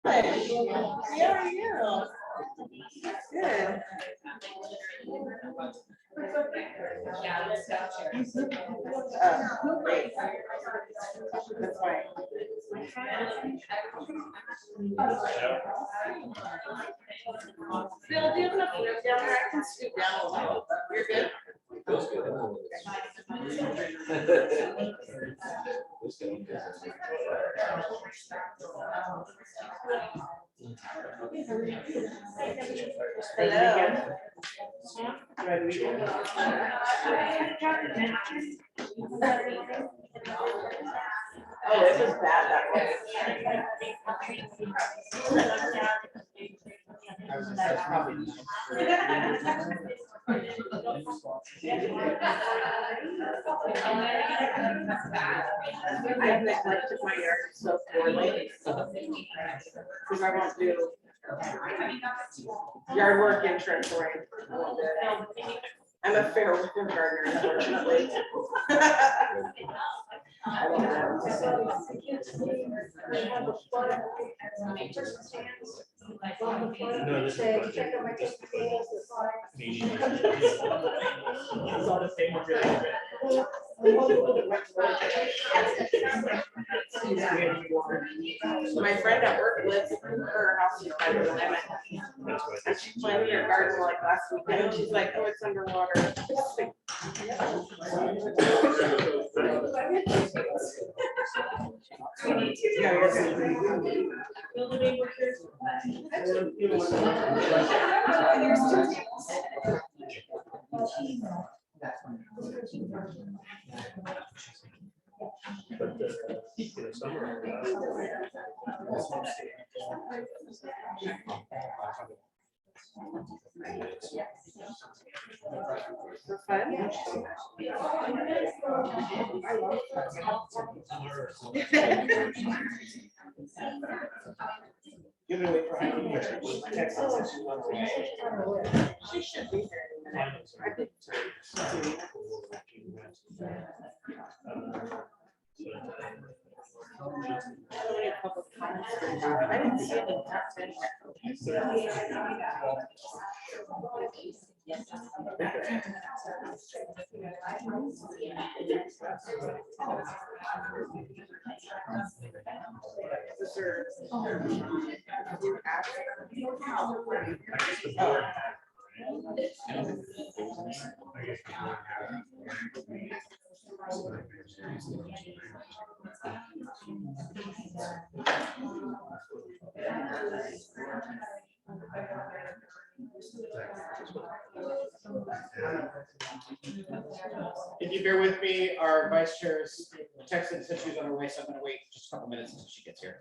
How are you? Good. Great. That's fine. Phil, do you have enough room down there? I can scoot down a little. You're good? Hello. Oh, it was bad that way. That's probably I neglected my yard so poorly. Because I won't do yard work insurance or anything. I'm a fair weather gardener, unfortunately. I don't No, this is it's all the same. My friend at work lives in her house is better than I met. And she planted her garden like last weekend and she's like, oh, it's underwater. But the summer. For fun? Give it away for She should be here in a minute. I think so. I didn't see it in the top 10 If you bear with me, our vice chair's texted said she was on her way, so I'm gonna wait just a couple minutes until she gets here.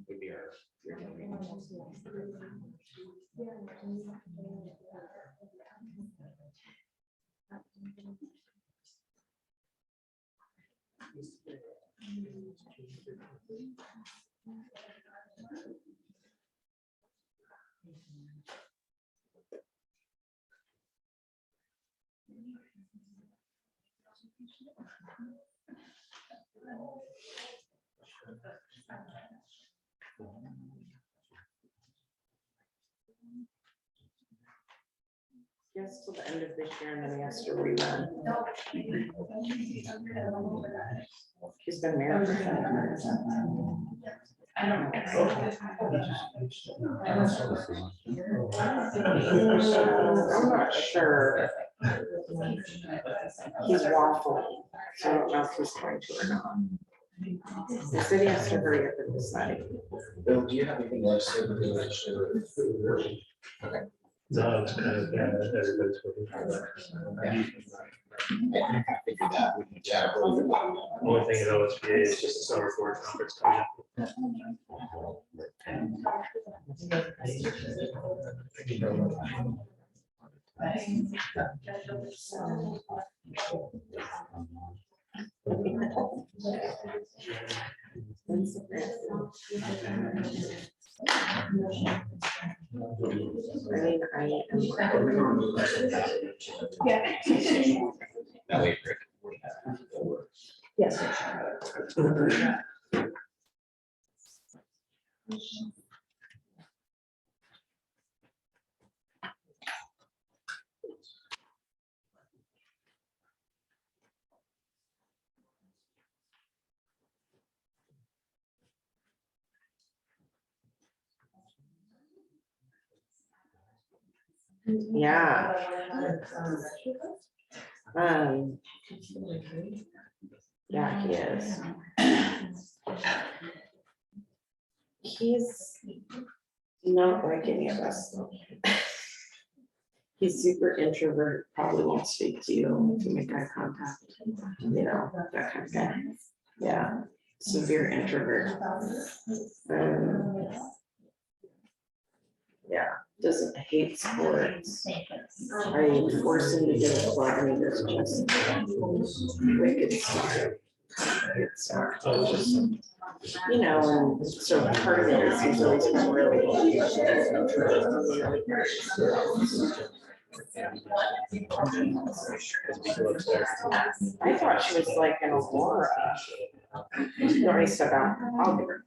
Would be our. Yes, till the end of this year, and then he has to rerun. He's been married for 10 years. I don't know. I'm not sure. He's waffling, so I don't know if he's going to or not. The city has to hurry up and decide. Bill, do you have anything else to say? Okay. No, it's kind of bad. Everybody's working. I figured that we can chat. Only thing at OSBA is just a summer board conference coming up. That way, Rick. Yes. Yeah. Yeah, he is. He's not like any of us. He's super introvert, probably won't speak to you if you make eye contact, you know, that kind of guy. Yeah, severe introvert. Yeah, doesn't hate sports. I force him to do a club and he goes just wicked smart. Wicked smart. You know, and so part of it is he's always been really. I thought she was like an Aurora. You already said that. I'll give her.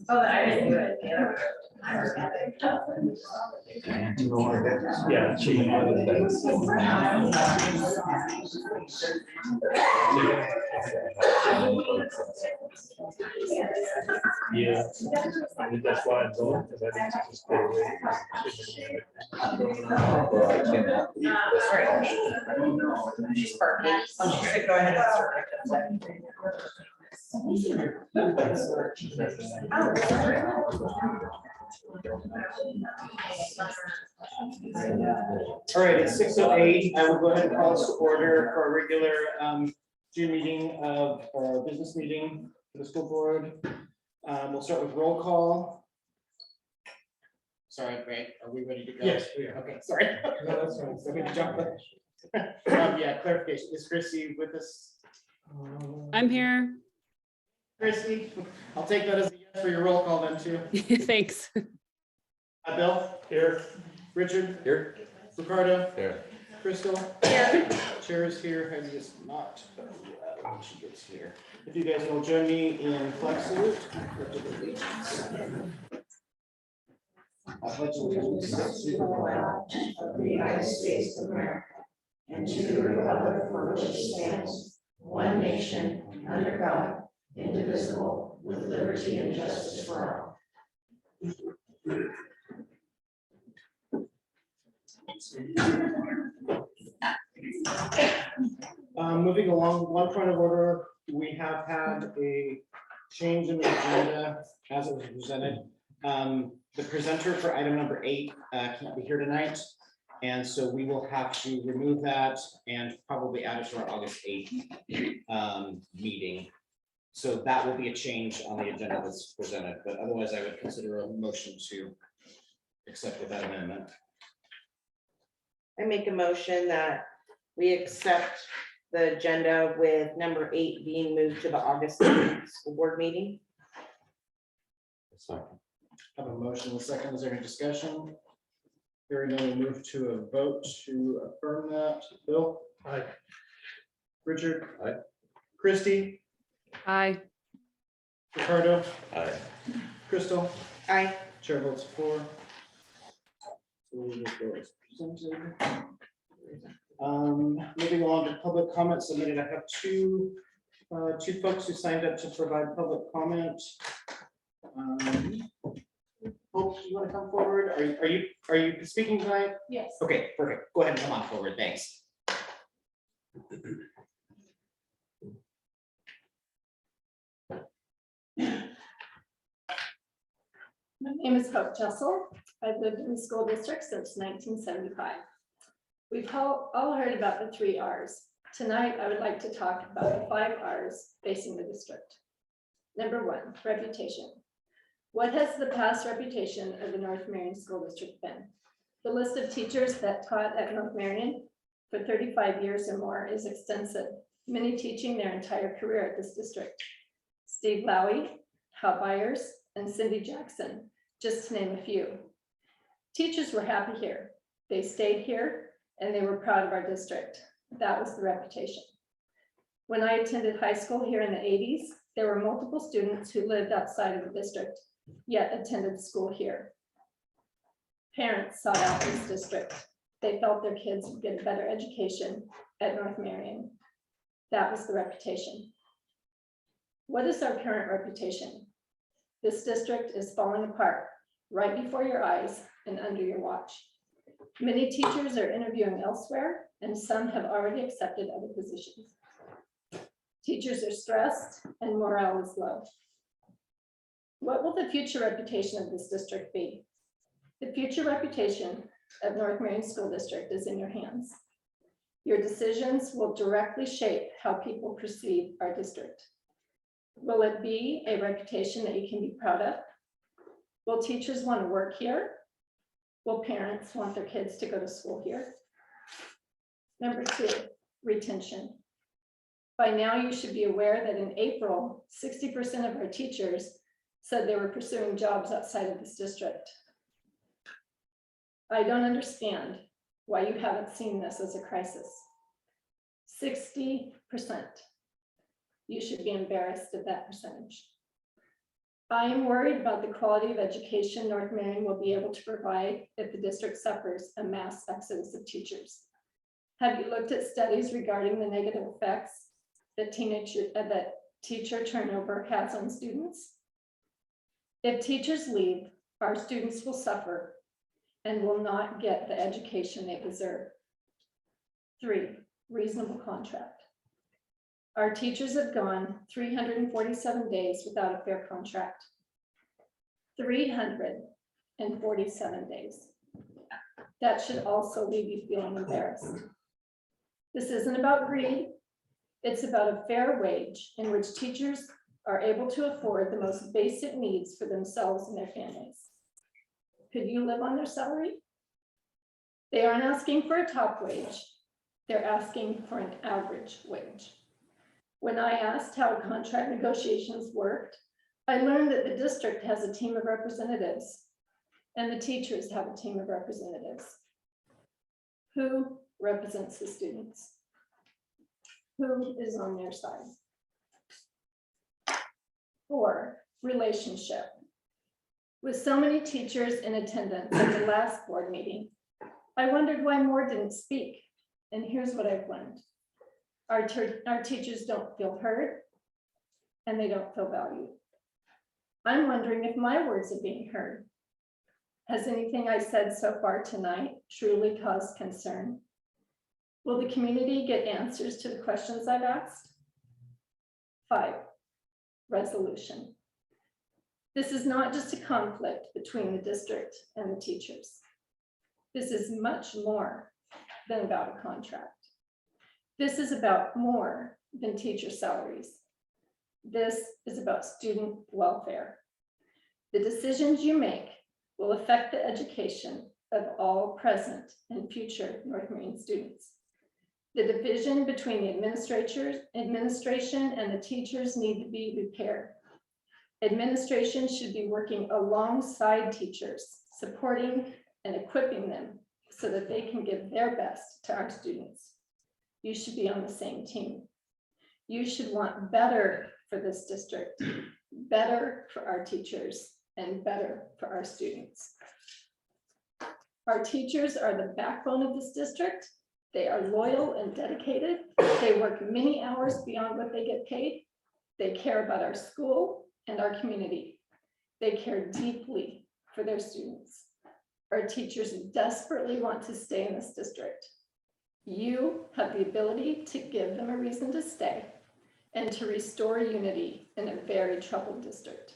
Oh, I didn't do it. Yeah. Yeah, I think that's why I'm going, because I think it's just. She's parking. She said, go ahead and start. All right, it's 6:08. I will go ahead and call us to order for a regular June meeting of our business meeting for the school board. We'll start with roll call. Sorry, Greg, are we ready to go? Yes, we are. Okay, sorry. No, that's fine. So we can jump. Yeah, clarification. Is Chrissy with us? I'm here. Chrissy, I'll take that as a yes for your roll call then too. Thanks. Bill? Here. Richard? Here. Ricardo? Here. Crystal? Chair is here, I just not, when she gets here. If you guys will join me in flag salute. I pledge allegiance to the flag of the United States of America and to the republic for which it stands, one nation, under God, indivisible, with liberty and justice for all. Moving along, one point of order, we have had a change in the agenda as it was presented. The presenter for item number 8 can't be here tonight. And so we will have to remove that and probably add it to our August 8th meeting. So that will be a change on the agenda that's presented, but otherwise I would consider a motion to accept with that amendment. I make a motion that we accept the agenda with number 8 being moved to the August school board meeting. I have a motion, a second, is there any discussion? Hearing none, we'll move to a vote to affirm that. Bill? Aye. Richard? Aye. Christie? Hi. Ricardo? Aye. Crystal? Aye. Chair votes for. So we'll just go as presented. Moving on to public comment submitted, I have two folks who signed up to provide public comment. Hope, you want to come forward? Are you speaking tonight? Yes. Okay, perfect. Go ahead and come on forward. Thanks. My name is Hope Jessel. I've lived in the school district since 1975. We've all heard about the 3 R's. Tonight, I would like to talk about the 5 R's facing the district. Number 1, reputation. What has the past reputation of the North Marion School District been? The list of teachers that taught at North Marion for 35 years or more is extensive, many teaching their entire career at this district. Steve Lowy, Hal Byers, and Cindy Jackson, just to name a few. Teachers were happy here. They stayed here and they were proud of our district. That was the reputation. When I attended high school here in the 80s, there were multiple students who lived outside of the district, yet attended school here. Parents sought out this district. They felt their kids would get a better education at North Marion. That was the reputation. What is our current reputation? This district is falling apart right before your eyes and under your watch. Many teachers are interviewing elsewhere, and some have already accepted other positions. Teachers are stressed and morale is low. What will the future reputation of this district be? The future reputation of North Marion School District is in your hands. Your decisions will directly shape how people perceive our district. Will it be a reputation that you can be proud of? Will teachers want to work here? Will parents want their kids to go to school here? Number 2, retention. By now, you should be aware that in April, 60% of our teachers said they were pursuing jobs outside of this district. I don't understand why you haven't seen this as a crisis. 60%. You should be embarrassed at that percentage. I am worried about the quality of education North Marion will be able to provide if the district suffers a mass exodus of teachers. Have you looked at studies regarding the negative effects that teacher turnover has on students? If teachers leave, our students will suffer and will not get the education they deserve. 3, reasonable contract. Our teachers have gone 347 days without a fair contract. 347 days. That should also leave you feeling embarrassed. This isn't about greed. It's about a fair wage in which teachers are able to afford the most basic needs for themselves and their families. Could you live on their salary? They aren't asking for a top wage. They're asking for an average wage. When I asked how contract negotiations worked, I learned that the district has a team of representatives and the teachers have a team of representatives. Who represents the students? Who is on their side? 4, relationship. With so many teachers in attendance at the last board meeting, I wondered why more didn't speak. And here's what I've learned. Our teachers don't feel heard and they don't feel valued. I'm wondering if my words are being heard. Has anything I said so far tonight truly caused concern? Will the community get answers to the questions I've asked? 5, resolution. This is not just a conflict between the district and the teachers. This is much more than about a contract. This is about more than teacher salaries. This is about student welfare. The decisions you make will affect the education of all present and future North Marion students. The division between the administration and the teachers need to be repaired. Administration should be working alongside teachers, supporting and equipping them so that they can give their best to our students. You should be on the same team. You should want better for this district, better for our teachers, and better for our students. Our teachers are the backbone of this district. They are loyal and dedicated. They work many hours beyond what they get paid. They care about our school and our community. They care deeply for their students. Our teachers desperately want to stay in this district. You have the ability to give them a reason to stay and to restore unity in a very troubled district.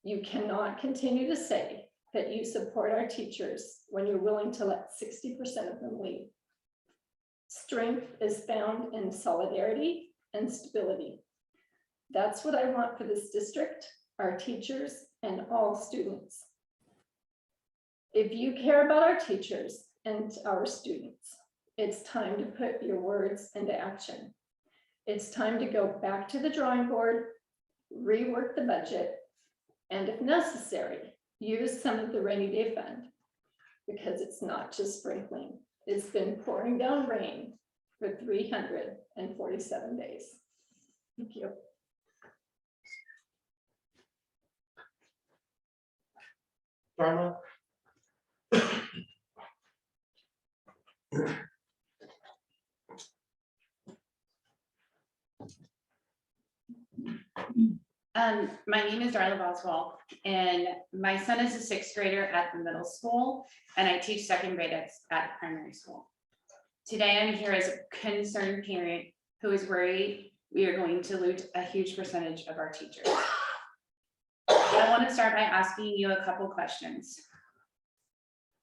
You cannot continue to say that you support our teachers when you're willing to let 60% of them leave. Strength is found in solidarity and stability. That's what I want for this district, our teachers, and all students. If you care about our teachers and our students, it's time to put your words into action. It's time to go back to the drawing board, rework the budget, and if necessary, use some of the rainy day fund, because it's not just sprinkling. It's been pouring down rain for 347 days. Thank you. Darla? My name is Darla Boswell, and my son is a sixth grader at the middle school, and I teach second grade at primary school. Today, I'm here as a concerned parent who is worried we are going to lose a huge percentage of our teachers. I want to start by asking you a couple questions.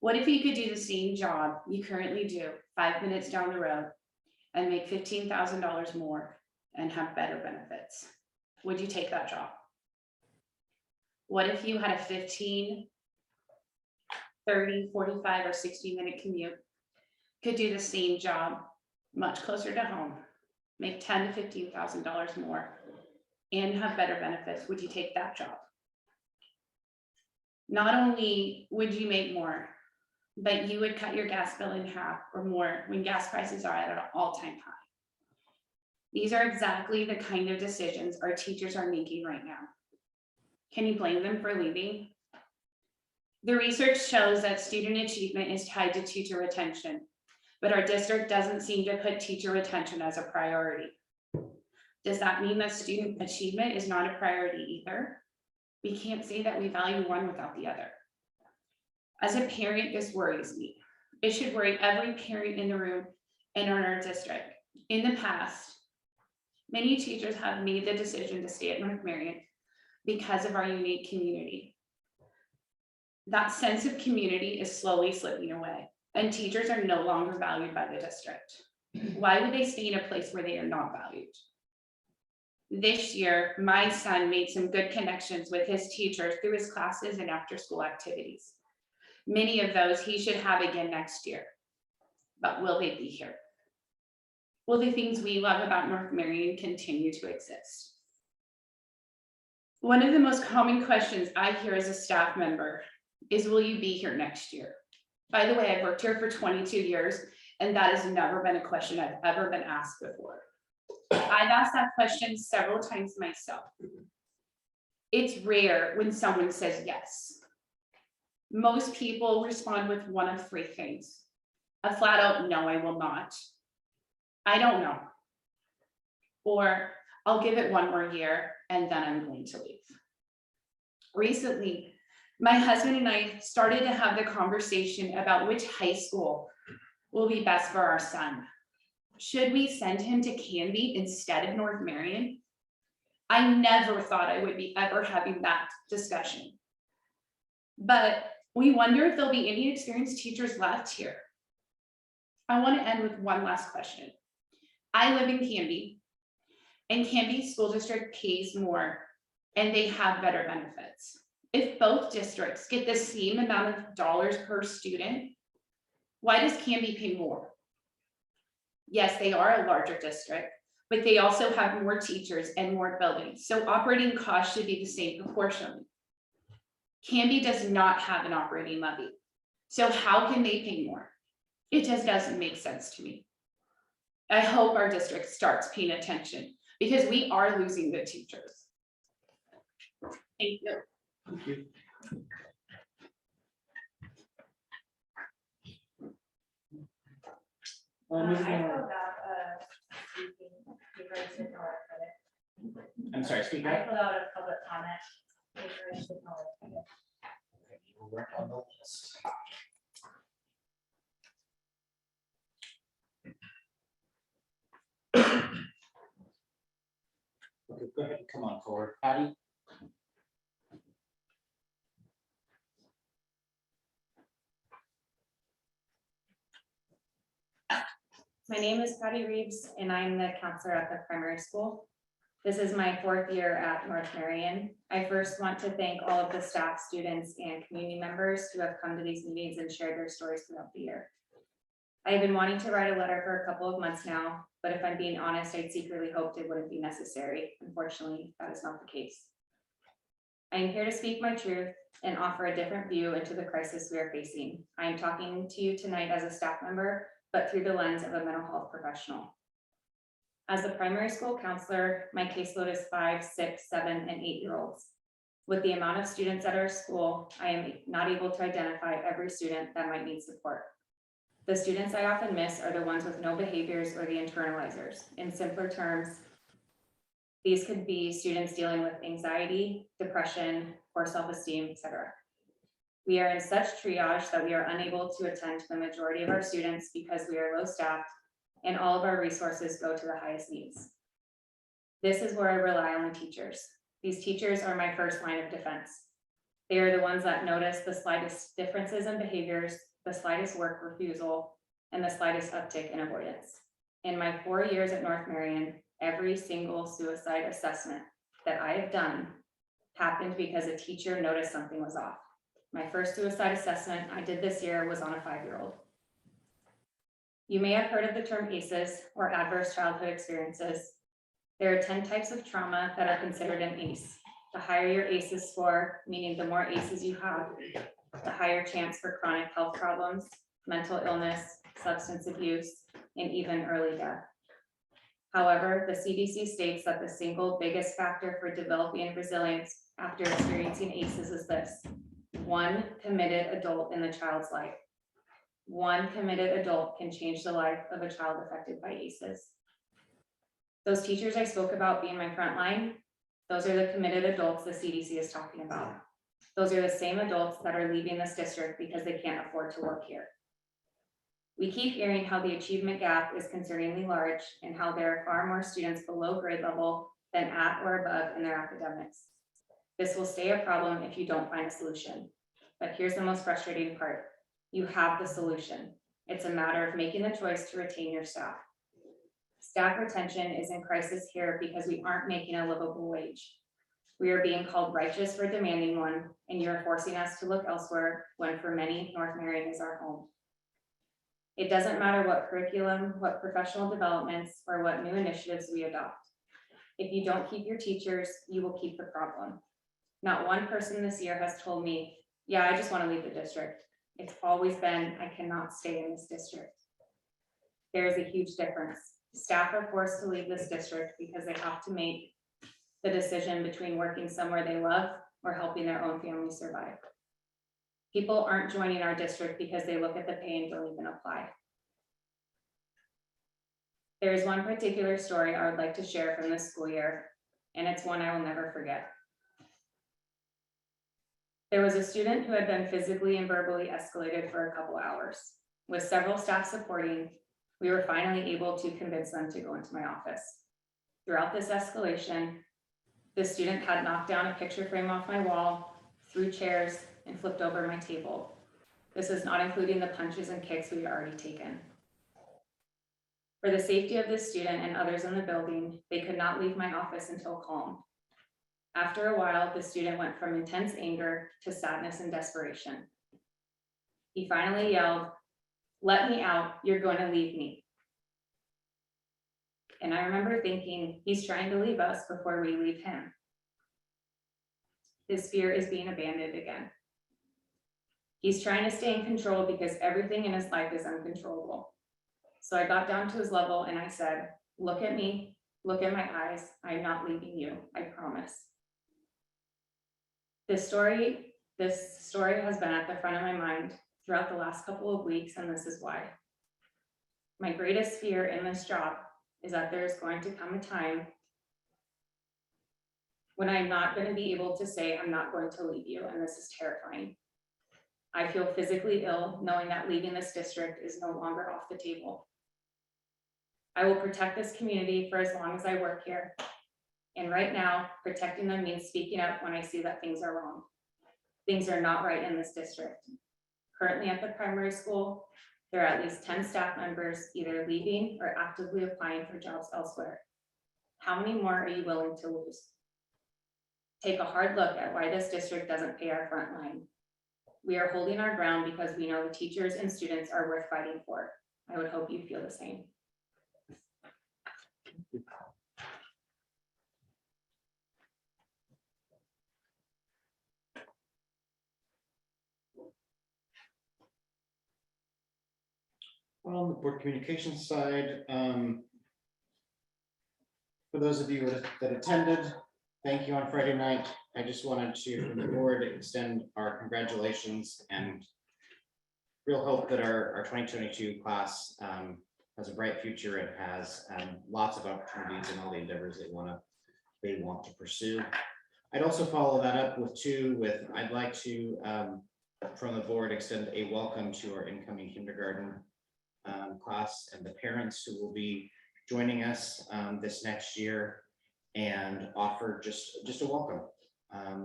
What if you could do the same job you currently do 5 minutes down the road and make $15,000 more and have better benefits? Would you take that job? What if you had a 15, 30, 45, or 60-minute commute, could do the same job much closer to home, make $10,000 to $15,000 more, and have better benefits? Would you take that job? Not only would you make more, but you would cut your gas bill in half or more when gas prices are at an all-time high. These are exactly the kind of decisions our teachers are making right now. Can you blame them for leaving? The research shows that student achievement is tied to teacher retention, but our district doesn't seem to put teacher retention as a priority. Does that mean that student achievement is not a priority either? We can't say that we value one without the other. As a parent, this worries me. It should worry every parent in the room and in our district. In the past, many teachers have made the decision to stay at North Marion because of our unique community. That sense of community is slowly slipping away, and teachers are no longer valued by the district. Why would they stay in a place where they are not valued? This year, my son made some good connections with his teachers through his classes and after-school activities. Many of those he should have again next year, but will they be here? Will the things we love about North Marion continue to exist? One of the most common questions I hear as a staff member is, will you be here next year? By the way, I've worked here for 22 years, and that has never been a question I've ever been asked before. I've asked that question several times myself. It's rare when someone says yes. Most people respond with one of three things: a flat out, no, I will not. I don't know. Or I'll give it one more year and then I'm going to leave. Recently, my husband and I started to have the conversation about which high school will be best for our son. Should we send him to Canby instead of North Marion? I never thought I would be ever having that discussion. But we wonder if there'll be any experienced teachers left here. I want to end with one last question. I live in Canby, and Canby School District pays more and they have better benefits. If both districts get the same amount of dollars per student, why does Canby pay more? Yes, they are a larger district, but they also have more teachers and more buildings, so operating costs should be the same proportionally. Canby does not have an operating levy, so how can they pay more? It just doesn't make sense to me. I hope our district starts paying attention because we are losing good teachers. Thank you. Thank you. Moving on. I'm sorry, speak I up. put out a public comment. Paper should know it. We'll work on the list. Okay, go ahead, come on forward, Patty. My name is Patty Reeves, and I'm the counselor at the primary school. This is my 4th year at North Marion. I first want to thank all of the staff, students, and community members who have come to these meetings and shared their stories throughout the year. I have been wanting to write a letter for a couple of months now, but if I'm being honest, I'd secretly hoped it wouldn't be necessary. Unfortunately, that is not the case. I am here to speak my truth and offer a different view into the crisis we are facing. I am talking to you tonight as a staff member, but through the lens of a mental health professional. As a primary school counselor, my caseload is 5, 6, 7, and 8-year-olds. With the amount of students at our school, I am not able to identify every student that might need support. The students I often miss are the ones with no behaviors or the internalizers. In simpler terms, these could be students dealing with anxiety, depression, poor self-esteem, etc. We are in such triage that we are unable to attend to the majority of our students because we are low staffed and all of our resources go to the highest needs. This is where I rely on the teachers. These teachers are my first line of defense. They are the ones that notice the slightest differences in behaviors, the slightest work refusal, and the slightest uptick in avoidance. In my 4 years at North Marion, every single suicide assessment that I have done happened because a teacher noticed something was off. My first suicide assessment I did this year was on a 5-year-old. You may have heard of the term ACEs, or adverse childhood experiences. There are 10 types of trauma that are considered an ACE. The higher your ACEs score, meaning the more ACEs you have, the higher chance for chronic health problems, mental illness, substance abuse, and even early death. However, the CDC states that the single biggest factor for developing resilience after experiencing ACEs is this: 1 committed adult in the child's life. 1 committed adult can change the life of a child affected by ACEs. Those teachers I spoke about being my front line, those are the committed adults the CDC is talking about. Those are the same adults that are leaving this district because they can't afford to work here. We keep hearing how the achievement gap is concerningly large and how there are far more students below grade level than at or above in their academics. This will stay a problem if you don't find a solution. But here's the most frustrating part. You have the solution. It's a matter of making the choice to retain your staff. Staff retention is in crisis here because we aren't making a livable wage. We are being called righteous for demanding one, and you're forcing us to look elsewhere when for many, North Marion is our home. It doesn't matter what curriculum, what professional developments, or what new initiatives we adopt. If you don't keep your teachers, you will keep the problem. Not one person this year has told me, yeah, I just want to leave the district. It's always been, I cannot stay in this district. There is a huge difference. Staff are forced to leave this district because they have to make the decision between working somewhere they love or helping their own family survive. People aren't joining our district because they look at the pay and don't even apply. There is one particular story I would like to share from this school year, and it's one I will never forget. There was a student who had been physically and verbally escalated for a couple hours. With several staff supporting, we were finally able to convince them to go into my office. Throughout this escalation, the student had knocked down a picture frame off my wall, threw chairs, and flipped over my table. This is not including the punches and kicks we had already taken. For the safety of this student and others in the building, they could not leave my office until calm. After a while, the student went from intense anger to sadness and desperation. He finally yelled, "Let me out, you're going to leave me." And I remember thinking, he's trying to leave us before we leave him. His fear is being abandoned again. He's trying to stay in control because everything in his life is uncontrollable. So I got down to his level and I said, "Look at me, look at my eyes. I'm not leaving you, I promise." This story has been at the front of my mind throughout the last couple of weeks, and this is why. My greatest fear in this job is that there's going to come a time when I'm not going to be able to say, "I'm not going to leave you," and this is terrifying. I feel physically ill knowing that leaving this district is no longer off the table. I will protect this community for as long as I work here. And right now, protecting them means speaking up when I see that things are wrong. Things are not right in this district. Currently at the primary school, There are at least 10 staff members either leaving or actively applying for jobs elsewhere. How many more are you willing to lose? Take a hard look at why this district doesn't pay our front line. We are holding our ground because we know the teachers and students are worth fighting for. I would hope you feel the same. On the board communications side, for those of you that attended, thank you on Friday night. I just wanted to, from the board, extend our congratulations and real hope that our 2022 class has a bright future and has lots of opportunities in all the endeavors they want to pursue. I'd also follow that up with I'd like to, from the board, extend a welcome to our incoming kindergarten class and the parents who will be joining us this next year, and offer just a welcome, a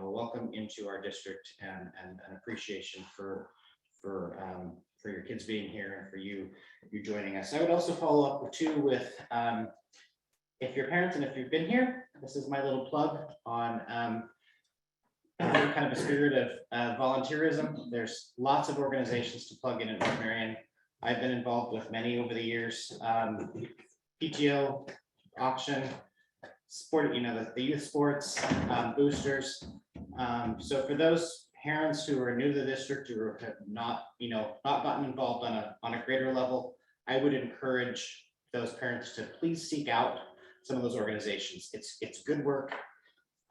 welcome into our district and an appreciation for your kids being here and for you joining us. I would also follow up with if you're parents and if you've been here, this is my little plug on kind of a spirit of volunteerism. There's lots of organizations to plug in North Marion. I've been involved with many over the years. PTO, auction, sport, the youth sports, boosters. So for those parents who are new to the district or have not gotten involved on a greater level, I would encourage those parents to please seek out some of those organizations. It's good work.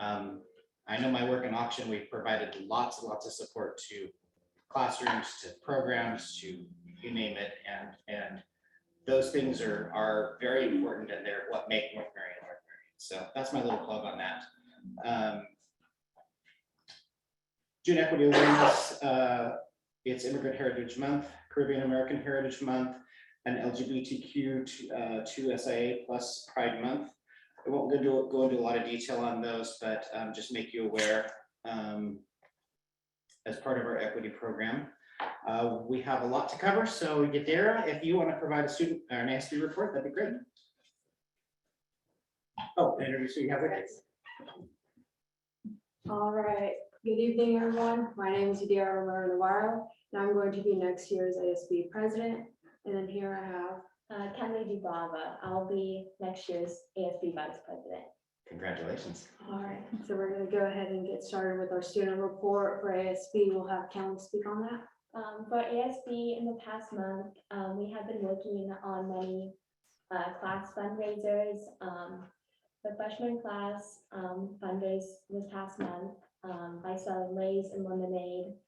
I know my work in auction, we've provided lots and lots of support to classrooms, to programs, to you name it, and those things are very important, and they're what make North Marion North Marion. So that's my little plug on that. June Equity Awareness, it's Immigrant Heritage Month, Caribbean American Heritage Month, and LGBTQ2 SIA plus Pride Month. I won't go into a lot of detail on those, but just make you aware as part of our equity program. We have a lot to cover, so Yadira, if you want to provide a student or an ASB report, that'd be great. Oh, introduce you have it. All right, good evening, everyone. My name is Yadira Romero Navarro, and I'm going to be next year's ASB president. And then here I have Kenley Dubava, I'll be next year's ASB vice president. Congratulations. All right, so we're going to go ahead and get started with our student report for ASB. We'll have Kelly speak on that. For ASB in the past month, we have been working on many class fundraisers. The freshman class fundraised this past month by selling Lay's and lemonade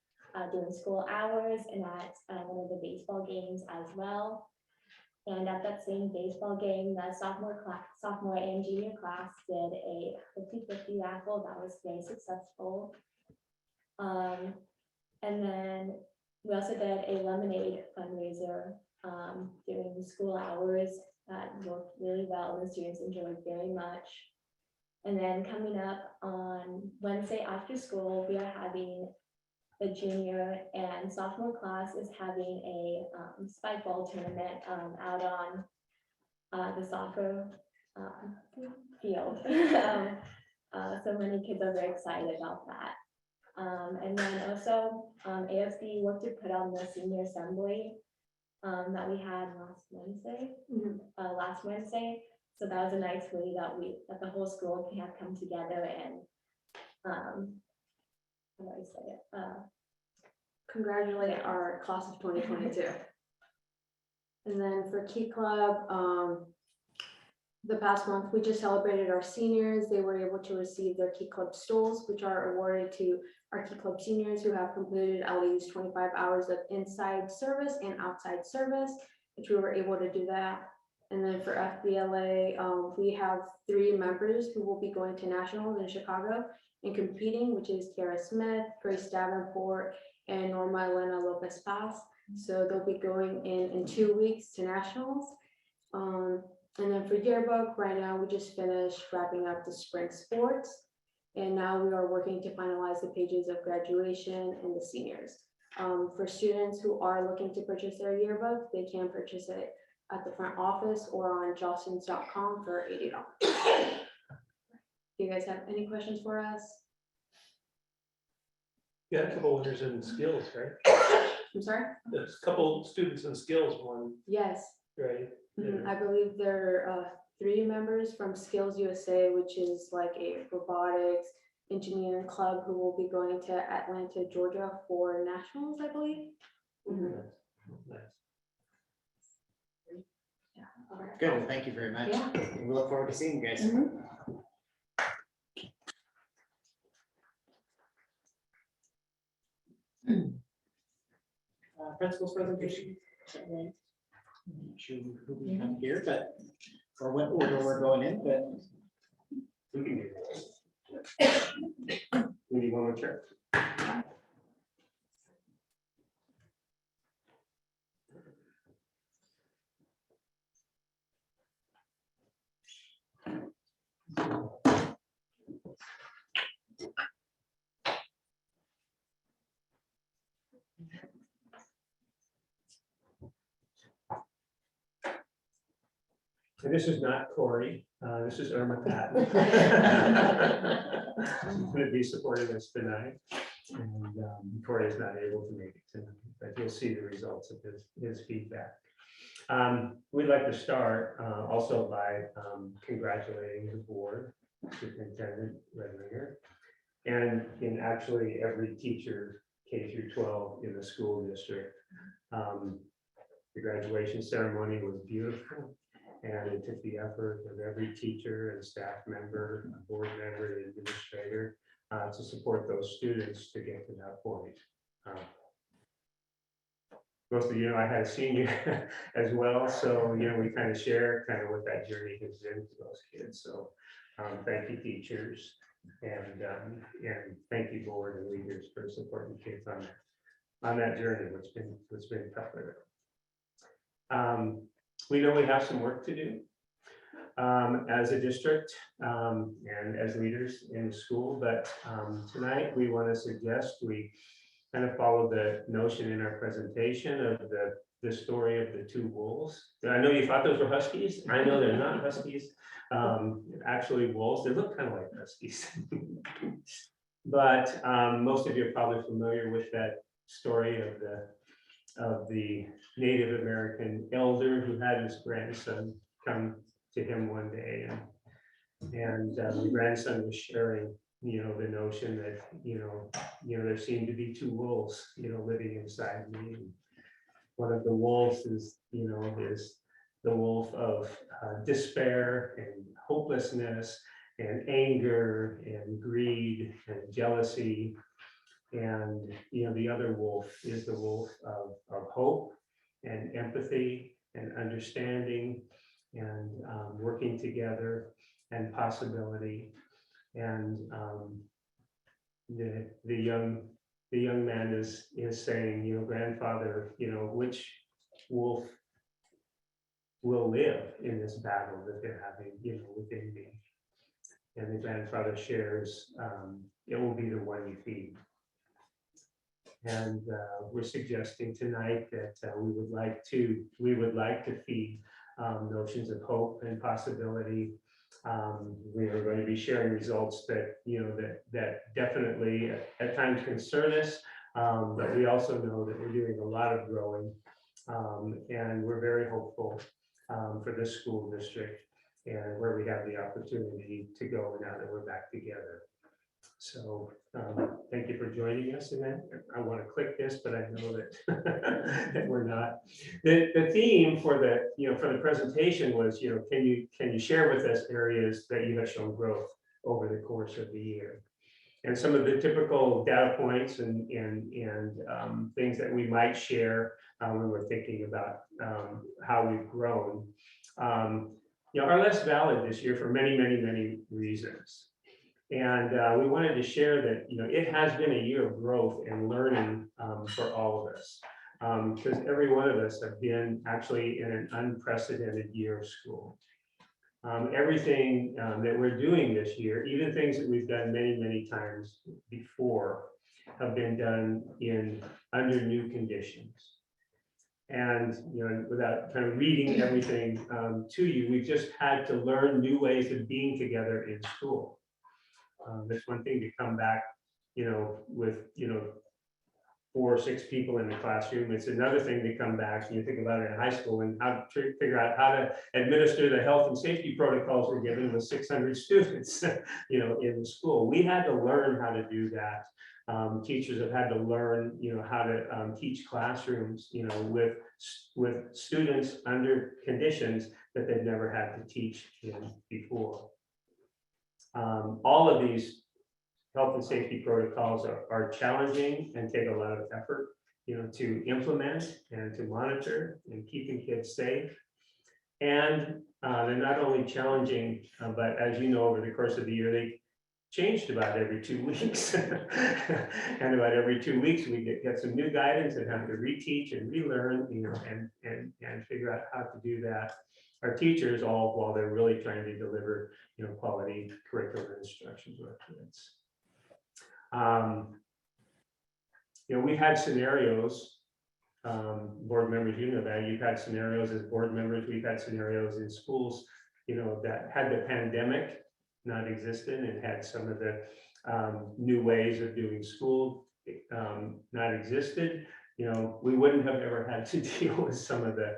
during school hours and at one of the baseball games as well. And at that same baseball game, the sophomore and junior class did a 50-50 raffle that was very successful. And then we also did a lemonade fundraiser during school hours that worked really well. The students enjoyed very much. And then coming up on Wednesday after school, we are having the junior and sophomore class is having a spike ball tournament out on the soccer field. So many kids are very excited about that. And then also ASB worked to put on the senior assembly that we had last Wednesday. So that was a nice way that the whole school can have come together and how do I say it? Congratulate our class of 2022. And then for Key Club, the past month, we just celebrated our seniors. They were able to receive their Key Club stools, which are awarded to our Key Club seniors who have completed at least 25 hours of inside service and outside service, which we were able to do that. And then for FBLA, we have 3 members who will be going to nationals in Chicago and competing, which is Kara Smith, Grace Davenport, and Norma Elena Lopez Paz. So they'll be going in 2 weeks to nationals. And then for yearbook, right now we just finished wrapping up the spring sports. And now we are working to finalize the pages of graduation and the seniors. For students who are looking to purchase their yearbook, they can purchase it at the front office or on jostens.com for $80. Do you guys have any questions for us? You got a couple winners in skills, right? I'm sorry? There's a couple students in skills won, Yes. right? I believe there are 3 members from Skills USA, which is like a robotics engineering club who will be going to Atlanta, Georgia for nationals, I believe. Nice. Good, well, thank you very much. Yeah. We look forward to seeing you guys. Principal's presentation. Not sure who we have here, but, or what order we're going in, but. We can do that. We need one more chair. And this is not Corey, this is Irma Patton. She's going to be supporting us tonight. And Corey is not able to make it tonight, but you'll see the results of his feedback. We'd like to start also by congratulating the board, Superintendent Redlinger, and in actually every teacher K through 12 in the school district. The graduation ceremony was beautiful. And it took the effort of every teacher and staff member, board member, and administrator to support those students to get to that point. Most of you know I had a senior as well, so we kind of share kind of what that journey has been to those kids. So thank you, teachers, and thank you, board and leaders, for supporting kids on that journey, which been tough for them. We know we have some work to do as a district and as leaders in the school, but tonight we want to suggest we kind of follow the notion in our presentation of the story of the 2 wolves. I know you thought those were huskies. I know they're not huskies. Actually wolves, they look kind of like huskies. But most of you are probably familiar with that story of the Native American elder who had his grandson come to him one day, and the grandson was sharing, the notion that there seemed to be 2 wolves, living inside me. And one of the wolves is the wolf of despair and hopelessness and anger and greed and jealousy. And the other wolf is the wolf of hope and empathy and understanding and working together and possibility. And the young man is saying, grandfather, which wolf will live in this battle that they're having, within me? And the grandfather shares, it will be the one you feed. And we're suggesting tonight that we would like to feed notions of hope and possibility. We are going to be sharing results that that definitely at times concern us, but we also know that we're doing a lot of growing, and we're very hopeful for this school district and where we have the opportunity to go now that we're back together. So thank you for joining us. And then I want to click this, but I know that that we're not. The theme for the presentation was, can you share with us areas that you have shown growth over the course of the year, and some of the typical data points and things that we might share when we're thinking about how we've grown are less valid this year for many reasons. And we wanted to share that, it has been a year of growth and learning for all of us, because every one of us have been actually in an unprecedented year of school. Everything that we're doing this year, even things that we've done many times before, have been done under new conditions. And, without kind of reading everything to you, we've just had to learn new ways of being together in school. It's one thing to come back, with, 4 or 6 people in the classroom. It's another thing to come back, and you think about it in high school and how to figure out how to administer the health and safety protocols we're given with 600 students, in the school. We had to learn how to do that. Teachers have had to learn, how to teach classrooms, with students under conditions that they've never had to teach in before. All of these health and safety protocols are challenging and take a lot of effort, to implement and to monitor and keeping kids safe. And they're not only challenging, but as you know, over the course of the year, they changed about every 2 weeks. And about every 2 weeks, we get some new guidance and have to reteach and relearn, and figure out how to do that. Our teachers, all while they're really trying to deliver, quality curricular instruction to our kids. We had scenarios, board members, that you've had scenarios as board members, we've had scenarios in schools, that had the pandemic not existed and had some of the new ways of doing school not existed, we wouldn't have ever had to deal with some of the,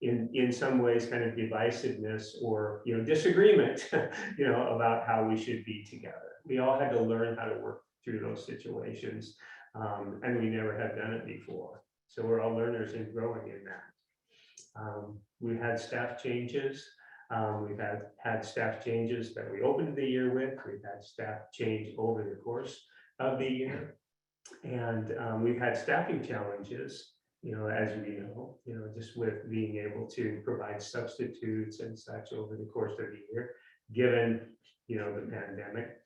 in some ways kind of divisiveness or, disagreement, about how we should be together. We all had to learn how to work through those situations, and we never had done it before. So we're all learners and growing in that. We've had staff changes. We've had staff changes that we opened the year with. We've had staff change over the course of the year. And we've had staffing challenges, as we know, just with being able to provide substitutes and such over the course of the year, given, the pandemic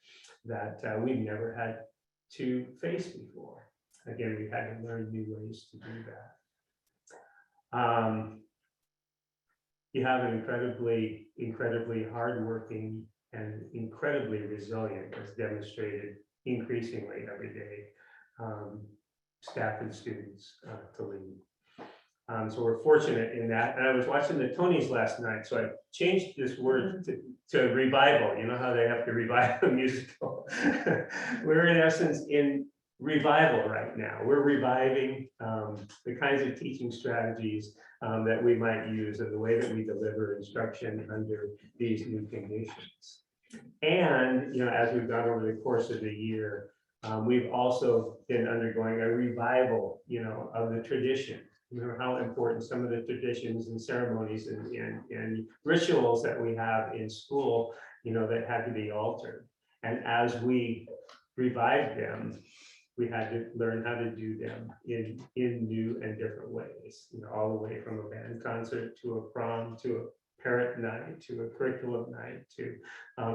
that we've never had to face before. Again, we've had to learn new ways to do that. You have an incredibly hardworking and incredibly resilient, as demonstrated increasingly every day, staff and students to lead. So we're fortunate in that. And I was watching the Tonys last night, so I changed this word to revival. You know how they have to revive a musical? We're in essence in revival right now. We're reviving the kinds of teaching strategies that we might use and the way that we deliver instruction under these new conditions. And, as we've gone over the course of the year, we've also been undergoing a revival, of the tradition. Remember how important some of the traditions and ceremonies and rituals that we have in school, that had to be altered. And as we revived them, we had to learn how to do them in new and different ways, all the way from a band concert to a prom, to a parent night, to a curriculum night, to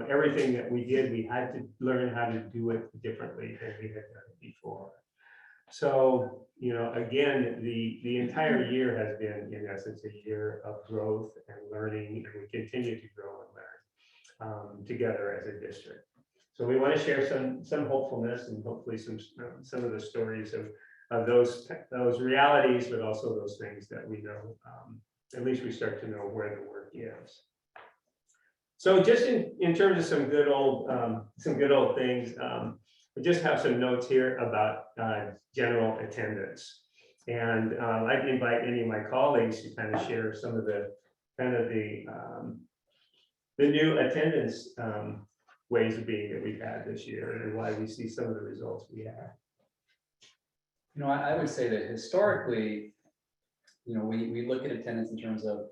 everything that we did, we had to learn how to do it differently than we had done it before. So, again, the entire year has been, in essence, a year of growth and learning, and we continue to grow and learn together as a district. So we want to share some hopefulness and hopefully some of the stories of those realities, but also those things that we know. At least we start to know where the work is. So just in terms of some good old things, we just have some notes here about general attendance. And I'd invite any of my colleagues to kind of share some of the new attendance ways of being that we've had this year and why we see some of the results we have. I would say that historically, we look at attendance in terms of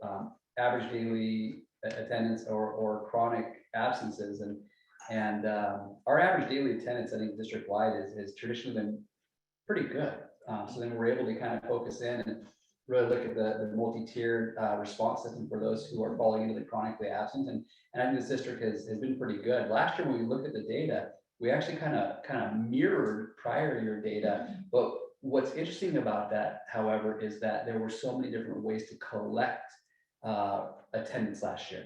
average daily attendance or chronic absences, and our average daily attendance, I think district-wide is traditionally been pretty good. So then we're able to kind of focus in and really look at the multi-tiered response system for those who are falling into the chronically absent. And I think this district has been pretty good. Last year, when we looked at the data, we actually kind of mirrored prior year data. But what's interesting about that, however, is that there were so many different ways to collect attendance last year.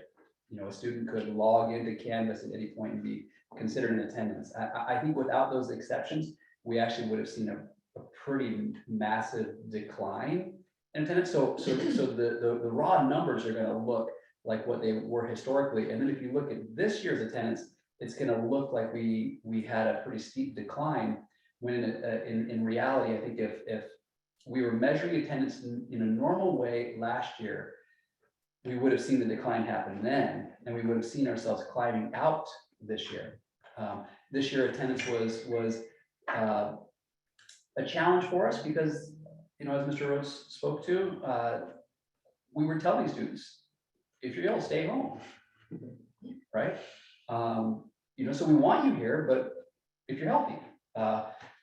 A student could log into Canvas at any point and be considered in attendance. I think without those exceptions, we actually would have seen a pretty massive decline in attendance. So the raw numbers are gonna look like what they were historically. And then if you look at this year's attendance, it's gonna look like we had a pretty steep decline, when in reality, I think if we were measuring attendance in a normal way last year, we would have seen the decline happen then, and we would have seen ourselves climbing out this year. This year attendance was a challenge for us because, you know, as Mr. Rhodes spoke to, we were telling students, if you're ill, stay home, right? You know, so we want you here, but if you're healthy.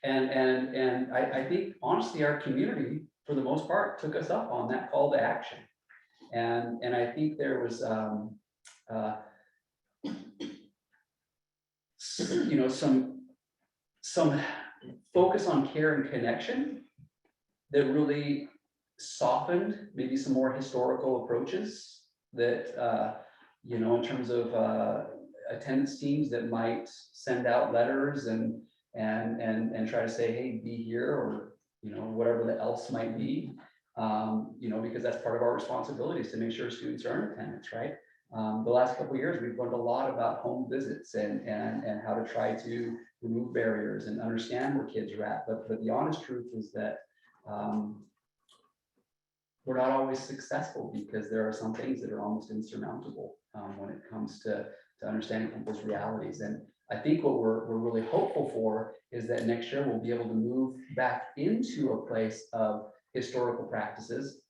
And I think honestly, our community, for the most part, took us up on that call to action. And I think there was, you know, some focus on care and connection that really softened maybe some more historical approaches that, you know, in terms of attendance teams that might send out letters and try to say, hey, be here, or, you know, whatever the else might be, you know, because that's part of our responsibilities to make sure students are in attendance, right? The last couple of years, we've learned a lot about home visits and how to try to remove barriers and understand where kids are at. But the honest truth is that we're not always successful, because there are some things that are almost insurmountable when it comes to understanding people's realities. And I think what we're really hopeful for is that next year we'll be able to move back into a place of historical practices,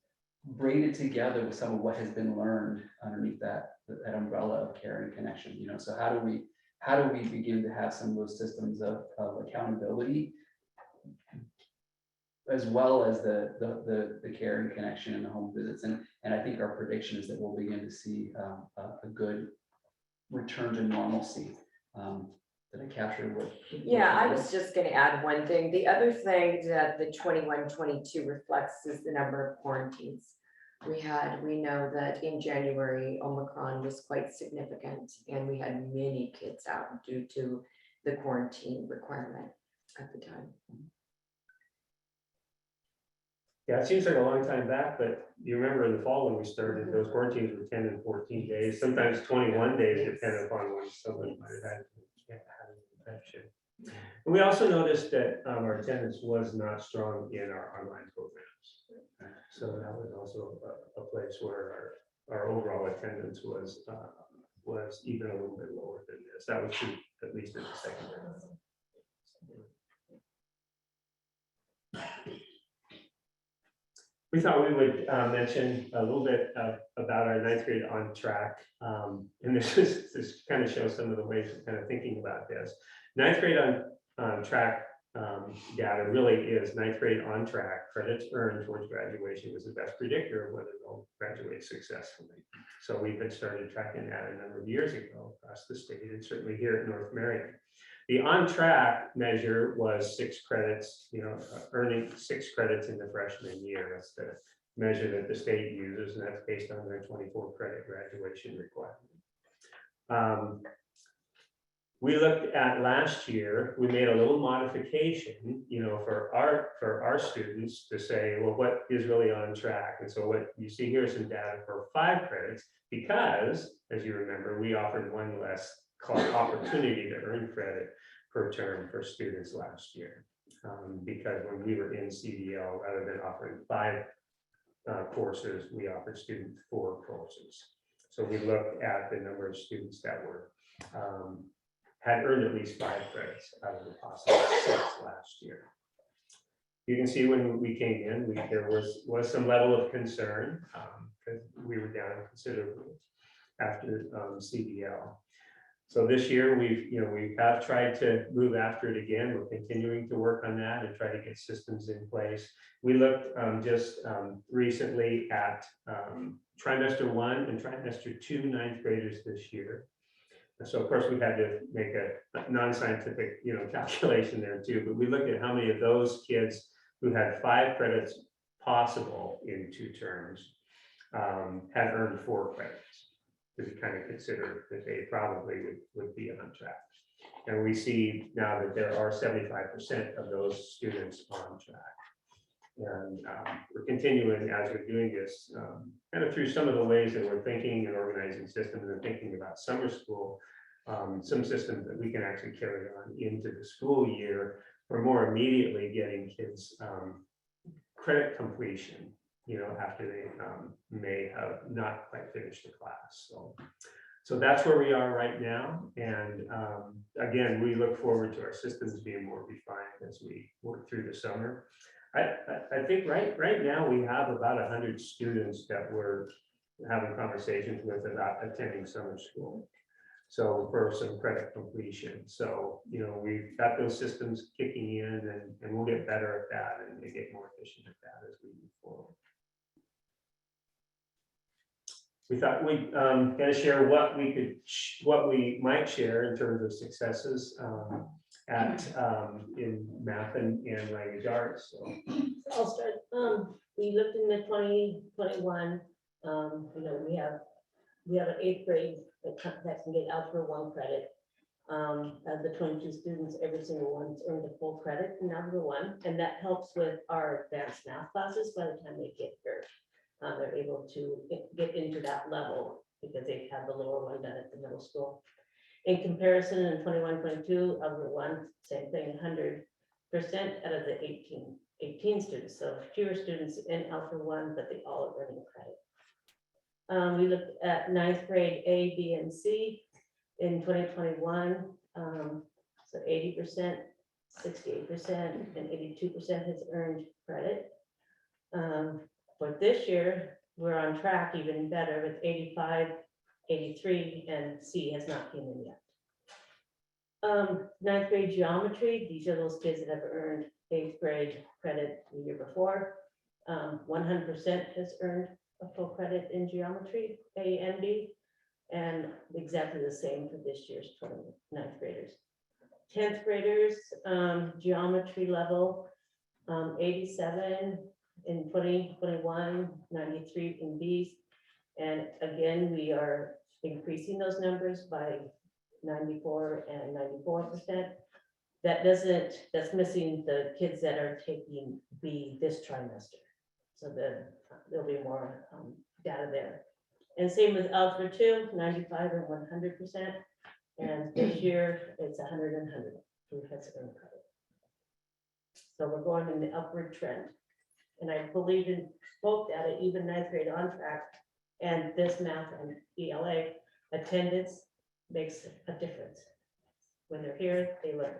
braided together with some of what has been learned underneath that umbrella of care and connection. You know, so how do we begin to have some of those systems of accountability, as well as the care and connection and the home visits? And I think our prediction is that we'll begin to see a good return to normalcy. Did I capture what? Yeah, I was just gonna add one thing. The other thing that the 21-22 reflects is the number of quarantines. We know that in January, Omicron was quite significant, and we had many kids out due to the quarantine requirement at the time. Yeah, it seems like a long time back, but you remember in the fall when we started, those quarantines were 10 and 14 days, sometimes 21 days, depending upon when someone might have had an infection. And we also noticed that our attendance was not strong in our online programs. So that was also a place where our overall attendance was even a little bit lower than this. That was true, at least in the secondary. We thought we would mention a little bit about our ninth grade on track. And this kind of shows some of the ways we're kind of thinking about this. Ninth grade on track data really is ninth grade on track. Credits earned towards graduation was the best predictor of whether they'll graduate successfully. So we've been started tracking that a number of years ago across the state, and certainly here at North Marion. The on track measure was 6 credits, you know, earning 6 credits in the freshman year. That's the measure that the state uses, and that's based on their 24 credit graduation requirement. We looked at last year, we made a little modification, you know, for our students to say, well, what is really on track? And so what you see here is some data for 5 credits, because as you remember, we offered one less opportunity to earn credit per term for students last year. Because when we were in CDL, rather than offering 5 courses, we offered students 4 courses. So we looked at the number of students that were had earned at least 5 credits out of the possible 6 last year. You can see when we came in, there was some level of concern because we were down considerably after CDL. So this year we have tried to move after it again. We're continuing to work on that and try to get systems in place. We looked just recently at trimester 1 and trimester 2 ninth graders this year. So of course we had to make a non-scientific, you know, calculation there too, but we looked at how many of those kids who had 5 credits possible in 2 terms had earned 4 credits. we kind of consider that they probably would be on track. And we see now that there are 75% of those students on track. And we're continuing as we're doing this, kind of through some of the ways that we're thinking and organizing systems and thinking about summer school, some systems that we can actually carry on into the school year for more immediately getting kids credit completion, after they may have not quite finished the class. So that's where we are right now. And again, we look forward to our systems being more refined as we work through the summer. I think right now we have about 100 students that we're having conversations with about attending summer school. So for some credit completion. So, we've got those systems kicking in and we'll get better at that and they get more efficient at that as we move forward. We thought we'd kind of share what we might share in terms of successes in math and language arts. So. I'll start. We looked in the 2021. We have an 8th grade that can get Algebra 1 credit. Of the 22 students, every single one's earned a full credit in Algebra 1, and that helps with our advanced math classes. By the time they get here, they're able to get into that level because they have the lower one done at the middle school. In comparison, in 21-22, Algebra 1, same thing, 100% out of the 18 students. So fewer students in Algebra 1, but they all are earning credit. We looked at 9th grade A, B, and C in 2021. So 80%, 68%, and 82% has earned credit. For this year, we're on track even better with 85, 83, and C has not came in yet. 9th grade geometry, these are those kids that have earned 8th grade credit the year before. 100% has earned a full credit in geometry, A and B, and exactly the same for this year's 9th graders. 10th graders, geometry level, 87 in 2021, 93 in B's. And again, we are increasing those numbers by 94 and 94%. That's missing the kids that are taking B this trimester. So there'll be more data there. And same with Algebra 2, 95 and 100%. And this year it's 100 and 100 who has earned credit. So we're going in the upward trend. And I believe in both data, even 9th grade on track and this math and ELA attendance makes a difference. When they're here, they learn.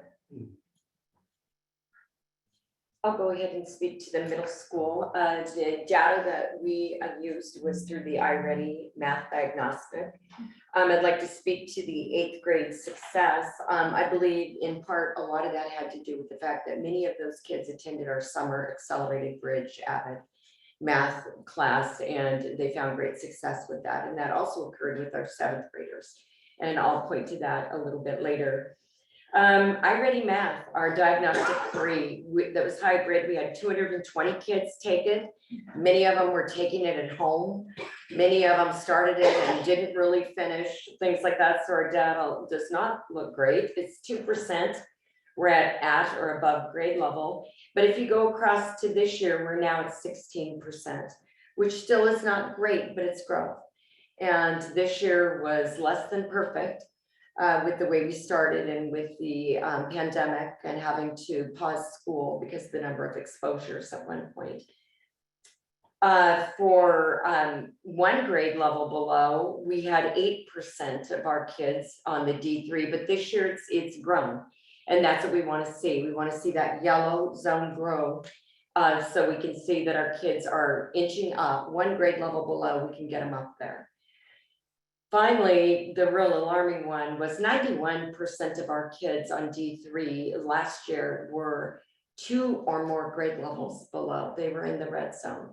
I'll go ahead and speak to the middle school. The data that we used was through the iReady math diagnostic. I'd like to speak to the 8th grade success. I believe in part, a lot of that had to do with the fact that many of those kids attended our summer accelerated bridge Avid math class, and they found great success with that. And that also occurred with our 7th graders. And I'll point to that a little bit later. iReady Math, our diagnostic 3, that was hybrid. We had 220 kids take it. Many of them were taking it at home. Many of them started it and didn't really finish, things like that. So our data does not look great. It's 2%. We're at or above grade level. But if you go across to this year, we're now at 16%, which still is not great, but it's growth. And this year was less than perfect. With the way we started and with the pandemic and having to pause school because of the number of exposures at one point. For 1 grade level below, we had 8% of our kids on the D3, but this year it's grown. And that's what we want to see. We want to see that yellow zone grow so we can see that our kids are inching up. 1 grade level below, we can get them up there. Finally, the real alarming one was 91% of our kids on D3 last year were 2 or more grade levels below. They were in the red zone.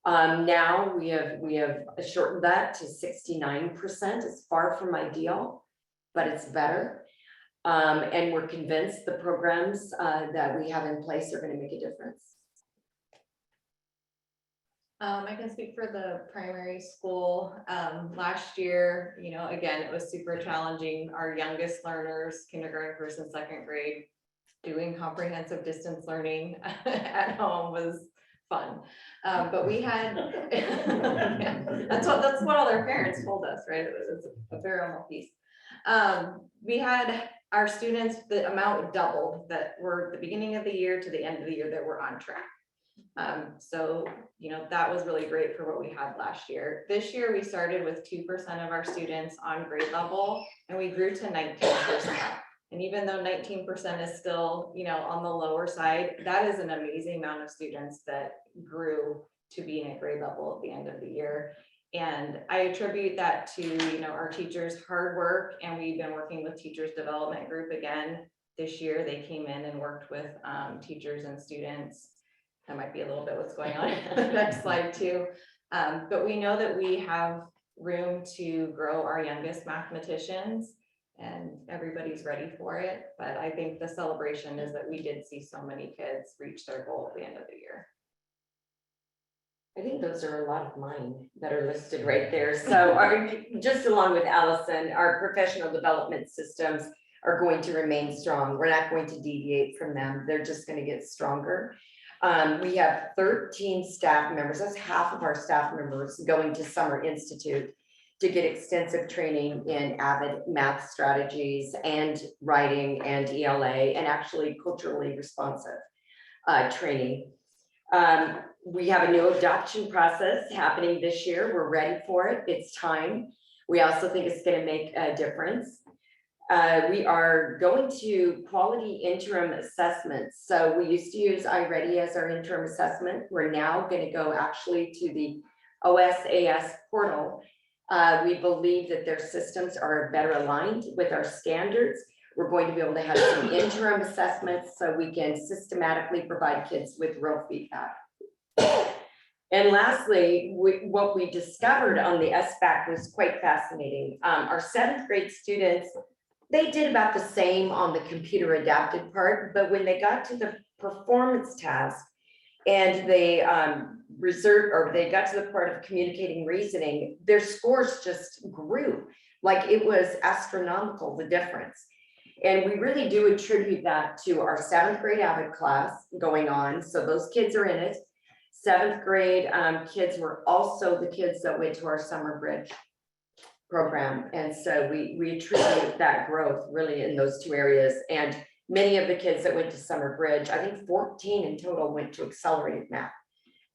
Now we have shortened that to 69%. It's far from ideal, but it's better. And we're convinced the programs that we have in place are going to make a difference. I can speak for the primary school. Last year, again, it was super challenging. Our youngest learners, kindergarten, first and second grade, doing comprehensive distance learning at home was fun. But we had, that's what all their parents told us, right? It was a very normal piece. We had our students, the amount doubled that were the beginning of the year to the end of the year that were on track. So, that was really great for what we had last year. This year, we started with 2% of our students on grade level, and we grew to 19%. And even though 19% is still, on the lower side, that is an amazing amount of students that grew to being at grade level at the end of the year. And I attribute that to, our teachers' hard work, and we've been working with Teachers Development Group again. This year, they came in and worked with teachers and students. That might be a little bit what's going on. Next slide too. But we know that we have room to grow our youngest mathematicians, and everybody's ready for it. But I think the celebration is that we did see so many kids reach their goal at the end of the year. I think those are a lot of mine that are listed right there. So just along with Allison, our professional development systems are going to remain strong. We're not going to deviate from them. They're just going to get stronger. We have 13 staff members, that's half of our staff members going to Summer Institute to get extensive training in AVID math strategies and writing and ELA, and actually culturally responsive training. We have a new adoption process happening this year. We're ready for it. It's time. We also think it's going to make a difference. We are going to quality interim assessments. So we used to use iReady as our interim assessment. We're now going to go actually to the OSAS portal. We believe that their systems are better aligned with our standards. We're going to be able to have some interim assessments so we can systematically provide kids with real feedback. And lastly, what we discovered on the SBAC was quite fascinating. Our 7th grade students, they did about the same on the computer adapted part, but when they got to the performance task and they they got to the part of communicating reasoning, their scores just grew. Like it was astronomical, the difference. And we really do attribute that to our 7th grade AVID class going on. So those kids are in it. 7th grade kids were also the kids that went to our Summer Bridge program. And so we attribute that growth really in those 2 areas. And many of the kids that went to Summer Bridge, I think 14 in total went to accelerated math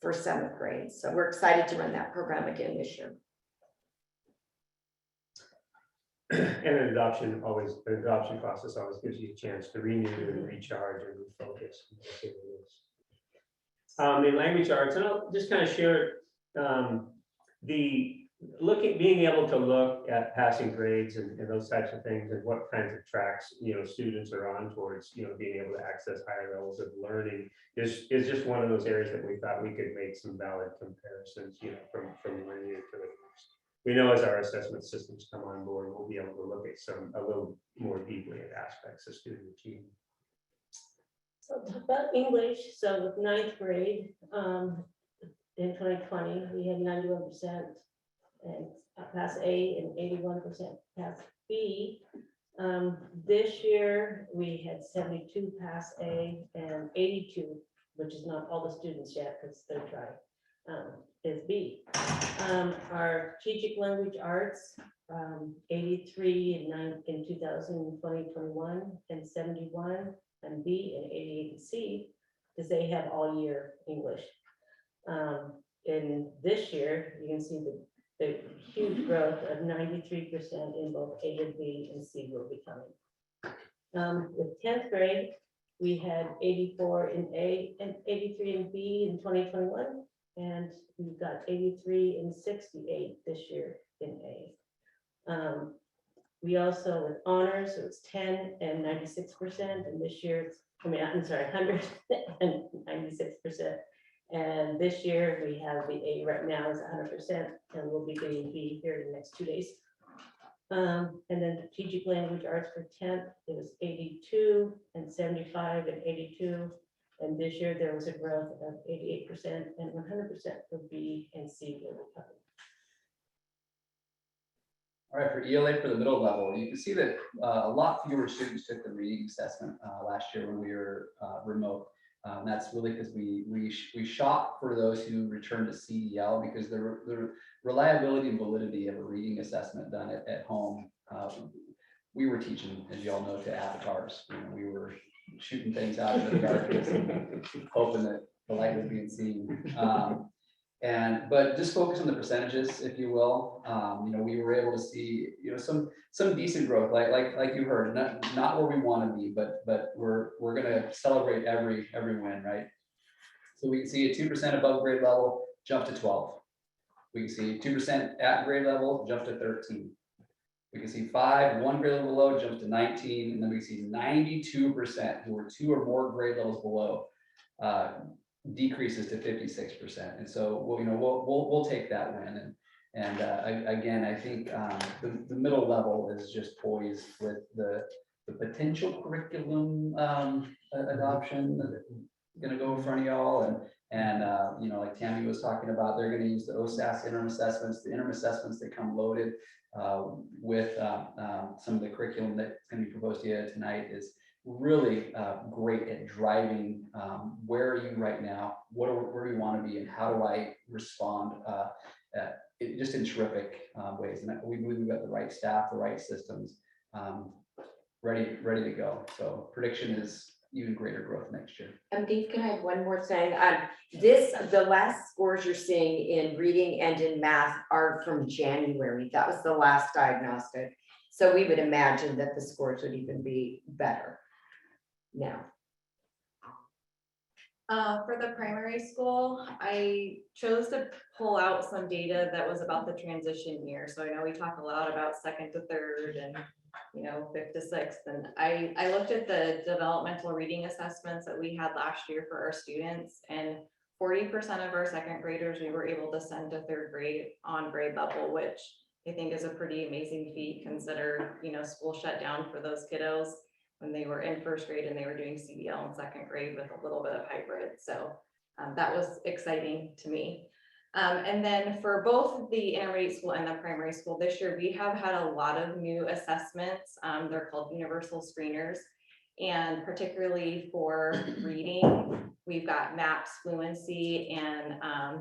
for 7th grade. So we're excited to run that program again this year. And an adoption process always gives you a chance to renew and recharge and refocus. In language arts, and I'll just kind of share being able to look at passing grades and those types of things, and what kinds of tracks students are on towards being able to access higher levels of learning is just one of those areas that we thought we could make some valid comparisons from one year to the next. We know as our assessment systems come on board, we'll be able to look at a little more deeply at aspects of student achievement. So talk about English. So with 9th grade in 2020, we had 91% and pass A and 81% pass B. This year we had 72 pass A and 82, which is not all the students yet because they're trying, is B. Our strategic language arts, 83 in 2020-21 and 71 and B and 88 and C, because they have all year English. In this year, you can see the huge growth of 93% in both A and B, and C will be coming. With 10th grade, we had 84 in A and 83 in B in 2021, and we've got 83 and 68 this year in A. We also, with honors, it was 10 and 96%, and this year, 100 and 96%. And this year we have the A right now is 100%, and we'll be getting B here in the next 2 days. And then strategic language arts for 10th, it was 82 and 75 and 82. And this year, there was a growth of 88% and 100% for B and C will be coming. All right, for ELA for the middle level, you can see that a lot fewer students took the reading assessment last year when we were remote. That's really because we shot for those who returned to CDL because the reliability and validity of a reading assessment done at home. We were teaching, as you all know, to avatars. You know, we were shooting things out into the darkness and hoping that the light was being seen. But just focus on the percentages, if you will. You know, we were able to see, you know, some decent growth, like you heard, not where we want to be, but we're gonna celebrate every win, right? So we can see a 2% above grade level jump to 12. We can see 2% at grade level jump to 13. We can see 1 grade level below jumps to 19, and then we see 92% who were 2 or more grade levels below decreases to 56%. And so we'll take that win. And again, I think the middle level is just poised with the potential curriculum adoption that's gonna go in front of y'all. And you know, like Tammy was talking about, they're gonna use the OSAS interim assessments. The interim assessments, they come loaded with some of the curriculum that's gonna be proposed to you tonight is really great at driving where are you right now, where do we want to be, and how do I respond just in terrific ways. And we believe we've got the right staff, the right systems ready to go. So prediction is even greater growth next year. Dave, can I have one more thing? The last scores you're seeing in reading and in math are from January. That was the last diagnostic. So we would imagine that the scores would even be better now. For the primary school, I chose to pull out some data that was about the transition year. So I know we talk a lot about second to third and, you know, fifth to sixth. And I looked at the developmental reading assessments that we had last year for our students, and 40% of our second graders we were able to send to third grade on grade level, which I think is a pretty amazing feat consider, you know, school shut down for those kiddos when they were in first grade and they were doing CDL in second grade with a little bit of hybrid. So that was exciting to me. And then for both the intermediate school and the primary school this year, we have had a lot of new assessments. They're called universal screeners. And particularly for reading, we've got MAPS fluency and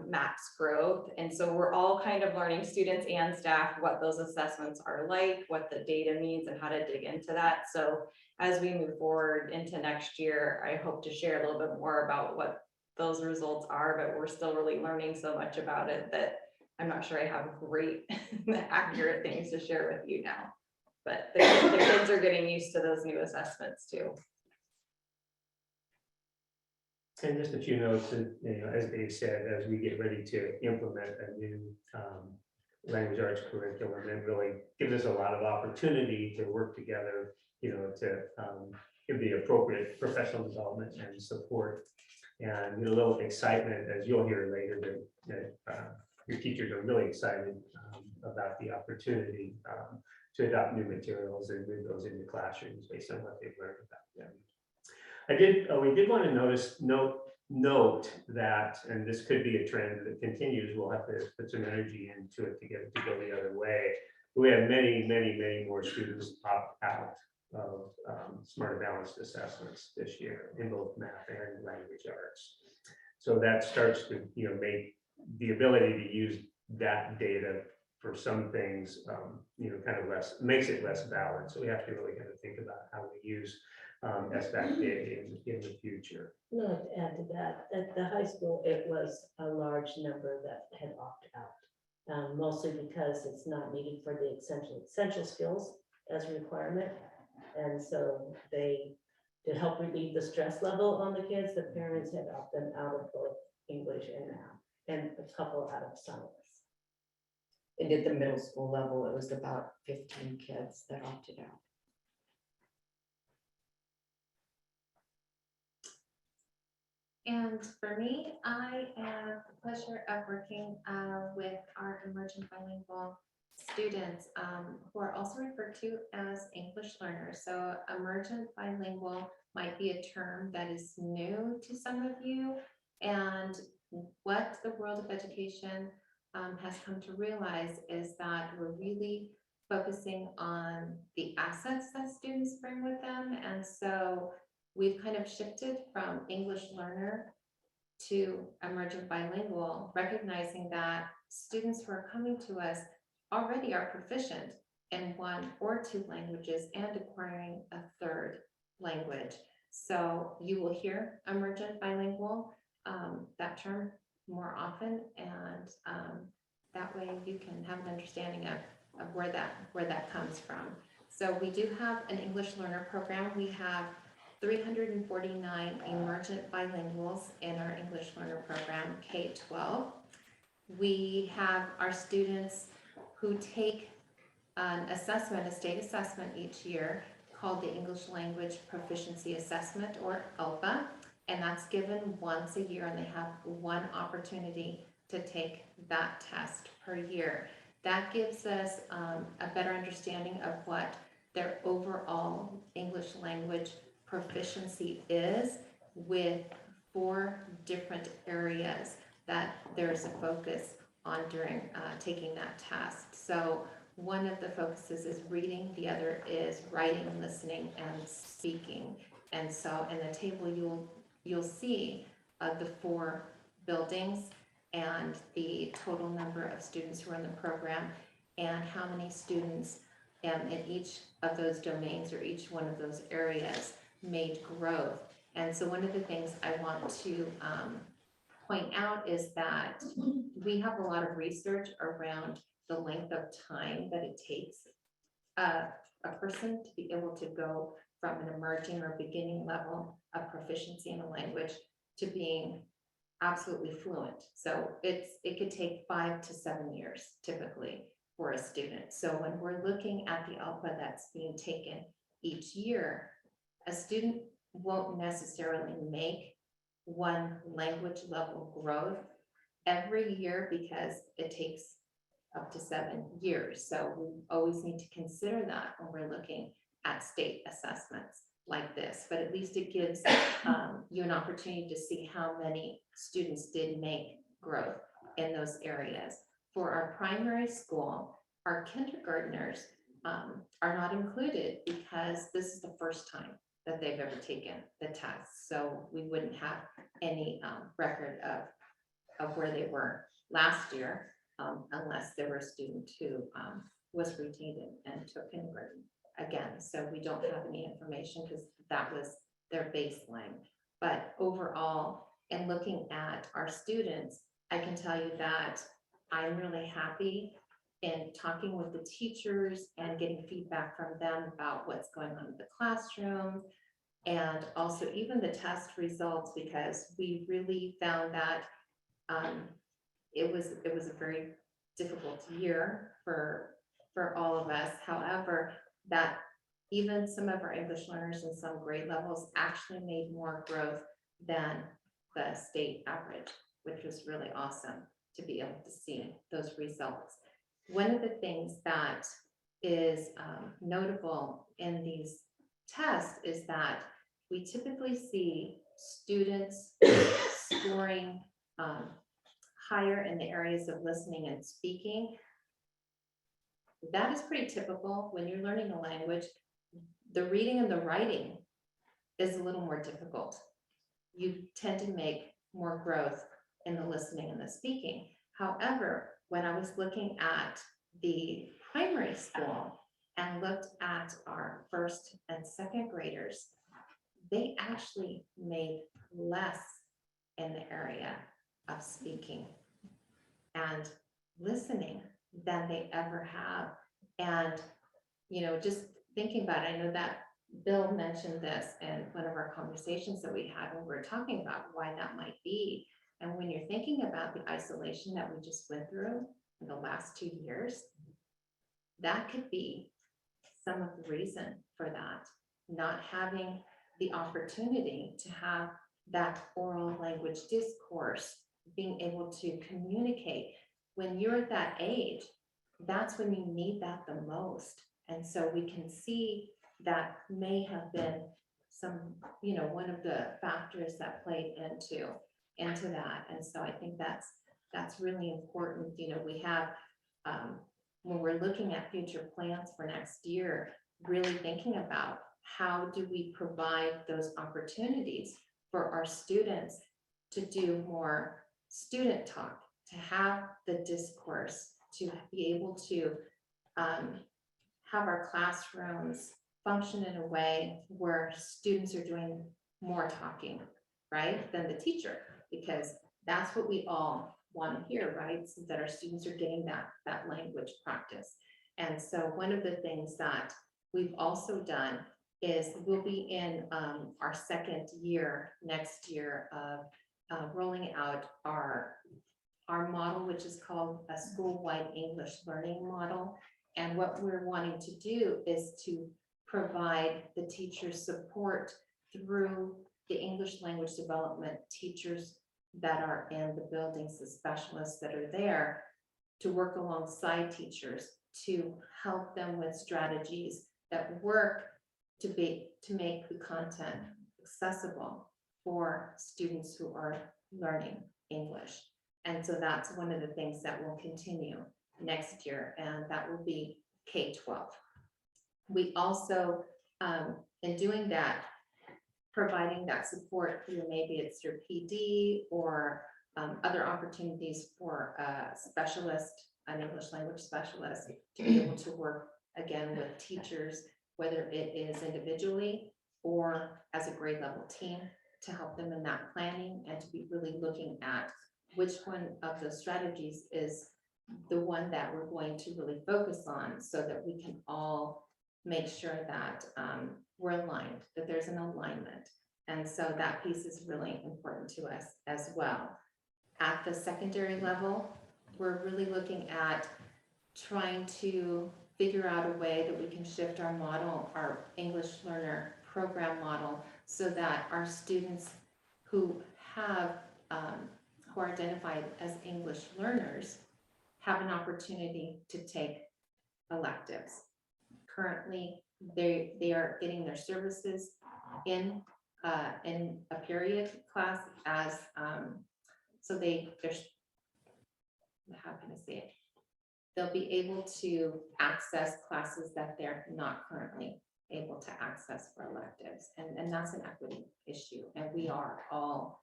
MAPS growth. And so we're all kind of learning, students and staff, what those assessments are like, what the data means and how to dig into that. So as we move forward into next year, I hope to share a little bit more about what those results are, but we're still really learning so much about it that I'm not sure I have great accurate things to share with you now. But the kids are getting used to those new assessments too. And just a few notes, and you know, as Dave said, as we get ready to implement a new language arts curriculum, it really gives us a lot of opportunity to work together, you know, to give the appropriate professional development and support, and get a little excitement, as you'll hear later, that your teachers are really excited about the opportunity to adopt new materials and move those into classrooms based on what they've learned about them. We did want to note that, and this could be a trend that continues, we'll have to put some energy into it to get it to go the other way. We have many more students opt out of Smarter Balanced assessments this year in both math and language arts. So that starts to, you know, make the ability to use that data for some things, you know, kind of makes it less valid. So we have to really kind of think about how we use SBAC data in the future. I'd like to add to that, at the high school, it was a large number that had opted out, mostly because it's not needed for the essential skills as a requirement. And so to help relieve the stress level on the kids, the parents had opted out of both English and math, and a couple out of science. And at the middle school level, it was about 15 kids that opted out. And for me, I have the pleasure of working with our emerging bilingual students who are also referred to as English learners. So emergent bilingual might be a term that is new to some of you. And what the world of education has come to realize is that we're really focusing on the assets that students bring with them. And so we've kind of shifted from English learner to emergent bilingual, recognizing that students who are coming to us already are proficient in one or two languages and acquiring a third language. So you will hear emergent bilingual, that term more often, and that way you can have an understanding of where that comes from. So we do have an English learner program. We have 349 emergent bilinguals in our English learner program, K-12. We have our students who take an assessment, a state assessment each year called the English Language Proficiency Assessment, or ELPA, and that's given once a year, and they have one opportunity to take that test per year. That gives us a better understanding of what their overall English language proficiency is, with 4 different areas that there's a focus on during taking that test. So one of the focuses is reading, the other is writing, listening, and speaking. And so in the table, you'll see the 4 buildings and the total number of students who are in the program, and how many students in each of those domains or each one of those areas made growth. And so one of the things I want to point out is that we have a lot of research around the length of time that it takes a person to be able to go from an emerging or beginning level of proficiency in a language to being absolutely fluent. So it could take 5 to 7 years typically for a student. So when we're looking at the ELPA that's being taken each year, a student won't necessarily make one language level growth every year because it takes up to 7 years. So we always need to consider that when we're looking at state assessments like this, but at least it gives you an opportunity to see how many students did make growth in those areas. For our primary school, our kindergartners are not included because this is the first time that they've ever taken the test. So we wouldn't have any record of where they were last year unless there were a student who was retained and took kindergarten again. So we don't have any information because that was their baseline. But overall, in looking at our students, I can tell you that I'm really happy in talking with the teachers and getting feedback from them about what's going on in the classroom, and also even the test results, because we really found that it was a very difficult year for all of us. However, that even some of our English learners in some grade levels actually made more growth than the state average, which was really awesome to be able to see those results. One of the things that is notable in these tests is that we typically see students scoring higher in the areas of listening and speaking. That is pretty typical when you're learning a language. The reading and the writing is a little more difficult. You tend to make more growth in the listening and the speaking. However, when I was looking at the primary school and looked at our first and second graders, they actually made less in the area of speaking and listening than they ever have. And, you know, just thinking about it, I know that Bill mentioned this in one of our conversations that we had when we were talking about why that might be. And when you're thinking about the isolation that we just went through in the last 2 years, that could be some of the reason for that, not having the opportunity to have that oral language discourse, being able to communicate. When you're at that age, that's when you need that the most. And so we can see that may have been some, you know, one of the factors that played into that. And so I think that's really important. You know, we have, when we're looking at future plans for next year, really thinking about how do we provide those opportunities for our students to do more student talk, to have the discourse, to be able to have our classrooms function in a way where students are doing more talking, right, than the teacher, because that's what we all want to hear, right? So that our students are getting that language practice. And so one of the things that we've also done is we'll be in our second year next year of rolling out our model, which is called a school-wide English learning model. And what we're wanting to do is to provide the teachers support through the English language development teachers that are in the buildings, the specialists that are there, to work alongside teachers to help them with strategies that work to make the content accessible for students who are learning English. And so that's one of the things that will continue next year, and that will be K-12. We also, in doing that, providing that support through, maybe it's through PD or other opportunities for a specialist, an English language specialist, to be able to work again with teachers, whether it is individually or as a grade level team, to help them in that planning and to be really looking at which one of those strategies is the one that we're going to really focus on, so that we can all make sure that we're aligned, that there's an alignment. And so that piece is really important to us as well. At the secondary level, we're really looking at trying to figure out a way that we can shift our model, our English learner program model, so that our students who have who are identified as English learners have an opportunity to take electives. Currently, they are getting their services in a period class as so there's, how can I say it? They'll be able to access classes that they're not currently able to access for electives, and that's an equity issue, and we are all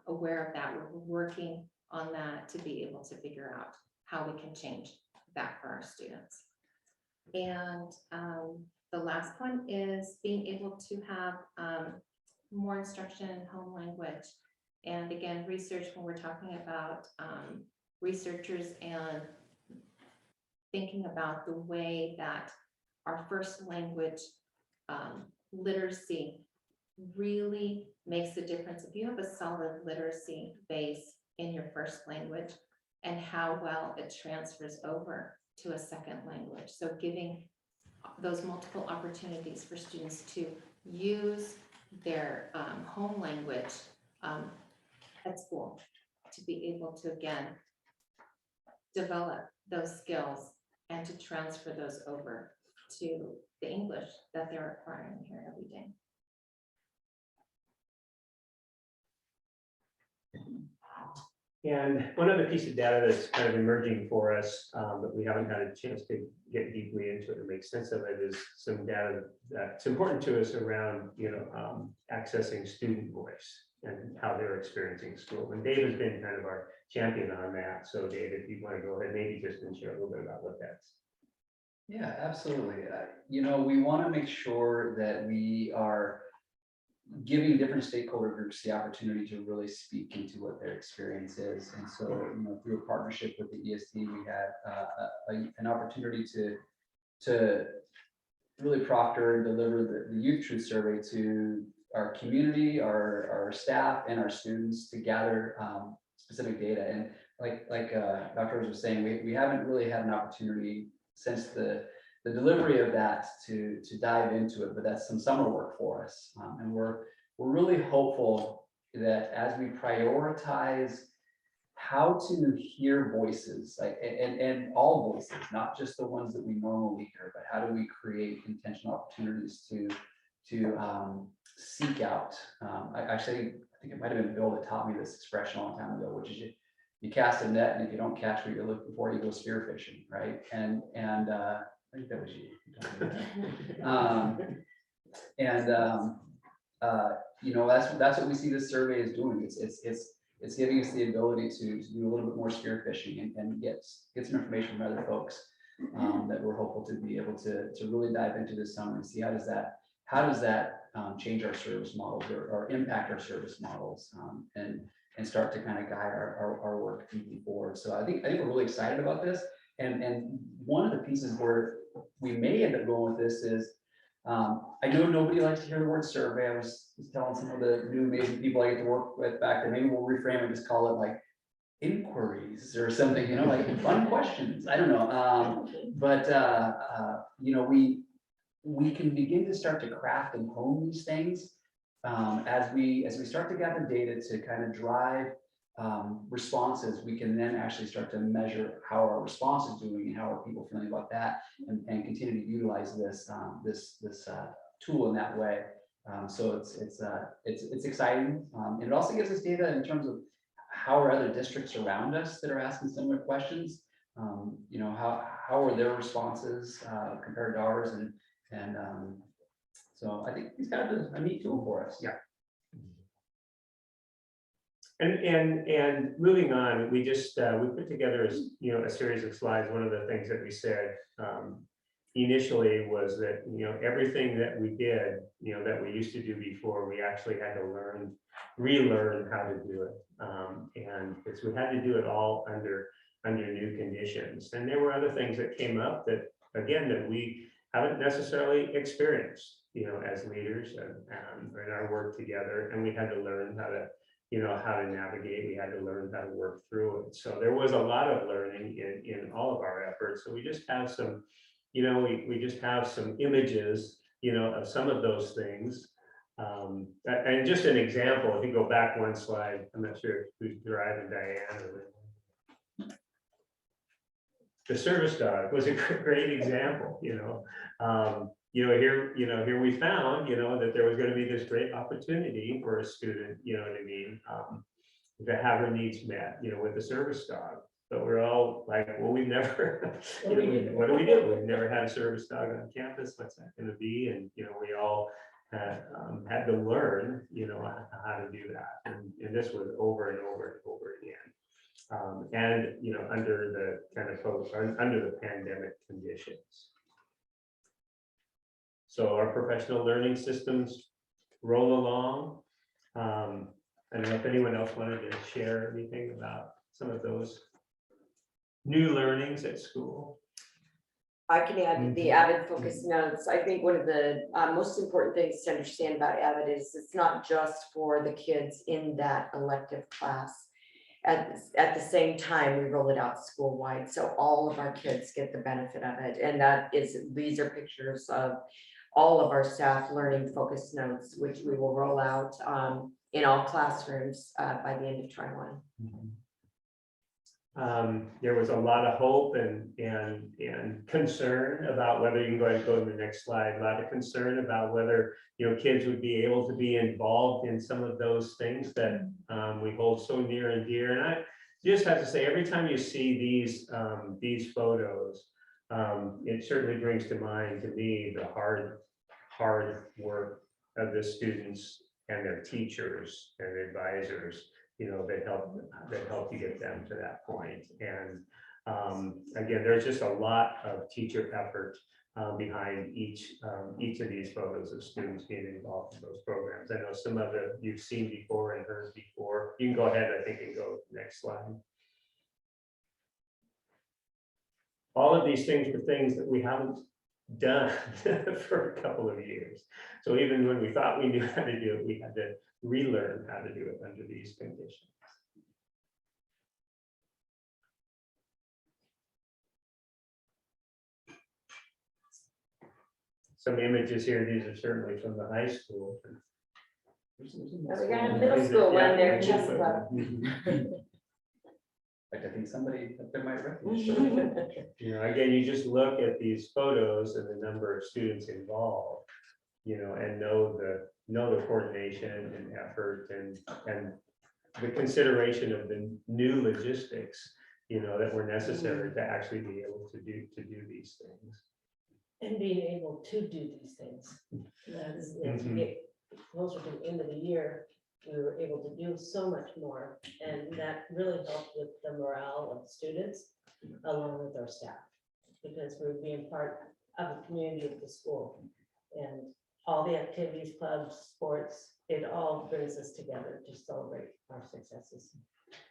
aware of that. We're working on that to be able to figure out how we can change that for our students. And the last one is being able to have more instruction in home language. And again, research, when we're talking about researchers and thinking about the way that our first language literacy really makes a difference. If you have a solid literacy base in your first language, and how well it transfers over to a second language. So giving those multiple opportunities for students to use their home language at school, to be able to, again, develop those skills and to transfer those over to the English that they're acquiring here every day. And one other piece of data that's kind of emerging for us, but we haven't had a chance to get deeply into it or make sense of it, is some data that's important to us around, accessing student voice and how they're experiencing school. And Dave has been kind of our champion on that. So Dave, if you want to go ahead, maybe just and share a little bit about what that's. Yeah, absolutely. We want to make sure that we are giving different stakeholder groups the opportunity to really speak into what their experience is. And so, through a partnership with the ESD, we had an opportunity to really proctor and deliver the Youth Truth Survey to our community, our staff, and our students to gather specific data. And like Dr. Rose was saying, we haven't really had an opportunity since the delivery of that to dive into it, but that's some summer work for us. And we're really hopeful that as we prioritize how to hear voices, like, and all voices, not just the ones that we normally hear, but how do we create intentional opportunities to seek out. I think it might have been Bill that taught me this expression a long time ago, which is you cast a net, and if you don't catch what you're looking for, you go spearfishing, right? And I think that was you. You know, that's what we see this survey is doing. It's giving us the ability to do a little bit more spearfishing and get some information from other folks that we're hopeful to be able to really dive into this summer and see how does that change our service models or impact our service models and start to kind of guide our work moving forward. So I think we're really excited about this. And one of the pieces where we may end up going with this is, I know nobody likes to hear the word survey. I was telling some of the new amazing people I get to work with back there, maybe we'll reframe and just call it like inquiries or something, you know, like fun questions. I don't know. You know, we can begin to start to craft and hone these things as we start to gather data to kind of drive responses. We can then actually start to measure how our response is doing and how are people feeling about that, and continue to utilize this tool in that way. So it's exciting, and it also gives us data in terms of how are other districts around us that are asking similar questions. You know, how are their responses compared to ours, and so I think it's kind of a neat tool for us. Yeah. And moving on, we just we put together a series of slides. One of the things that we said initially was that everything that we did that we used to do before, we actually had to relearn how to do it, and it's, we had to do it all under new conditions. And there were other things that came up that that we haven't necessarily experienced as leaders and in our work together, and we had to learn how to how to navigate. We had to learn how to work through it. So there was a lot of learning in all of our efforts. So we just have some, we just have some images, of some of those things. And just an example, if you go back one slide, I'm not sure who's driving, Diane or the service dog was a great example, here we found, that there was going to be this great opportunity for a student, to have her needs met, with the service dog. But we're all like, well, we've never, what do we do? We've never had a service dog on campus. What's that going to be? And, we all had to learn, how to do that. And this was over and over and over again. And, under the kind of under the pandemic conditions. So our professional learning systems roll along. I don't know if anyone else wanted to share anything about some of those new learnings at school. I can add the Avid focus notes. I think one of the most important things to understand about Avid is it's not just for the kids in that elective class. At the same time, we roll it out school-wide, so all of our kids get the benefit of it. And these are pictures of all of our staff learning focus notes, which we will roll out in all classrooms by the end of '21. There was a lot of hope and concern about whether, you can go ahead and go to the next slide, a lot of concern about whether kids would be able to be involved in some of those things that we hold so near and dear. And I just have to say, every time you see these photos, it certainly brings to mind, to me, the hard work of the students and their teachers and advisors, that help you get them to that point. And again, there's just a lot of teacher effort behind each of these photos of students being involved in those programs. I know some of it you've seen before and heard before. You can go ahead, I think, and go next slide. All of these things were things that we haven't done for a couple of years. So even when we thought we knew how to do it, we had to relearn how to do it under these conditions. Some images here, these are certainly from the high school. We got a middle school one there, Chestnut. In fact, I think somebody up there might recognize. her. You know, again, you just look at these photos and the number of students involved, you know, and know the coordination and effort and the consideration of the new logistics, you know, that were necessary to actually be able to do these things. And being able to do these things. As we get closer to the end of the year, we were able to do so much more. And that really helped with the morale of students along with our staff. Because we're being part of the community of the school. And all the activities, clubs, sports, it all brings us together to celebrate our successes.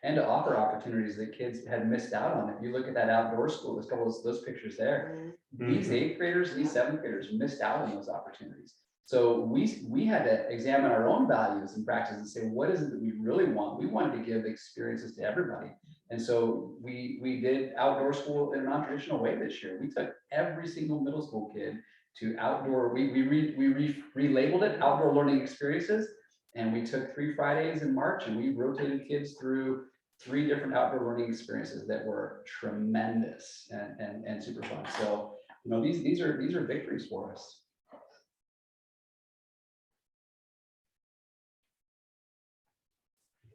And to offer opportunities that kids had missed out on. If you look at that outdoor school, there's a couple of those pictures there. These 8th graders, these 7th graders missed out on those opportunities. So we had to examine our own values and practice and say, what is it that we really want? We wanted to give experiences to everybody. And so we did outdoor school in a non-traditional way this year. We took every single middle school kid to outdoor, we relabeled it outdoor learning experiences. And we took 3 Fridays in March and we rotated kids through 3 different outdoor learning experiences that were tremendous and super fun. So, you know, these are victories for us.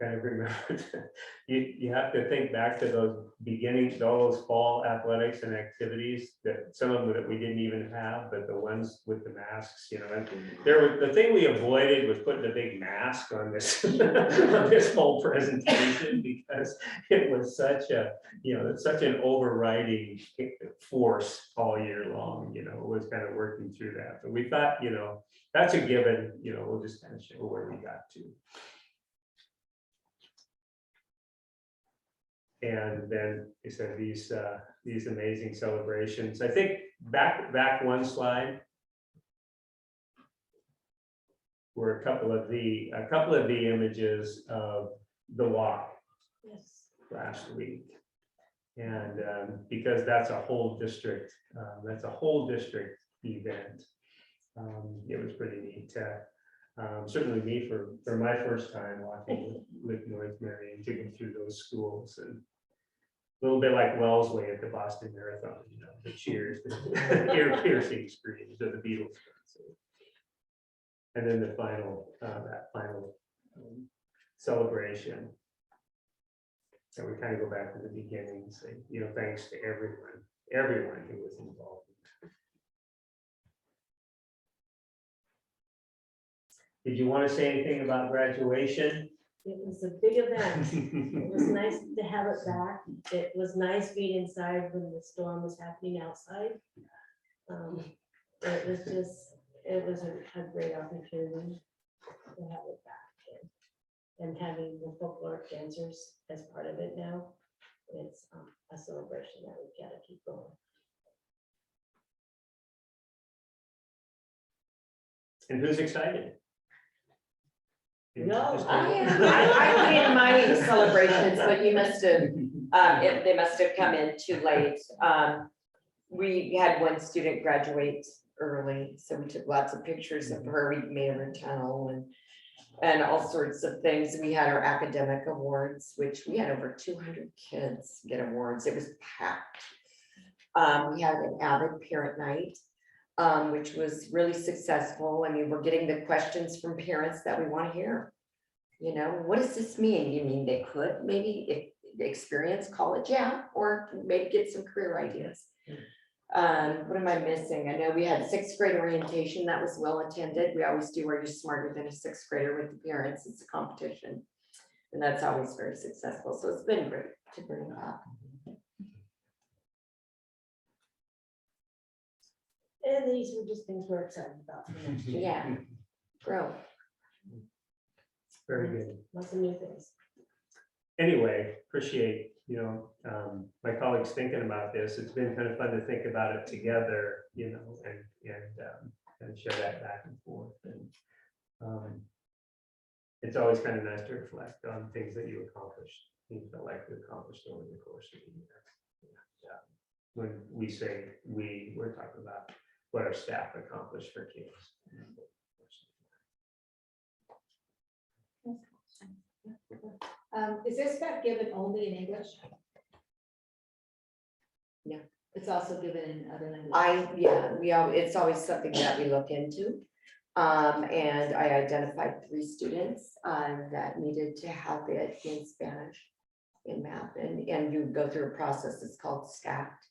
Kind of remember, you have to think back to those beginnings, those fall athletics and activities that some of them that we didn't even have, but the ones with the masks, you know, and the thing we avoided was putting a big mask on this, on this whole presentation, because it was such a, you know, it's such an overriding force all year long, you know, it was kind of working through that. But we thought, you know, that's a given, you know, we'll just kind of show where we got to. And then he said these amazing celebrations. I think back one slide were a couple of the images of the walk last week. And because that's a whole district event. It was pretty neat. Certainly me for my first time walking with North Marion, taking through those schools, and a little bit like Wells Way at the Boston Marathon, you know, the cheers, the ear-piercing screams of the Beatles. And then the final, that final celebration. So we kind of go back to the beginning and say, you know, thanks to everyone who was involved. Did you want to say anything about graduation? It was a big event. It was nice to have it back. It was nice being inside when the storm was happening outside. It was a great opportunity to have it back. And having the folkloric dancers as part of it now, it's a celebration that we've got to keep going. And who's excited? No, I put in my celebrations, but you must have, they must have come in too late. We had one student graduate early, so we took lots of pictures of her. We made her a tunnel and all sorts of things. We had our academic awards, which we had over 200 kids get awards. It was packed. We had an avid parent night, which was really successful. I mean, we're getting the questions from parents that we want to hear. You know, what does this mean? You mean they could maybe experience college, yeah, or maybe get some career ideas. What am I missing? I know we had 6th grade orientation that was well attended. We always do Are You Smarter Than a 6th Grader with the parents. It's a competition. And that's always very successful. So it's been great to bring it back. And these were just things we're excited about. For next year. Yeah, growth. Very good. Lots of new things. Anyway, appreciate, you know, my colleagues thinking about this. It's been kind of fun to think about it together, you know, and share that back and forth. And it's always kind of nice to reflect on things that you accomplished, things that like you accomplished over the course of the year. When we say we're talking about what our staff accomplished for kids. Is this stuff given only in English? It's also given in other languages. It's always something that we look into. And I identified 3 students that needed to have it in Spanish, in math, and you go through a process, it's called STACKed.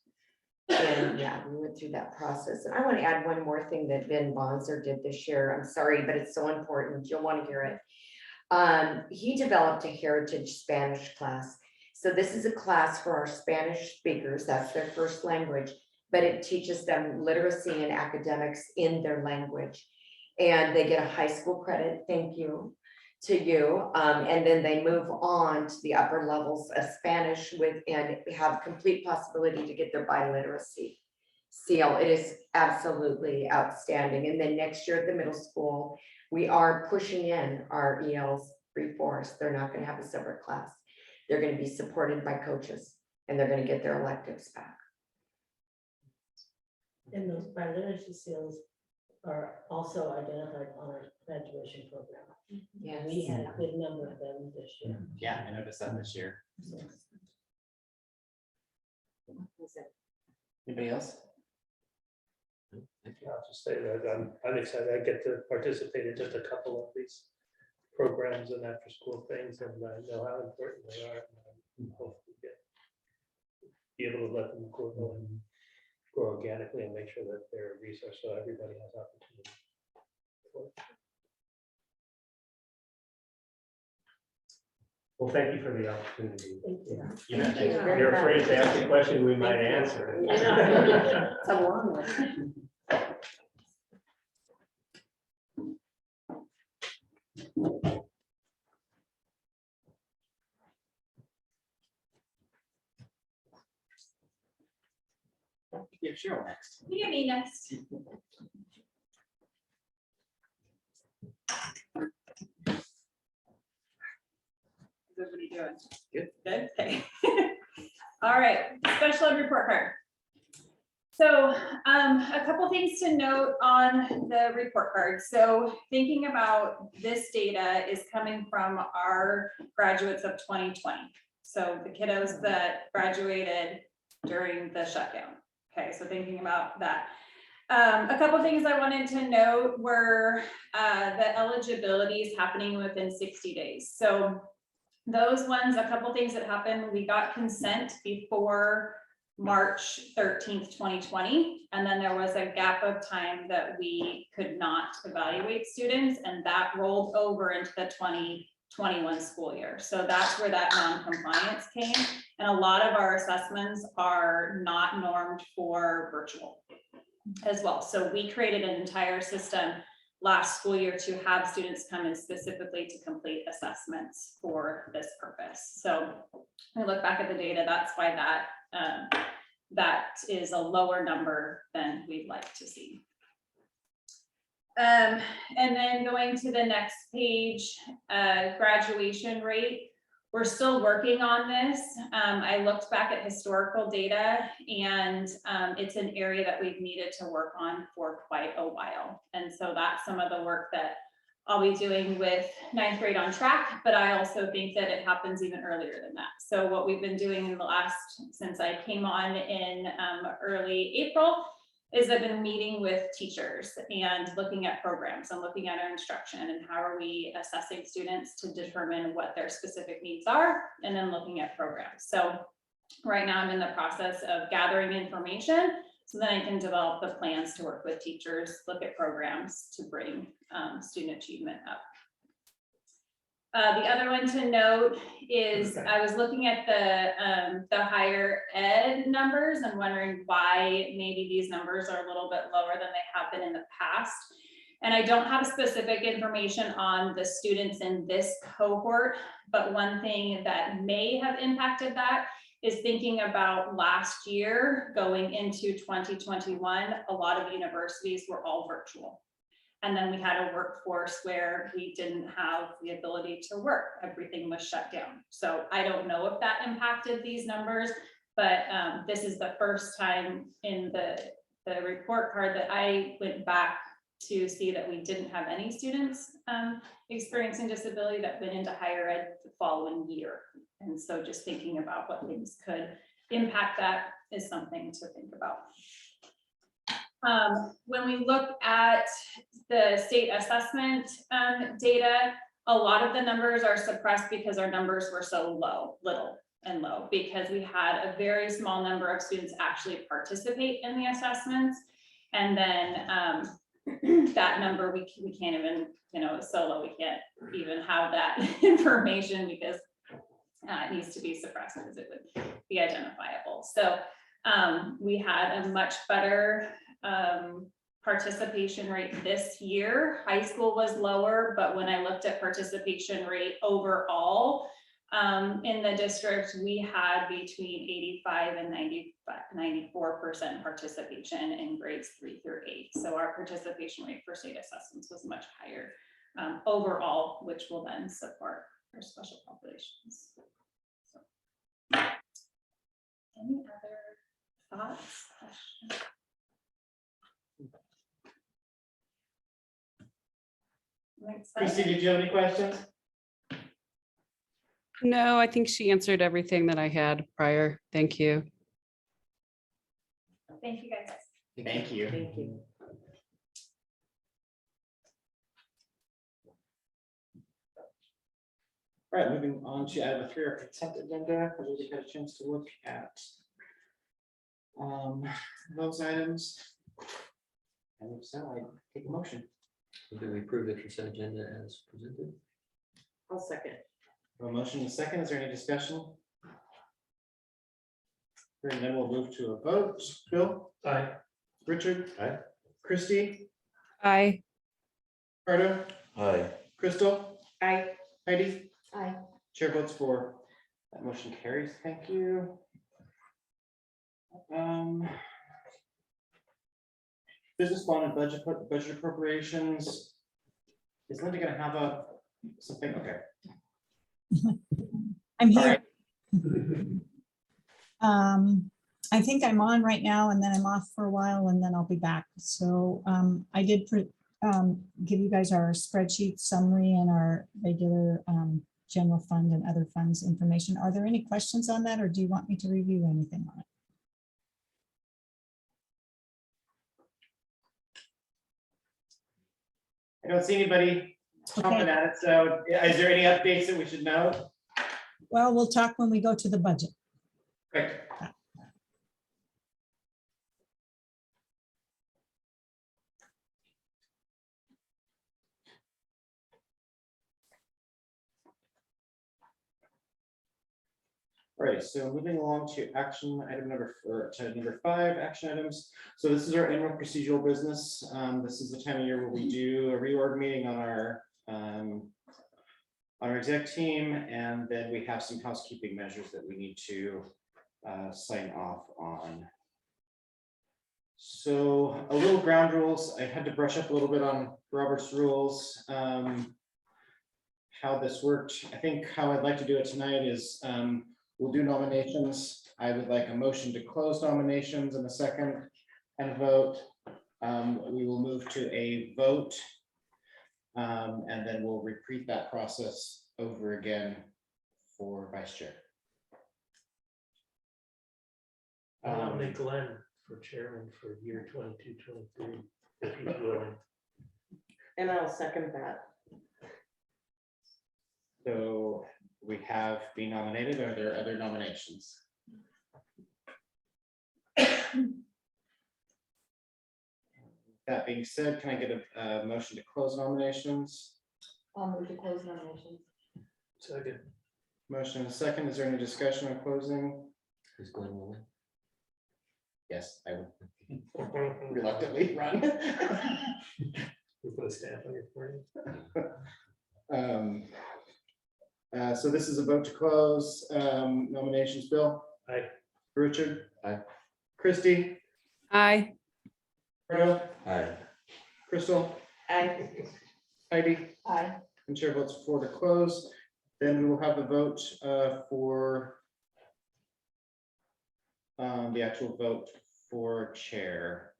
And yeah, we went through that process. And I want to add one more thing that Ben Bonser did this year. I'm sorry, but it's so important. You'll want to hear it. He developed a heritage Spanish class. So this is a class for our Spanish speakers. That's their first language, but it teaches them literacy and academics in their language. And they get a high school credit, thank you, to you. And then they move on to the upper levels of Spanish and have complete possibility to get their biliteracy seal. It is absolutely outstanding. And then next year at the middle school, we are pushing in our ELs 3-4s. They're not going to have a separate class. They're going to be supported by coaches and they're going to get their electives back. And those biliteracy skills are also identified on our graduation program. Yes. We had a good number of them this year. Yeah, I noticed that this year. Anybody else? I'll just say that I'm excited. I get to participate in just a couple of these programs and after school things, and I know how important they are. And I hopefully be able to let them grow and grow organically and make sure that they're a resource so everybody has opportunity. Well, thank you for the opportunity. Thank you. You're afraid to ask a question we might answer. It's a long one. Give Cheryl next. You get me next. How's everybody doing? Good. Good, okay. All right, special ed report card. So a couple things to note on the report card. So thinking about this data is coming from our graduates of 2020. So the kiddos that graduated during the shutdown. Okay, so thinking about that. A couple things I wanted to note were the eligibility is happening within 60 days. So those ones, a couple things that happened, we got consent before March 13th, 2020. And then there was a gap of time that we could not evaluate students, and that rolled over into the 2021 school year. So that's where that non-compliance came. And a lot of our assessments are not normed for virtual as well. So we created an entire system last school year to have students come in specifically to complete assessments for this purpose. So when I look back at the data, that's why that is a lower number than we'd like to see. And then going to the next page, graduation rate. We're still working on this. I looked back at historical data, and it's an area that we've needed to work on for quite a while. And so that's some of the work that I'll be doing with 9th grade on track, but I also think that it happens even earlier than that. So what we've been doing in the since I came on in early April, is I've been meeting with teachers and looking at programs and looking at our instruction and how are we assessing students to determine what their specific needs are, and then looking at programs. So right now I'm in the process of gathering information so then I can develop the plans to work with teachers, look at programs to bring student achievement up. The other one to note is I was looking at the higher ed numbers and wondering why maybe these numbers are a little bit lower than they have been in the past. And I don't have specific information on the students in this cohort, but one thing that may have impacted that is thinking about last year going into 2021, a lot of universities were all virtual. And then we had a workforce where we didn't have the ability to work. Everything was shut down. So I don't know if that impacted these numbers, but this is the first time in the report card that I went back to see that we didn't have any students experiencing disability that went into higher ed the following year. And so just thinking about what things could impact that is something to think about. When we look at the state assessment data, a lot of the numbers are suppressed because our numbers were so little and low, because we had a very small number of students actually participate in the assessments. And then that number, we can't even, it's so low, we can't even have that information because it needs to be suppressed because it would be identifiable. So we had a much better participation rate this year. High school was lower, but when I looked at participation rate overall in the district, we had between 85 and 94% participation in grades 3 through 8. So our participation rate for state assessments was much higher overall, which will then support our special populations. So, any other thoughts, questions? Christy, did you have any questions? No, I think she answered everything that I had prior. Thank you. Thank you, guys. Thank you. Thank you. All right, moving on to item 3, our consent agenda. Have we had a chance to look at those items? And if so, I take a motion. Do we approve the consent agenda as presented? I'll second. A motion and a second. Is there any discussion? And then we'll move to a vote. Bill? Aye. Richard? Aye. Christy? Aye. Ricardo? Aye. Crystal? Aye. Heidi? Aye. Chair votes for. That motion carries. Thank you. Business bond and budget appropriations. Is Linda gonna have something? Okay. I'm All here. right. I think I'm on right now and then I'm off for a while and then I'll be back. So I did give you guys our spreadsheet summary and our regular general fund and other funds information. Are there any questions on that or do you want me to review anything on it? I don't see anybody jumping at it. So is there any updates that we should know? Well, we'll talk when we go to the budget. Great. All right, so moving along to number 5, action items. So this is our annual procedural business. This is the time of year where we do a reorg meeting on our exec team, and then we have some housekeeping measures that we need to sign off on. So a little ground rules. I had to brush up a little bit on Robert's rules. How this worked. I think how I'd like to do it tonight is we'll do nominations. I would like a motion to close nominations in a second and vote. We will move to a vote. And then we'll repeat that process over again for vice chair. I'll nominate Glenn for chairman for year 22-23, if he's willing. And I'll second that. So we have been nominated. Are there other nominations? That being said, can I get a motion to close nominations? I'll move to close nominations. Second. Motion and a second. Is there any discussion on closing? Is Glenn willing? Yes, I would reluctantly run. We put a stamp on your forehead. So this is a vote to close nominations. Bill? Aye. Richard? Aye. Christy? Aye. Ricardo? Aye. Crystal? Aye. Heidi? Aye. And chair votes 4 to close. Then we will have the vote for the actual vote for chair.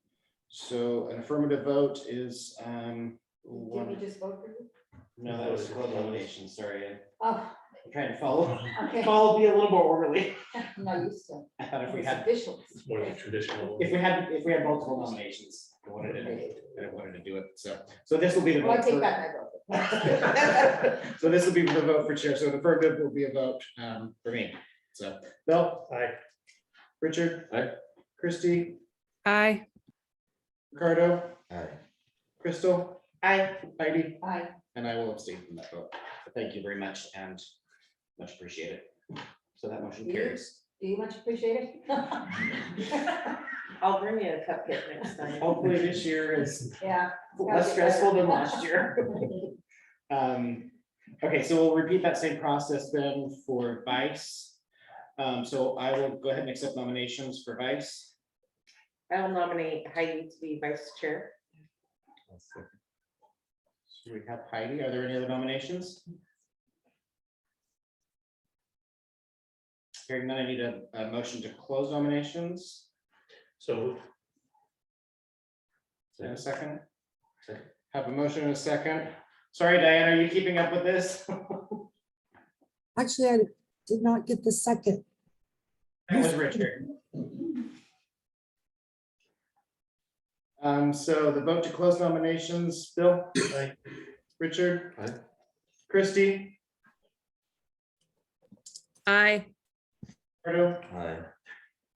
So an affirmative vote is Did we just vote for you? no, that was closed nomination. Sorry, Oh, I'm trying to follow okay. be a little more orderly. No, you still. thought if we had, Official. It's more than traditional. if we had multiple nominations, I wanted to do it, so this will be the Well, I vote. take for- back my vote. So this will be the vote for chair, so the first vote will be a vote for me, so, Bill? Aye. Richard? Aye. Christie? Aye. Ricardo? Aye. Crystal? Aye. Heidi? Aye. And I will abstain from that vote. Thank you very much and much appreciated. So that motion carries. Do you much appreciate it? I'll bring you a cupcake next time. Hopefully this year is Yeah. less stressful than last year. Okay, so we'll repeat that same process then for vice. So I will go ahead and accept nominations for vice. I'll nominate Heidi to be vice chair. So we have Heidi. Are there any other nominations? Hearing none, I need a motion to close nominations. So In a second. Have a motion in a second. Sorry, Diane, are you keeping up with this? Actually, I did not get the second. That was Richard. So the vote to close nominations, Bill? Aye. Richard? Aye. Christie? Aye. Ricardo? Aye.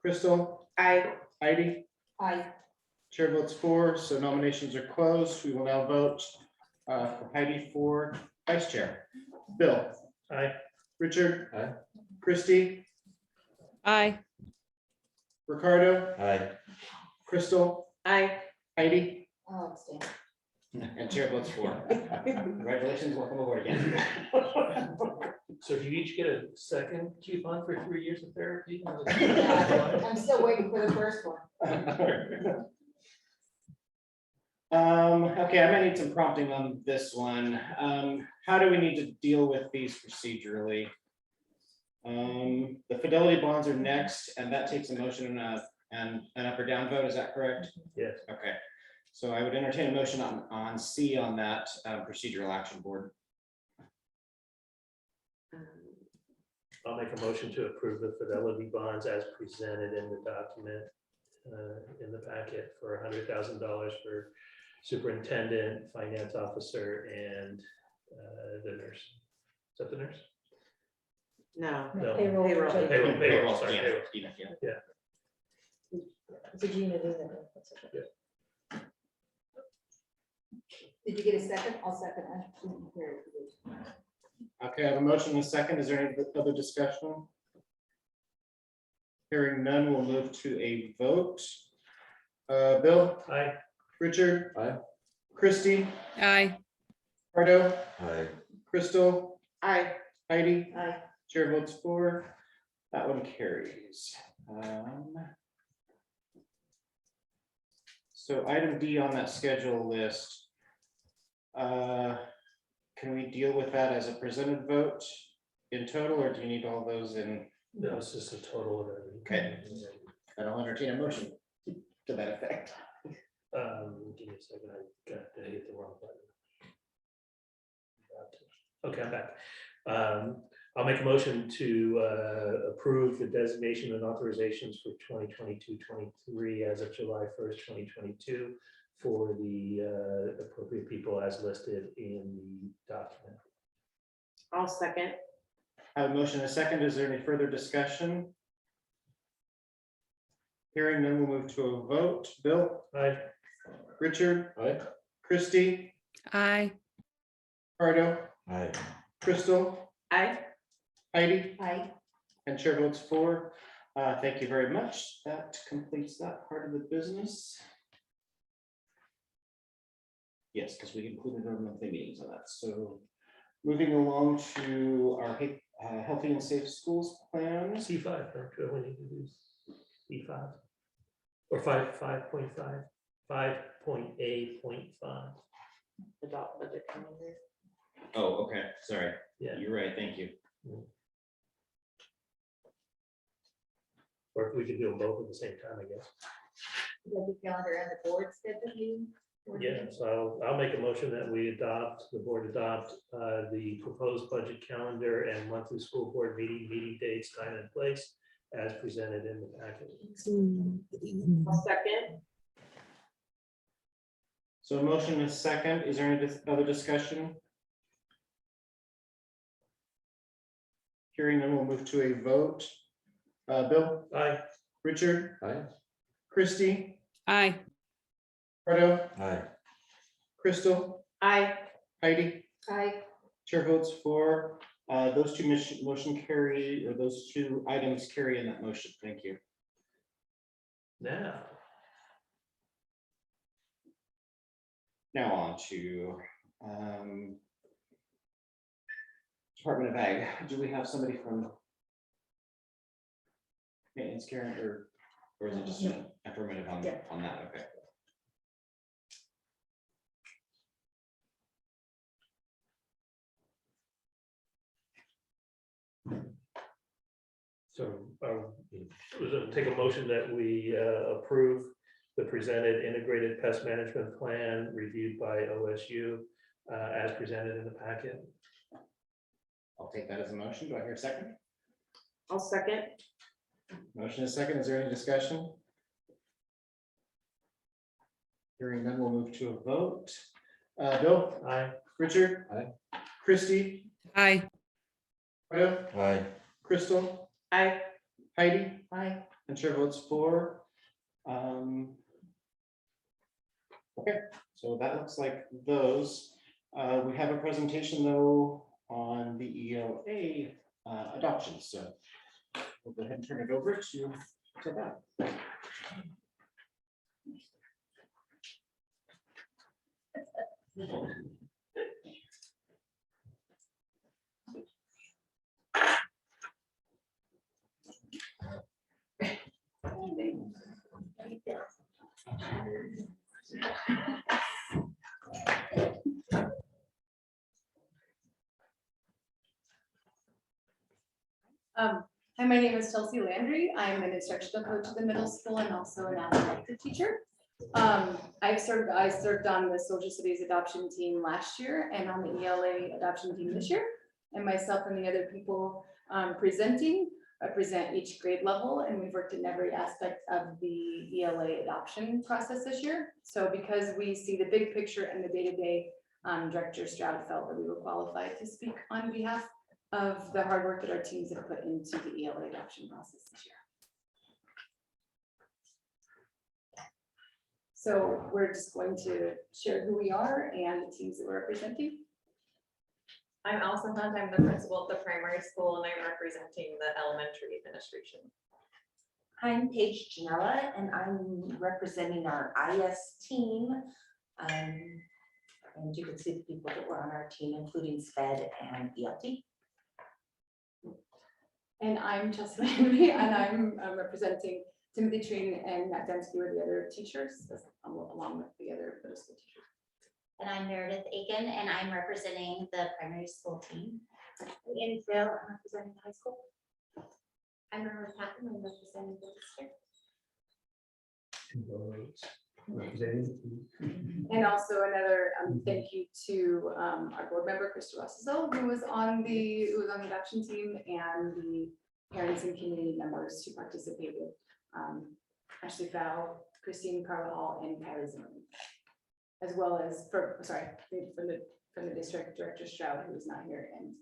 Crystal? Aye. Heidi? Aye. Chair votes for, so nominations are closed. We will now vote for Heidi for vice chair. Bill? Aye. Richard? Aye. Christie? Aye. Ricardo? Aye. Crystal? Aye. Heidi? I'll abstain. And chair votes for. Congratulations, welcome aboard again. So do you each get a second coupon for 3 years of therapy? Yeah, I'm still waiting for the first one. Okay, I might need some prompting on this one. How do we need to deal with these procedurally? The fidelity bonds are next, and that takes a motion and an up or down vote, is that correct? Yes. Okay, so I would entertain a motion on C on that procedural action board. I'll make a motion to approve the fidelity bonds as presented in the document in the packet for $100,000 for superintendent, finance officer, and the nurse. Is that the nurse? No. No. Payroll. Payroll, sorry, Yeah, payroll. yeah. Did you do that? That's okay. Did you get a second? I'll second it. Okay, I have a motion and a second. Is there any other discussion? Hearing none, we'll move to a vote. Bill? Aye. Richard? Aye. Christie? Aye. Ricardo? Aye. Crystal? Aye. Heidi? Aye. Chair votes for. That one carries. So item D on that schedule list. Can we deal with that as a presented vote in total, or do you need all those in? No, it's just a total of everything. Okay. And I'll entertain a motion to that effect. Give me a second, I got to hit the wrong button. Okay, I'm back. I'll make a motion to approve the designation and authorizations for 2022-23 as of July 1st, 2022 for the appropriate people as listed in the document. I'll second. I have a motion and a second. Is there any further discussion? Hearing none, we'll move to a vote. Bill? Aye. Richard? Aye. Christie? Aye. Ricardo? Aye. Crystal? Aye. Heidi? Aye. And chair votes for. Thank you very much. That completes that part of the business. Yes, because we included our monthly meetings on that. So moving along to our healthy and safe schools plan. C5, right? We need to do C5 or 5.5, 5.A.5. Adopt budget calendar. Oh, okay, sorry. Yeah. You're right, thank you. Or if we could do them both at the same time, I guess. The calendar and the board schedule. Yeah, so I'll make a motion that the board adopt the proposed budget calendar and monthly school board meeting dates, time and place as presented in the packet. Second. So a motion is second. Is there any other discussion? Hearing none, we'll move to a vote. Bill? Aye. Richard? Aye. Christie? Aye. Pardo? Aye. Crystal? Aye. Heidi? Aye. Chair votes for, those two motion carry, or those two items carry in that motion. Thank you. Now, Now on to Department of Ag. Do we have somebody from maintenance, Karen, or is it just an affirmative on that? Okay. so take a motion that we approve the presented integrated pest management plan reviewed by OSU as presented in the packet. I'll take that as a motion. Do I hear a second? I'll second. Motion is second. Is there any discussion? Hearing none, we'll move to a vote. Bill? Aye. Richard? Aye. Christie? Aye. Pardo? Aye. Crystal? Aye. Heidi? Aye. And chair votes for. Okay, so that looks like those. We have a presentation though on the ELA adoption, so we'll go ahead and turn it over to that. Hi, my name is Chelsea Landry. I'm an instructional coach at the middle school and also an elected teacher. I served on the social studies adoption team last year and on the ELA adoption team this year. And myself and the other people presenting represent each grade level, and we've worked in every aspect of the ELA adoption process this year. So because we see the big picture and the day-to-day, Director Stroud felt that we were qualified to speak on behalf of the hard work that our teams have put into the ELA adoption process this year. So we're just going to share who we are and the teams that we're representing. I'm Allison Hunt. I'm the principal at the primary school and I'm representing the elementary administration. I'm Paige Janella and I'm representing our IS team. And you can see the people that were on our team, including SPED and ELT. And I'm Chelsea Landry, and I'm representing Timothy Treen and Matt Dembski were the other teachers, along with the other middle school teachers. And I'm Meredith Aiken, and I'm representing the primary school team. And Phil, I'm representing the high school. I'm Maria Patton, I'm representing the district. And also another thank you to our board member, Krista Russell, who was on the adoption team, and the parents and community members who participated. Ashley Fowl, Christine Carvajal, and Kylie Zimmerman. As well as from the district, Director Stroud, who is not here, and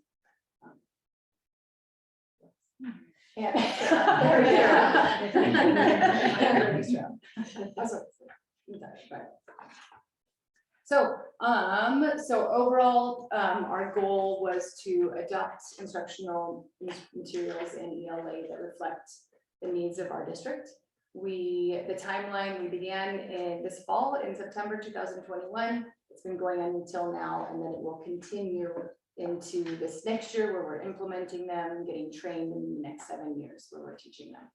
So overall, our goal was to adopt instructional materials in ELA that reflect the needs of our district. The timeline, we began in this fall in September 2021. It's been going on until now, and then it will continue into this next year where we're implementing them, getting trained in the next 7 years where we're teaching them.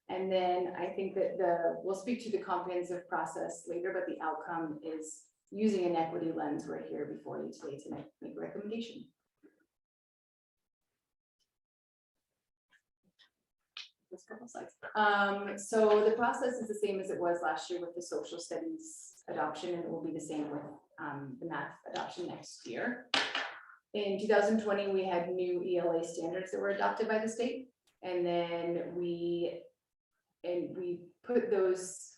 And then I think that we'll speak to the comprehensive process later, but the outcome is using an equity lens. We're here before you today to make a recommendation. Just a couple slides. So the process is the same as it was last year with the social studies adoption, and it will be the same with the math adoption next year. In 2020, we had new ELA standards that were adopted by the state. And then we put those,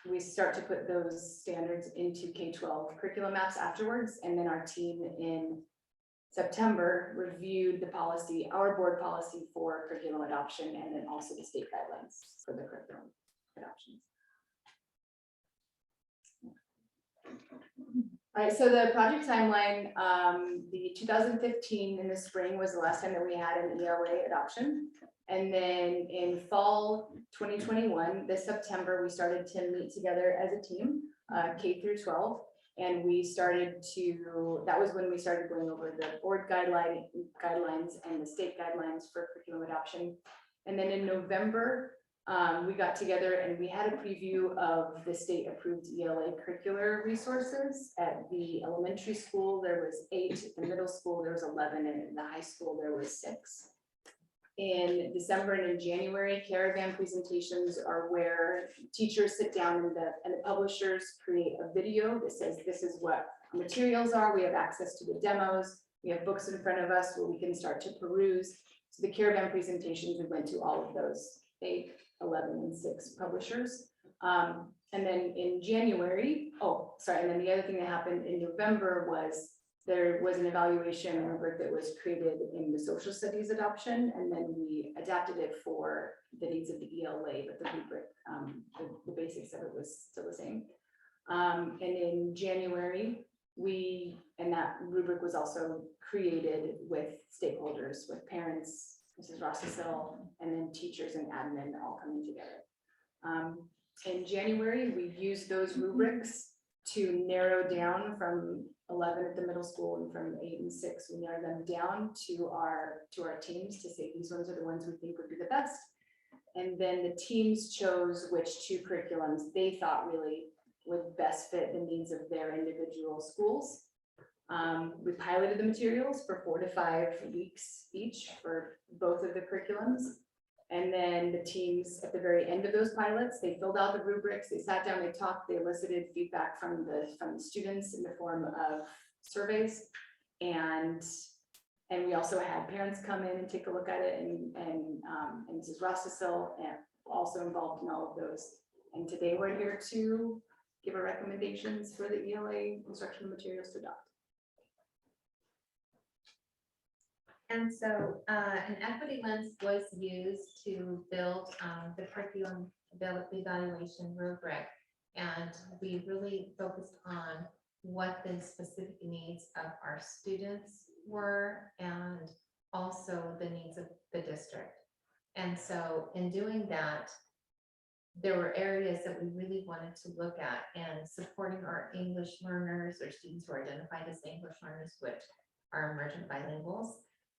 we start to put those standards into K-12 curriculum maps afterwards. And then our team in September reviewed the policy, our board policy for curriculum adoption, and then also the state guidelines for the curriculum adoptions. All right, so the project timeline, the 2015 in the spring was the last time that we had an ELA adoption. And then in fall 2021, this September, we started to meet together as a team, K through 12. And we started to, that was when we started going over the board guidelines and the state guidelines for curriculum adoption. And then in November, we got together and we had a preview of the state approved ELA curricular resources. At the elementary school, there was 8, at the middle school, there was 11, and in the high school, there was 6. In December and in January, caravan presentations are where teachers sit down and the publishers create a video that says, this is what materials are. We have access to the demos. We have books in front of us where we can start to peruse. So the caravan presentations, we went to all of those 8, 11, and 6 publishers. And then in January, and then the other thing that happened in November was there was an evaluation rubric that was created in the social studies adoption, and then we adapted it for the needs of the ELA, but the rubric, the basics of it was still the same. And in January, and that rubric was also created with stakeholders, with parents, Mrs. Rossisell, and then teachers and admin all coming together. In January, we used those rubrics to narrow down from 11 at the middle school and from 8 and 6, we narrowed them down to our teams to say these ones are the ones we think would be the best. And then the teams chose which 2 curriculums they thought really would best fit the needs of their individual schools. We piloted the materials for 4 to 5 weeks each for both of the curriculums. And then the teams at the very end of those pilots, they filled out the rubrics, they sat down, they talked, they elicited feedback from the students in the form of surveys. And we also had parents come in and take a look at it, and Mrs. Rossisell also involved in all of those. And today we're here to give our recommendations for the ELA instructional materials to adopt. And so an equity lens was used to build the curriculum evaluation rubric. And we really focused on what the specific needs of our students were and also the needs of the district. And so in doing that, there were areas that we really wanted to look at, and supporting our English learners or students who are identified as English learners, which are emergent bilinguals,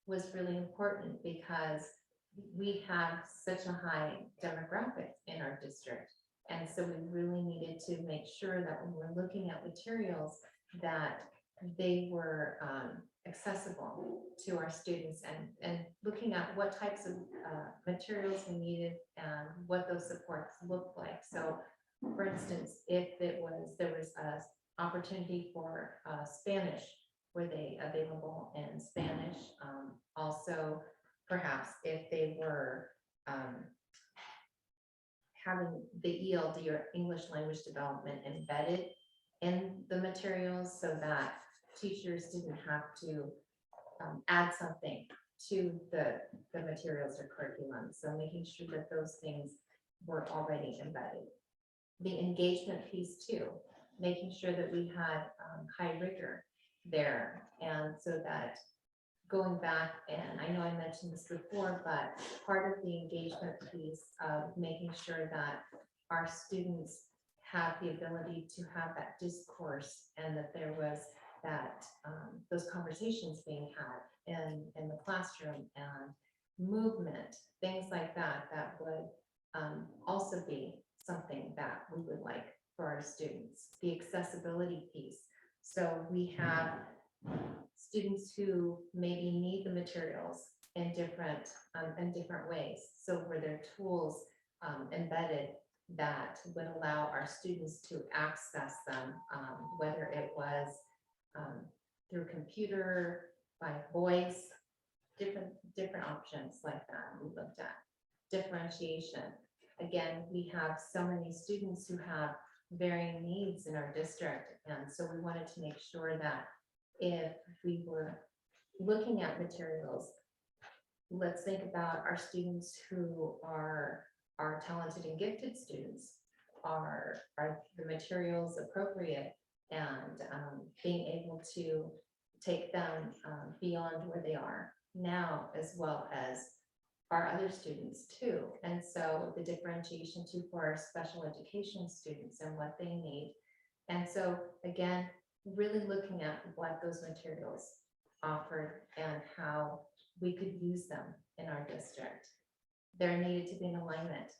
was really important because we have such a high demographic in our district. And so we really needed to make sure that when we're looking at materials, that they were accessible to our students, and looking at what types of materials we needed and what those supports looked like. So for instance, if there was an opportunity for Spanish, were they available in Spanish? Also, perhaps if they were having the ELD or English language development embedded in the materials so that teachers didn't have to add something to the materials or curriculum. So making sure that those things were already embedded. The engagement piece too, making sure that we had high rigor there. And so that going back, and I know I mentioned this before, but part of the engagement piece of making sure that our students have the ability to have that discourse, and that there was that those conversations being had in the classroom, and movement, things like that, that would also be something that we would like for our students. The accessibility piece. So we have students who maybe need the materials in different ways. So were there tools embedded that would allow our students to access them, whether it was through computer, by voice, different options like that we looked at. differentiation. Again, we have so many students who have varying needs in our district. And so we wanted to make sure that if we were looking at materials, let's think about our students who are talented and gifted students. Are the materials appropriate, and being able to take them beyond where they are now, as well as our other students too. And so the differentiation too for our special education students and what they need. And so again, really looking at what those materials offered and how we could use them in our district. There needed to be an alignment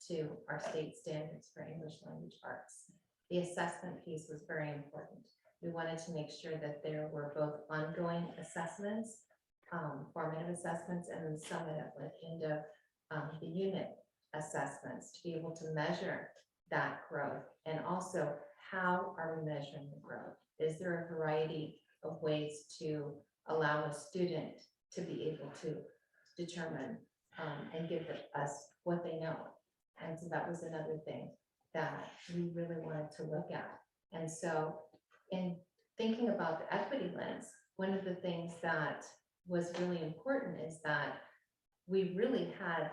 to our state standards for English language arts. The assessment piece was very important. We wanted to make sure that there were both ongoing assessments, formative assessments, and then some at the end of the unit assessments to be able to measure that growth. And also, how are we measuring the growth? Is there a variety of ways to allow a student to be able to determine and give us what they know? And so that was another thing that we really wanted to look at. And so in thinking about the equity lens, one of the things that was really important is that we really had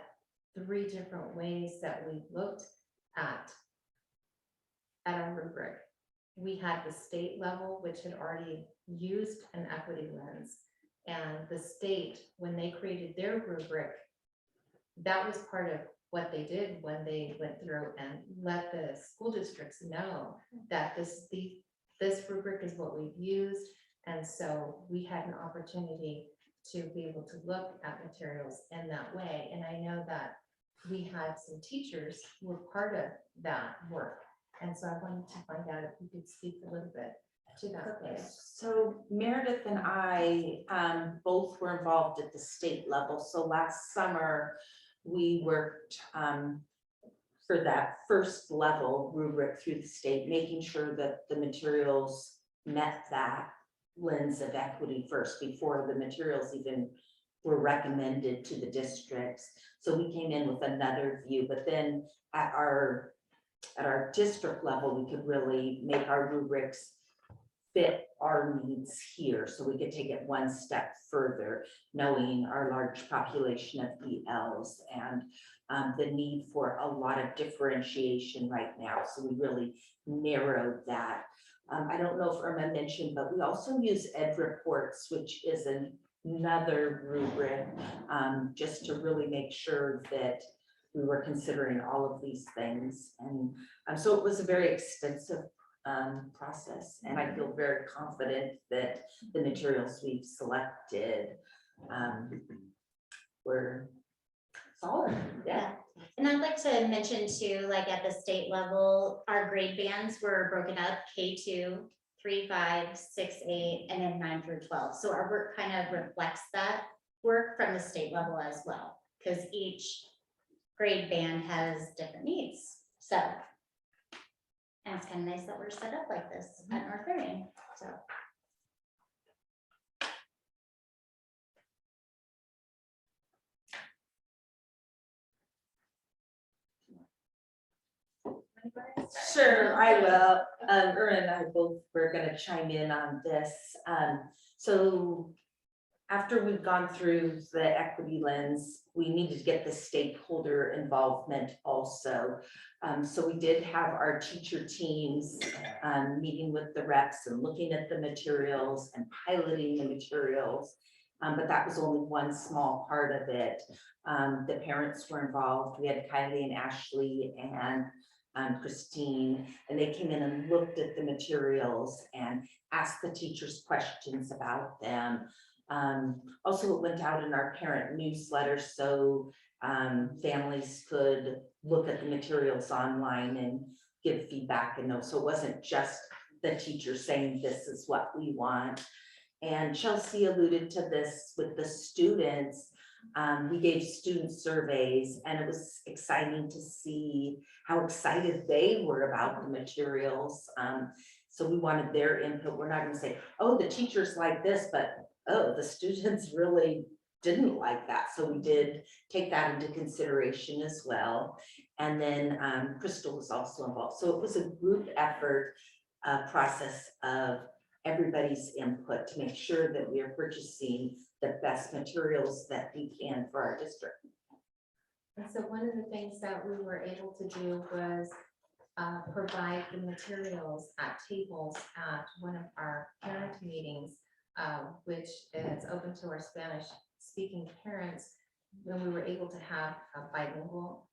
3 different ways that we looked at our rubric. We had the state level, which had already used an equity lens, and the state, when they created their rubric, that was part of what they did when they went through and let the school districts know that this rubric is what we've used. And so we had an opportunity to be able to look at materials in that way. And I know that we had some teachers who were part of that work. And so I wanted to find out if you could speak a little bit to that. Place. So Meredith and I both were involved at the state level. So last summer, we worked for that first level rubric through the state, making sure that the materials met that lens of equity first before the materials even were recommended to the districts. So we came in with another view, but then at our district level, we could really make our rubrics fit our needs here, so we could take it one step further, knowing our large population of ELs and the need for a lot of differentiation right now. So we really narrowed that. I don't know if Irma mentioned, but we also use Ed Reports, which is another rubric, just to really make sure that we were considering all of these things. And so it was a very extensive process, and I feel very confident that the materials we've selected were solid. Yeah. And I'd like to mention too, like at the state level, our grade bands were broken up K2, 3, 5, 6, 8, and then 9 through 12. So our work kind of reflects that work from the state level as well, because each grade band has different needs. So, and it's kind of nice that we're set up like this at North Marion. So. Sure, I will. Irma and I both were going to chime in on this. So after we've gone through the equity lens, we needed to get the stakeholder involvement also. So we did have our teacher teams meeting with the reps and looking at the materials and piloting the materials. But that was only one small part of it. The parents were involved. We had Kylie and Ashley and Christine, and they came in and looked at the materials and asked the teachers questions about them. Also, it went out in our parent newsletter, so families could look at the materials online and give feedback and know. So it wasn't just the teacher saying this is what we want. And Chelsea alluded to this with the students. We gave student surveys, and it was exciting to see how excited they were about the materials. So we wanted their input. We're not going to say, oh, the teachers like this, but oh, the students really didn't like that. So we did take that into consideration as well. And then Crystal was also involved. So it was a group effort process of everybody's input to make sure that we are purchasing the best materials that we can for our district. And so one of the things that we were able to do was provide the materials at tables at one of our parent meetings, which is open to our Spanish speaking parents, when we were able to have a bilingual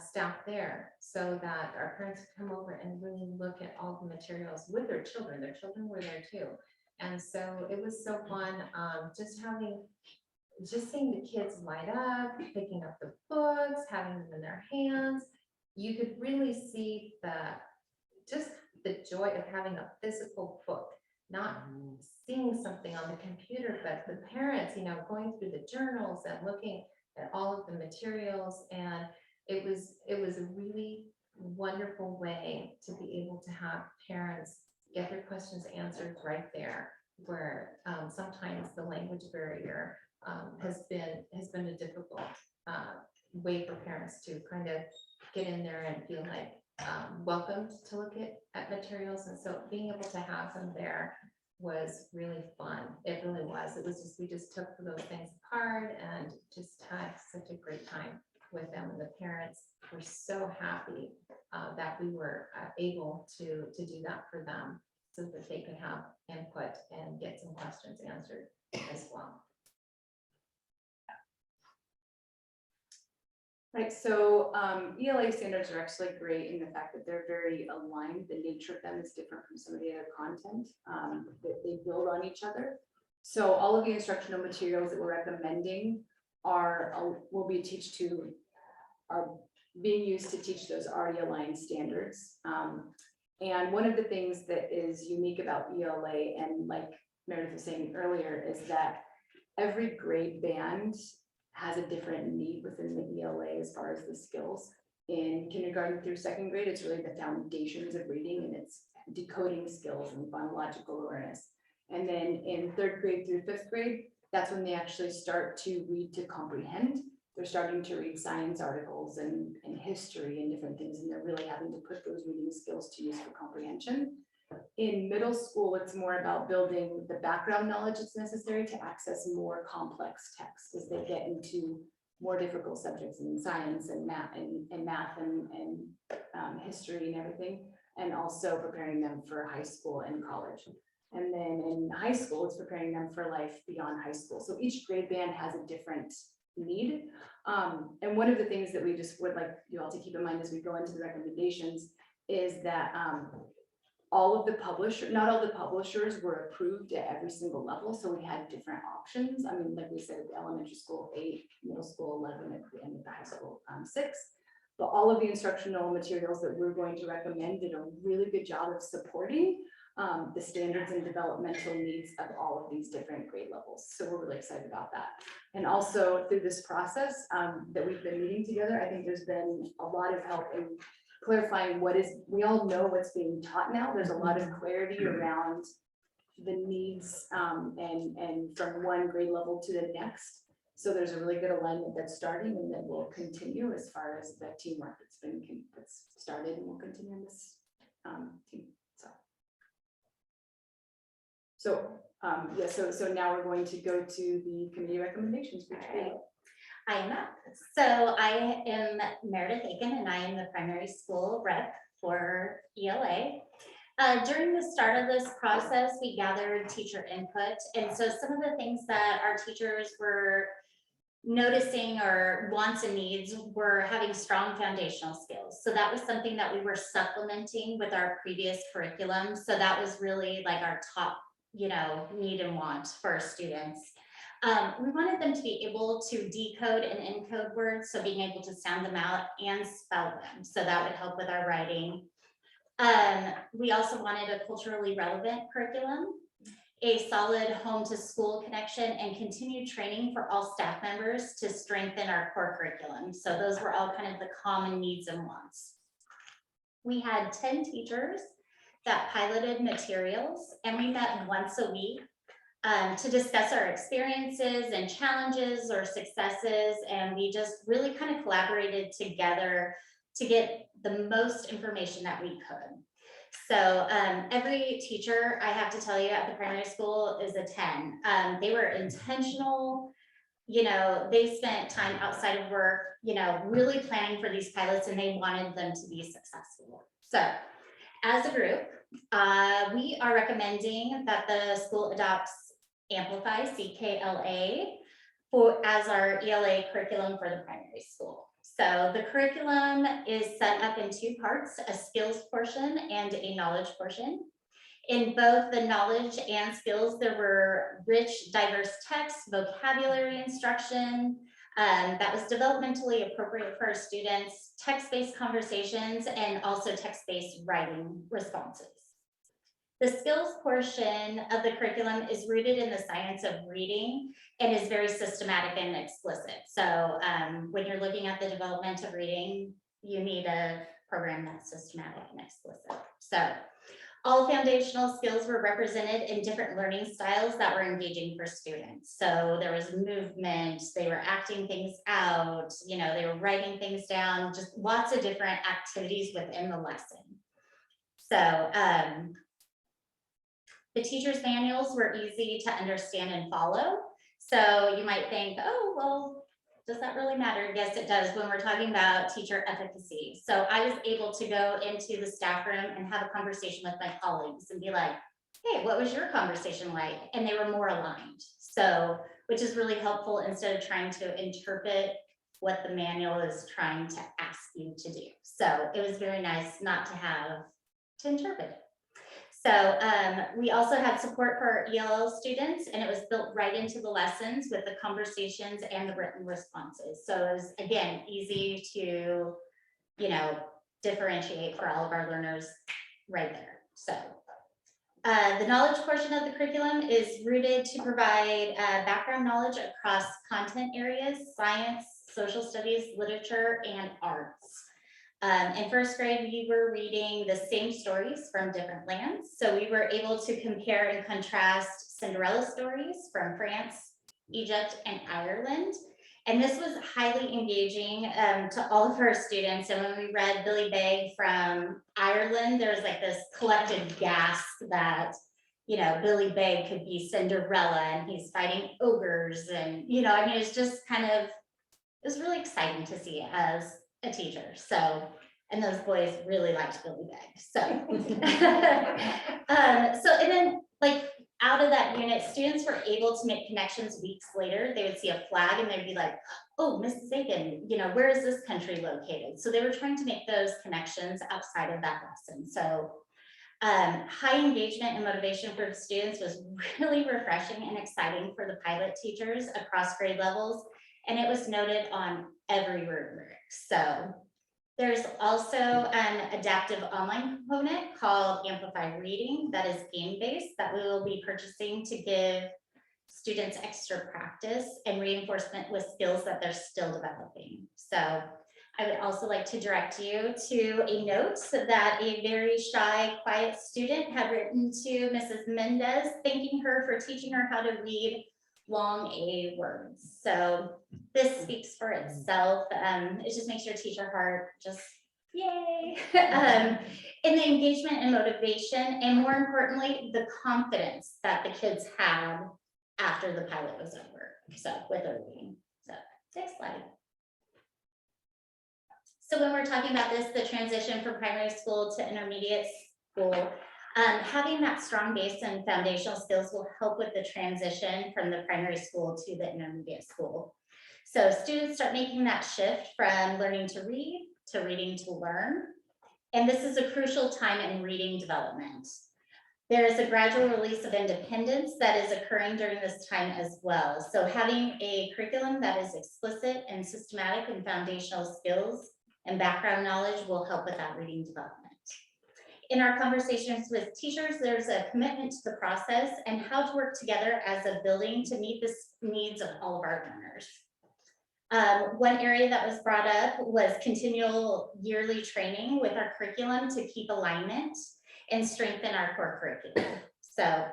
staff there, so that our parents could come over and really look at all the materials with their children. Their children were there too. And so it was so fun, just seeing the kids light up, picking up the books, having them in their hands. You could really see the joy of having a physical book, not seeing something on the computer, but the parents, going through the journals and looking at all of the materials. And it was a really wonderful way to be able to have parents get their questions answered right there, where sometimes the language barrier has been a difficult way for parents to kind of get in there and feel like welcomed to look at materials. And so being able to have them there was really fun. It really was. It was just, we just took those things apart and just had such a great time with them. And the parents were so happy that we were able to do that for them, so that they could have input and get some questions answered as well. Right, so ELA standards are actually great in the fact that they're very aligned. The nature of them is different from some of the other content, that they build on each other. So all of the instructional materials that we're recommending are being used to teach those already aligned standards. And one of the things that is unique about ELA, and like Meredith was saying earlier, is that every grade band has a different need within the ELA as far as the skills. In kindergarten through second grade, it's really the foundations of reading and it's decoding skills and phonological awareness. And then in third grade through fifth grade, that's when they actually start to read to comprehend. They're starting to read science articles and history and different things, and they're really having to put those reading skills to use for comprehension. In middle school, it's more about building the background knowledge that's necessary to access more complex texts as they get into more difficult subjects in science and math and history and everything, and also preparing them for high school and college. And then in high school, it's preparing them for life beyond high school. So each grade band has a different need. And one of the things that we just would like you all to keep in mind as we go into the recommendations is that not all the publishers were approved at every single level. So we had different options. I mean, like we said, elementary school 8, middle school 11, and the high school 6. But all of the instructional materials that we're going to recommend did a really good job of supporting the standards and developmental needs of all of these different grade levels. So we're really excited about that. And also through this process that we've been meeting together, I think there's been a lot of help in clarifying we all know what's being taught now. There's a lot of clarity around the needs and from one grade level to the next. So there's a really good alignment that's starting and that will continue as far as the teamwork that's started and will continue in this team. So now we're going to go to the committee recommendations. I am up. So I am Meredith Aiken and I am the primary school rep for ELA. During the start of this process, we gathered teacher input. And so some of the things that our teachers were noticing or wants and needs were having strong foundational skills. So that was something that we were supplementing with our previous curriculum. So that was really like our top, need and want for our students. We wanted them to be able to decode and encode words, so being able to sound them out and spell them. So that would help with our writing. We also wanted a culturally relevant curriculum, a solid home to school connection, and continued training for all staff members to strengthen our core curriculum. So those were all kind of the common needs and wants. We had 10 teachers that piloted materials, and we met once a week to discuss our experiences and challenges or successes. And we just really kind of collaborated together to get the most information that we could. So every teacher, I have to tell you, at the primary school is a 10. They were intentional. You know, they spent time outside of work, you know, really planning for these pilots, and they wanted them to be successful. So as a group, we are recommending that the school adopts Amplify, CKLA, as our ELA curriculum for the primary school. So the curriculum is set up in 2 parts, a skills portion and a knowledge portion. In both the knowledge and skills, there were rich, diverse text, vocabulary instruction that was developmentally appropriate for our students, text-based conversations, and also text-based writing responses. The skills portion of the curriculum is rooted in the science of reading and is very systematic and explicit. So when you're looking at the development of reading, you need a program that's systematic and explicit. So all foundational skills were represented in different learning styles that were engaging for students. So there was movement, they were acting things out, you know, they were writing things down, just lots of different activities within the lesson. So the teacher's manuals were easy to understand and follow. So you might think, oh, well, does that really matter? Yes, it does when we're talking about teacher efficacy. So I was able to go into the staff room and have a conversation with my colleagues and be like, hey, what was your conversation like? And they were more aligned. So, which is really helpful instead of trying to interpret what the manual is trying to ask you to do. So it was very nice not to have to interpret it. So we also had support for our ELL students, and it was built right into the lessons with the conversations and the written responses. So it was, again, easy to, you know, differentiate for all of our learners right there. So the knowledge portion of the curriculum is rooted to provide background knowledge across content areas, science, social studies, literature, and arts. In first grade, we were reading the same stories from different lands. So we were able to compare and contrast Cinderella stories from France, Egypt, and Ireland. And this was highly engaging to all of our students. And when we read Billy Begg from Ireland, there was like this collective gasp that, you know, Billy Begg could be Cinderella and he's fighting ogres. And, you know, I mean, it's just kind of, it was really exciting to see as a teacher. So, and those boys really liked Billy Begg. So, and then like out of that unit, students were able to make connections weeks later. They would see a flag and they'd be like, oh, Mrs. Aiken, you know, where is this country located? So they were trying to make those connections outside of that lesson. So high engagement and motivation for students was really refreshing and exciting for the pilot teachers across grade levels. And it was noted on every rubric. So there's also an adaptive online component called Amplify Reading that is game-based that we will be purchasing to give students extra practice and reinforcement with skills that they're still developing. So I would also like to direct you to a note that a very shy, quiet student had written to Mrs. Mendez, thanking her for teaching her how to read long A words. So this speaks for itself. It just makes your teacher heart just yay. In the engagement and motivation, and more importantly, the confidence that the kids had after the pilot was over. So with their reading. So next slide. So when we're talking about this, the transition from primary school to intermediate school, having that strong base and foundational skills will help with the transition from the primary school to the intermediate school. So students start making that shift from learning to read to reading to learn. And this is a crucial time in reading development. There is a gradual release of independence that is occurring during this time as well. So having a curriculum that is explicit and systematic and foundational skills and background knowledge will help with that reading development. In our conversations with teachers, there's a commitment to the process and how to work together as a building to meet the needs of all of our learners. One area that was brought up was continual yearly training with our curriculum to keep alignment and strengthen our core curriculum. So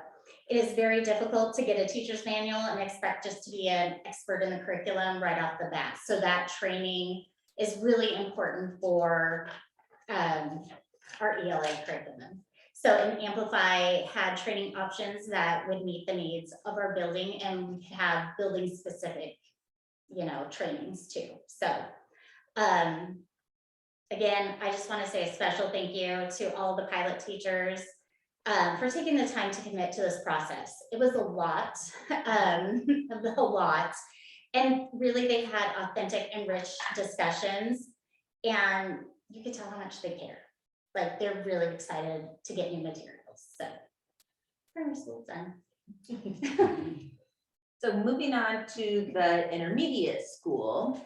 It is very difficult to get a teacher's manual and expect just to be an expert in the curriculum right off the bat. So that training is really important for our ELA curriculum. So and Amplify had training options that would meet the needs of our building, and we could have building specific, trainings too. So again, I just want to say a special thank you to all the pilot teachers for taking the time to commit to this process. It was a lot, a lot. And really they had authentic and rich discussions, and you could tell how much they care. Like they're really excited to get new materials. So primary school's done. So moving on to the intermediate school,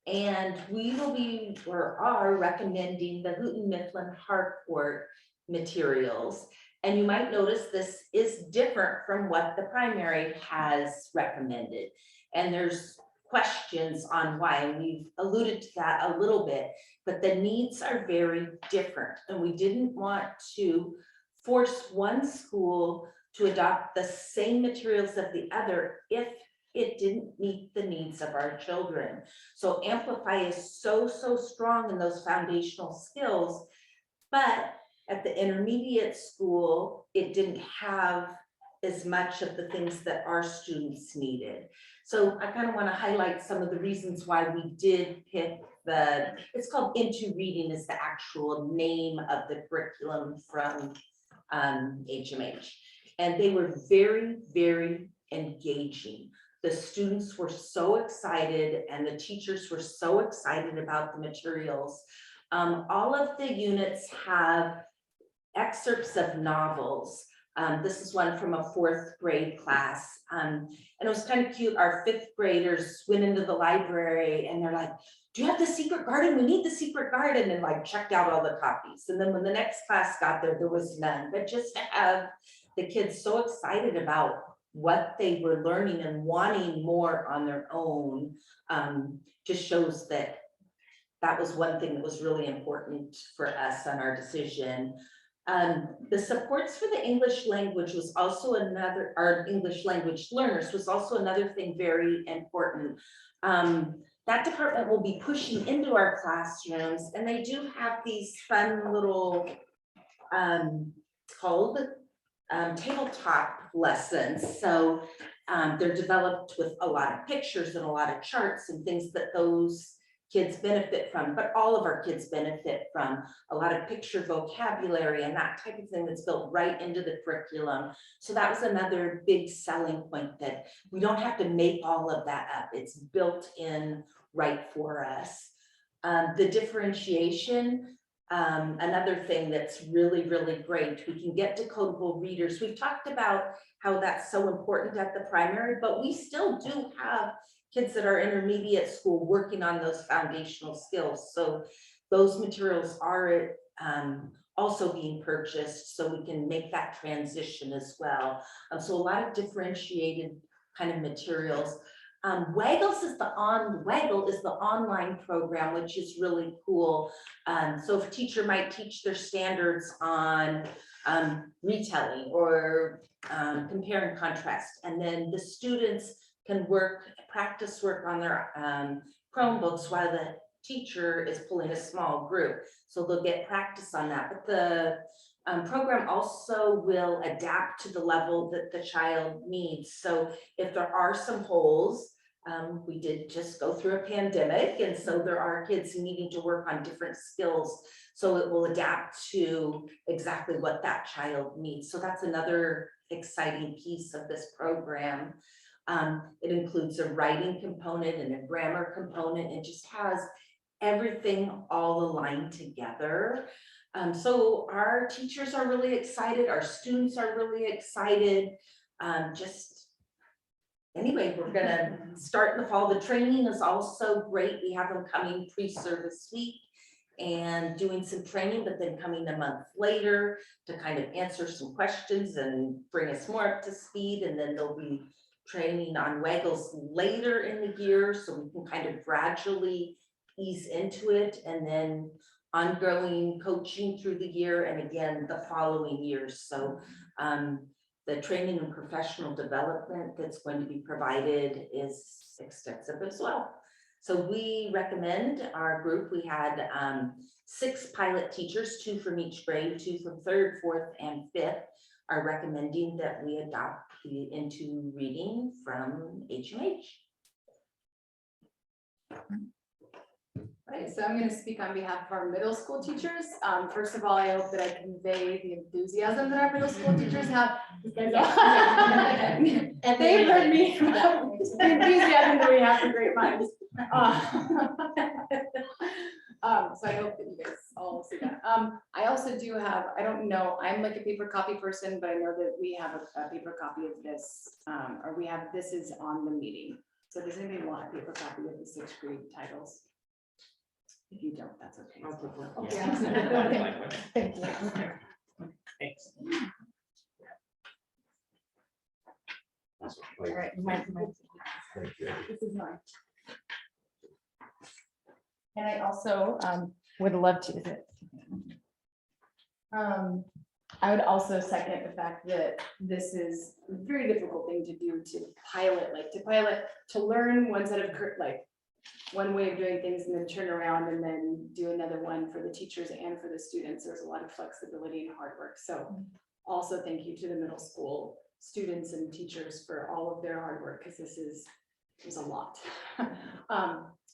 and we will be, or are recommending the Houghton Mifflin Harcourt materials. And you might notice this is different from what the primary has recommended. And there's questions on why, and we've alluded to that a little bit, but the needs are very different. And we didn't want to force one school to adopt the same materials of the other if it didn't meet the needs of our children. So Amplify is so strong in those foundational skills, but at the intermediate school, it didn't have as much of the things that our students needed. So I kind of want to highlight some of the reasons why we did pick it's called Into Reading is the actual name of the curriculum from HMH. And they were very engaging. The students were so excited and the teachers were so excited about the materials. All of the units have excerpts of novels. This is one from a 4th grade class. And it was kind of cute. Our 5th graders went into the library and they're like, do you have The Secret Garden? We need The Secret Garden, and like checked out all the copies. And then when the next class got there, there was none. But just to have the kids so excited about what they were learning and wanting more on their own just shows that that was one thing that was really important for us on our decision. The supports for the English language was also another, our English language learners was also another thing very important. That department will be pushing into our classrooms, and they do have these fun little called tabletop lessons. So they're developed with a lot of pictures and a lot of charts and things that those kids benefit from, but all of our kids benefit from a lot of picture vocabulary and that type of thing that's built right into the curriculum. So that was another big selling point, that we don't have to make all of that up. It's built in right for us. The differentiation, another thing that's really great, we can get decodable readers. We've talked about how that's so important at the primary, but we still do have kids that are intermediate school working on those foundational skills. So those materials are also being purchased so we can make that transition as well. So a lot of differentiated kind of materials. Waggle is the online program, which is really cool. So if a teacher might teach their standards on retelling or compare and contrast, and then the students can practice work on their Chromebooks while the teacher is pulling a small group. So they'll get practice on that. But the program also will adapt to the level that the child needs. So if there are some holes, we did just go through a pandemic, and so there are kids needing to work on different skills. So it will adapt to exactly what that child needs. So that's another exciting piece of this program. It includes a writing component and a grammar component. It just has everything all aligned together. So our teachers are really excited. Our students are really excited. Anyway, we're gonna start in the fall. The training is also great. We have them coming pre-service week and doing some training, but then coming a month later to kind of answer some questions and bring us more up to speed. And then they'll be training on Waggles later in the year, so we can kind of gradually ease into it, and then ongoing coaching through the year and again the following years. So The training and professional development that's going to be provided is extensive as well. So we recommend our group, we had 6 pilot teachers, 2 from each grade, 2 from 3rd, 4th, and 5th, are recommending that we adopt into reading from HMH. Right, so I'm gonna speak on behalf of our middle school teachers. First of all, I hope that I convey the enthusiasm that our middle school teachers have. And they've heard me about the enthusiasm that we have for Great Minds. So I hope that you guys all see that. I also do have, I don't know, I'm like a paper copy person, but I know that we have a paper copy of this, or we have, this is on the meeting. So does anybody want a paper copy of the 6th grade titles? If you don't, that's okay. as well. Okay. Thank you. Thanks. All right, this is mine. And I also would love to, is it? I would also second the fact that this is a very difficult thing to do, to pilot, to learn one set of one way of doing things and then turn around and then do another one for the teachers and for the students. There's a lot of flexibility and hard work. So also thank you to the middle school students and teachers for all of their hard work, because this is a lot.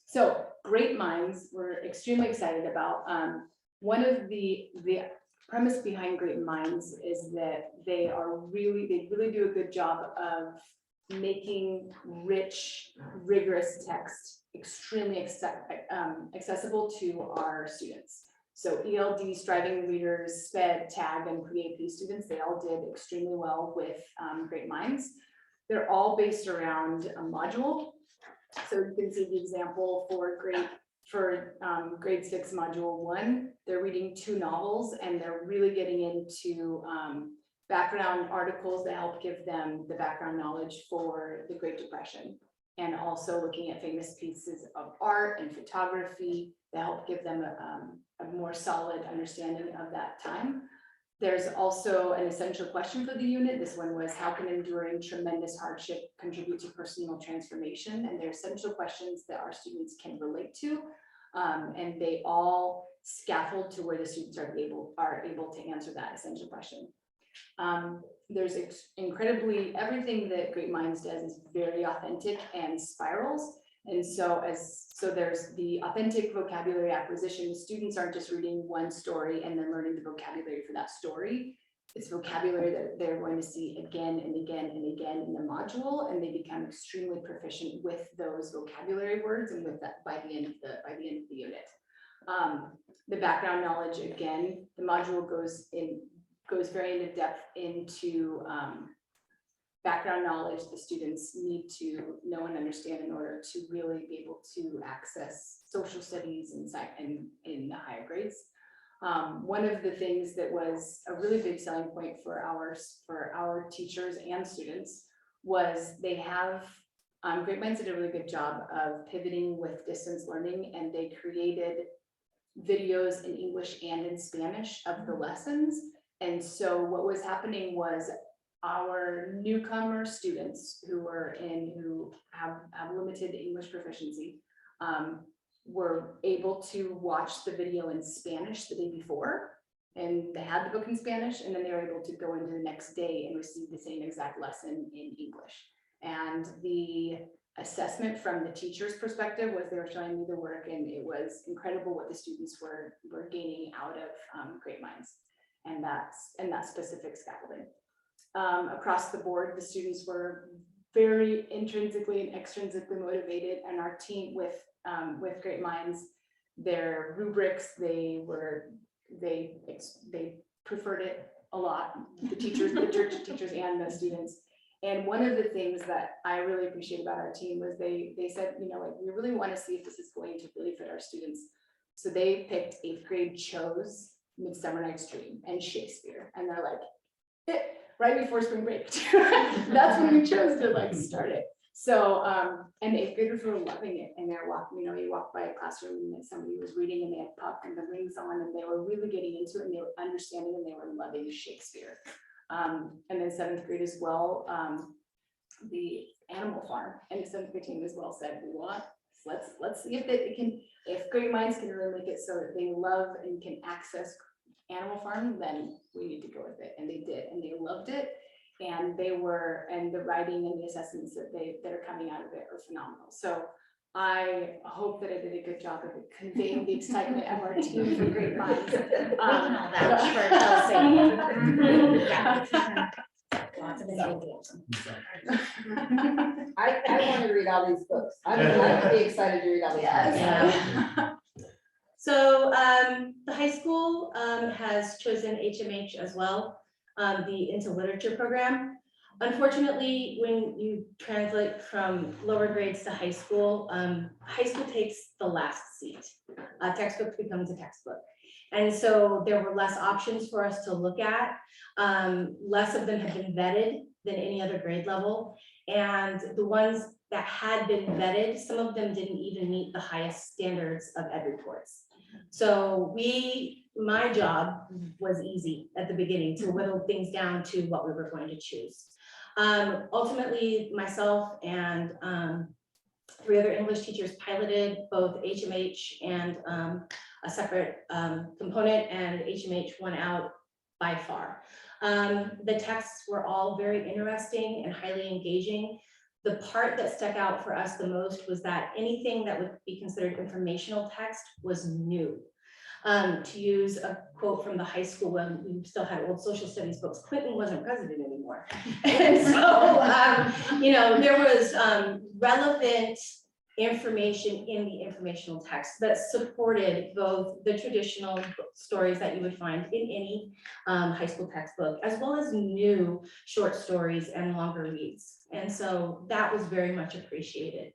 So Great Minds, we're extremely excited about. One of the premise behind Great Minds is that they really do a good job of making rich, rigorous text extremely accessible to our students. So ELD, striving readers, SPED, TAG, and pre-AP students, they all did extremely well with Great Minds. They're all based around a module. So you can see the example for grade 6 module 1, they're reading 2 novels, and they're really getting into background articles that help give them the background knowledge for the Great Depression, and also looking at famous pieces of art and photography that help give them a more solid understanding of that time. There's also an essential question for the unit. This one was, how can enduring tremendous hardship contribute to personal transformation? And they're essential questions that our students can relate to. And they all scaffold to where the students are able to answer that essential question. There's incredibly, everything that Great Minds does is very authentic and spirals. And so there's the authentic vocabulary acquisition. Students aren't just reading one story and then learning the vocabulary for that story. It's vocabulary that they're going to see again and again and again in the module, and they become extremely proficient with those vocabulary words and with that by the end of the unit. The background knowledge, again, the module goes very into depth into background knowledge the students need to know and understand in order to really be able to access social studies in the higher grades. One of the things that was a really big selling point for our teachers and students was they have, Great Minds did a really good job of pivoting with distance learning, and they created videos in English and in Spanish of the lessons. And so what was happening was our newcomer students who have limited English proficiency were able to watch the video in Spanish the day before, and they had the book in Spanish, and then they were able to go into the next day and receive the same exact lesson in English. And the assessment from the teacher's perspective was they were showing me the work, and it was incredible what the students were gaining out of Great Minds and that specific scaffolding. Across the board, the students were very intrinsically and extrinsically motivated, and our team with Great Minds, their rubrics, they preferred it a lot, the teachers, the church teachers and the students. And one of the things that I really appreciate about our team was they said, you know, like, we really want to see if this is going to really fit our students. So they picked 8th grade, chose Midsummer Night's Dream and Shakespeare, and they're like, right before spring break. That's when we chose to start it. So, and the 8th graders were loving it, and they're walking, you know, you walk by a classroom and somebody was reading and they had puck and the rings on, and they were really getting into it, and they were understanding, and they were loving Shakespeare. And then seventh grade as well, the animal farm and the seventh grade team as well said, let's see if it can, if Great Minds can really make it so that they love and can access Animal Farm, then we need to go with it. And they did, and they loved it. And the writing and the assessments that are coming out of it are phenomenal. So I hope that I did a good job of conveying the excitement of our team for Great Minds. We can all vouch for Kelsey. Yeah. Lots of enthusiasm. I want to read all these books. I would be excited to read all these. Yeah. So the high school has chosen HMH as well, the Into Literature program. Unfortunately, when you translate from lower grades to high school takes the last seat. A textbook becomes a textbook. And so there were less options for us to look at. Less of them have been vetted than any other grade level. And the ones that had been vetted, some of them didn't even meet the highest standards of ed reports. So my job was easy at the beginning to whittle things down to what we were going to choose. Ultimately, myself and 3 other English teachers piloted both HMH and a separate component, and HMH won out by far. The texts were all very interesting and highly engaging. The part that stuck out for us the most was that anything that would be considered informational text was new. To use a quote from the high school when we still had old social studies books, Clinton wasn't president anymore. And so, there was relevant information in the informational text that supported both the traditional stories that you would find in any high school textbook, as well as new short stories and longer reads. And so that was very much appreciated.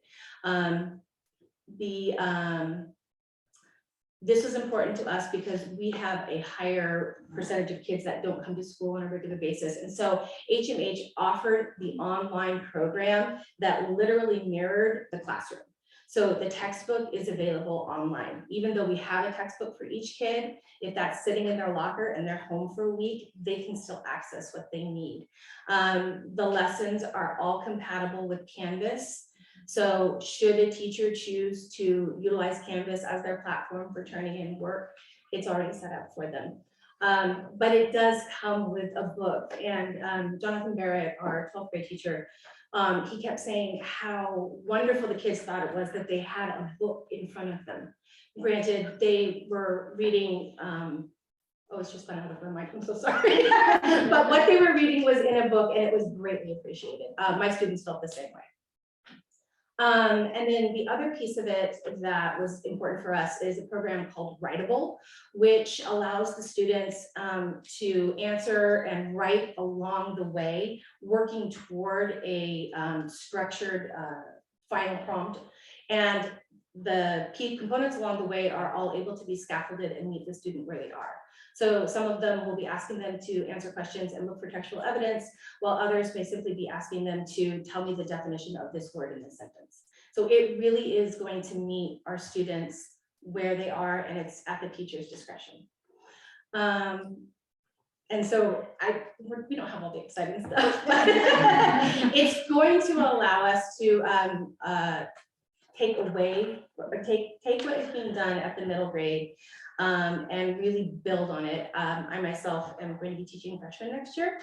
This was important to us because we have a higher percentage of kids that don't come to school on a regular basis. And so HMH offered the online program that literally mirrored the classroom. So the textbook is available online. Even though we have a textbook for each kid, if that's sitting in their locker and they're home for a week, they can still access what they need. The lessons are all compatible with Canvas. So should a teacher choose to utilize Canvas as their platform for turning in work, it's already set up for them. But it does come with a book. And Jonathan Barrett, our 12th grade teacher, he kept saying how wonderful the kids thought it was that they had a book in front of them. Granted, they were reading, it's just gone out of my mind, I'm so sorry. But what they were reading was in a book and it was greatly appreciated. My students felt the same way. And then the other piece of it that was important for us is a program called Writable, which allows the students to answer and write along the way, working toward a structured final prompt. And the key components along the way are all able to be scaffolded and meet the student where they are. So some of them will be asking them to answer questions and look for textual evidence, while others may simply be asking them to tell me the definition of this word in this sentence. So it really is going to meet our students where they are, and it's at the teacher's discretion. And so we don't have all the exciting stuff, but it's going to allow us to take what is being done at the middle grade and really build on it. I myself am going to be teaching freshmen next year.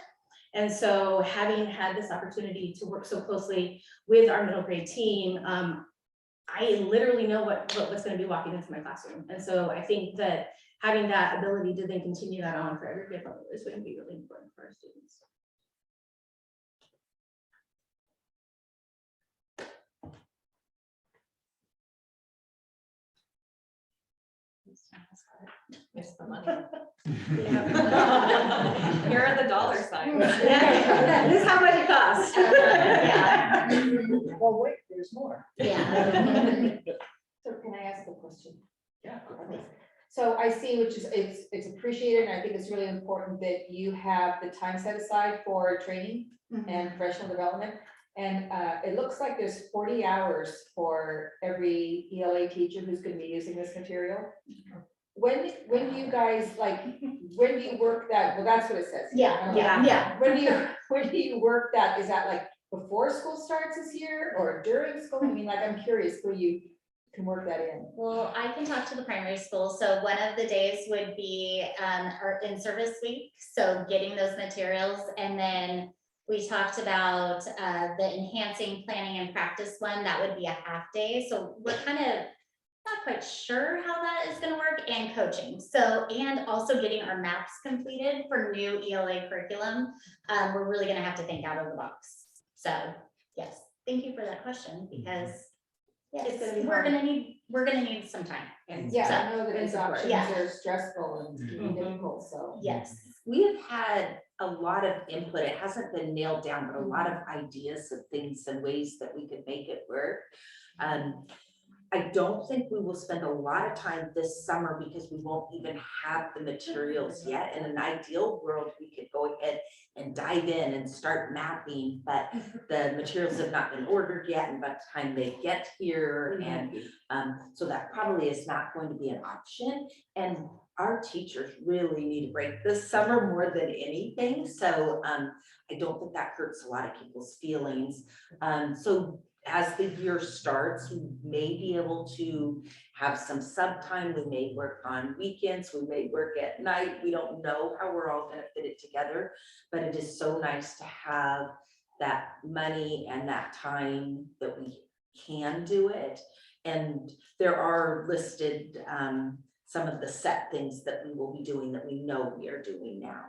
And so having had this opportunity to work so closely with our middle grade team, I literally know what's going to be walking into my classroom. And so I think that having that ability to then continue that on for every grade level is going to be really important for our students. Here's the money. Here are the dollar signs. Yeah, this is how much it costs. Yeah. Well, wait, there's more. Yeah. So can I ask a question? Yeah. So I see, which is, it's appreciated, and I think it's really important that you have the time set aside for training and professional development. And it looks like there's 40 hours for every ELA teacher who's going to be using this material. when do you guys, like, when do you work that, well, that's what it says. Yeah. When do you work that, is that like before school starts this year or during school? I mean, like, I'm curious where you can work that in. Well, I can talk to the primary school. So one of the days would be our in-service week. So getting those materials. And then we talked about the enhancing planning and practice one. That would be a half day. So we're kind of not quite sure how that is going to work, and coaching. So, and also getting our maps completed for new ELA curriculum. We're really going to have to think out of the box. So yes, thank you for that question, because yes, It's gonna be we're hard. gonna need some time. Yeah, I know that and support. adoptions Yeah. are stressful and difficult, so. Yes. We have had a lot of input. It hasn't been nailed down, but a lot of ideas of things and ways that we could make it work. I don't think we will spend a lot of time this summer because we won't even have the materials yet. In an ideal world, we could go ahead and dive in and start mapping, but the materials have not been ordered yet, and by the time they get here, and so that probably is not going to be an option. And our teachers really need a break this summer more than anything, so I don't think that hurts a lot of people's feelings. So as the year starts, we may be able to have some sub time. We may work on weekends, we may work at night. We don't know how we're all gonna fit it together, but it is so nice to have that money and that time that we can do it. And there are listed some of the set things that we will be doing that we know we are doing now.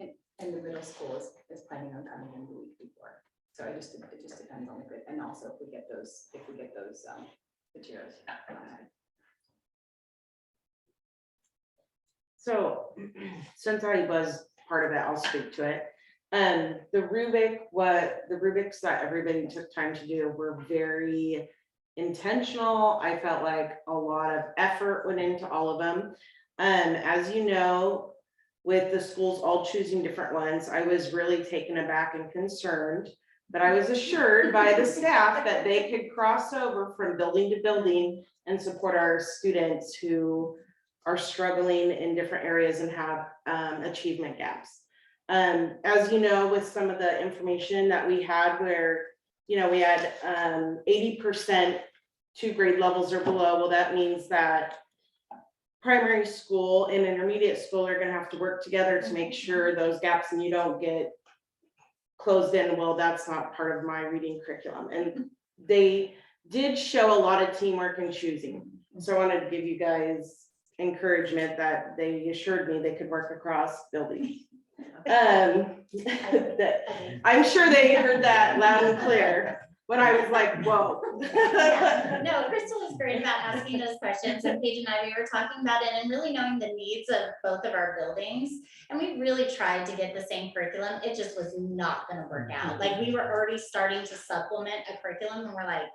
And the middle school is planning on coming in the week before. So it just depends on the good, and also if we get those materials. So since I was part of it, I'll speak to it. The rubrics that everybody took time to do were very intentional. I felt like a lot of effort went into all of them. As you know, with the schools all choosing different ones, I was really taken aback and concerned. But I was assured by the staff that they could cross over from building to building and support our students who are struggling in different areas and have achievement gaps. As you know, with some of the information that we had where, you know, we had 80% 2 grade levels or below, well, that means that primary school and intermediate school are gonna have to work together to make sure those gaps, and you don't get closed in, well, that's not part of my reading curriculum. And they did show a lot of teamwork and choosing. So I wanted to give you guys encouragement that they assured me they could work across buildings. That I'm sure they heard that loud and clear when I was like, whoa. Yeah. No, Crystal was great about asking those questions, and Paige and I, we were talking about it and really knowing the needs of both of our buildings. And we really tried to get the same curriculum. It just was not gonna work out. Like, we were already starting to supplement a curriculum and we're like,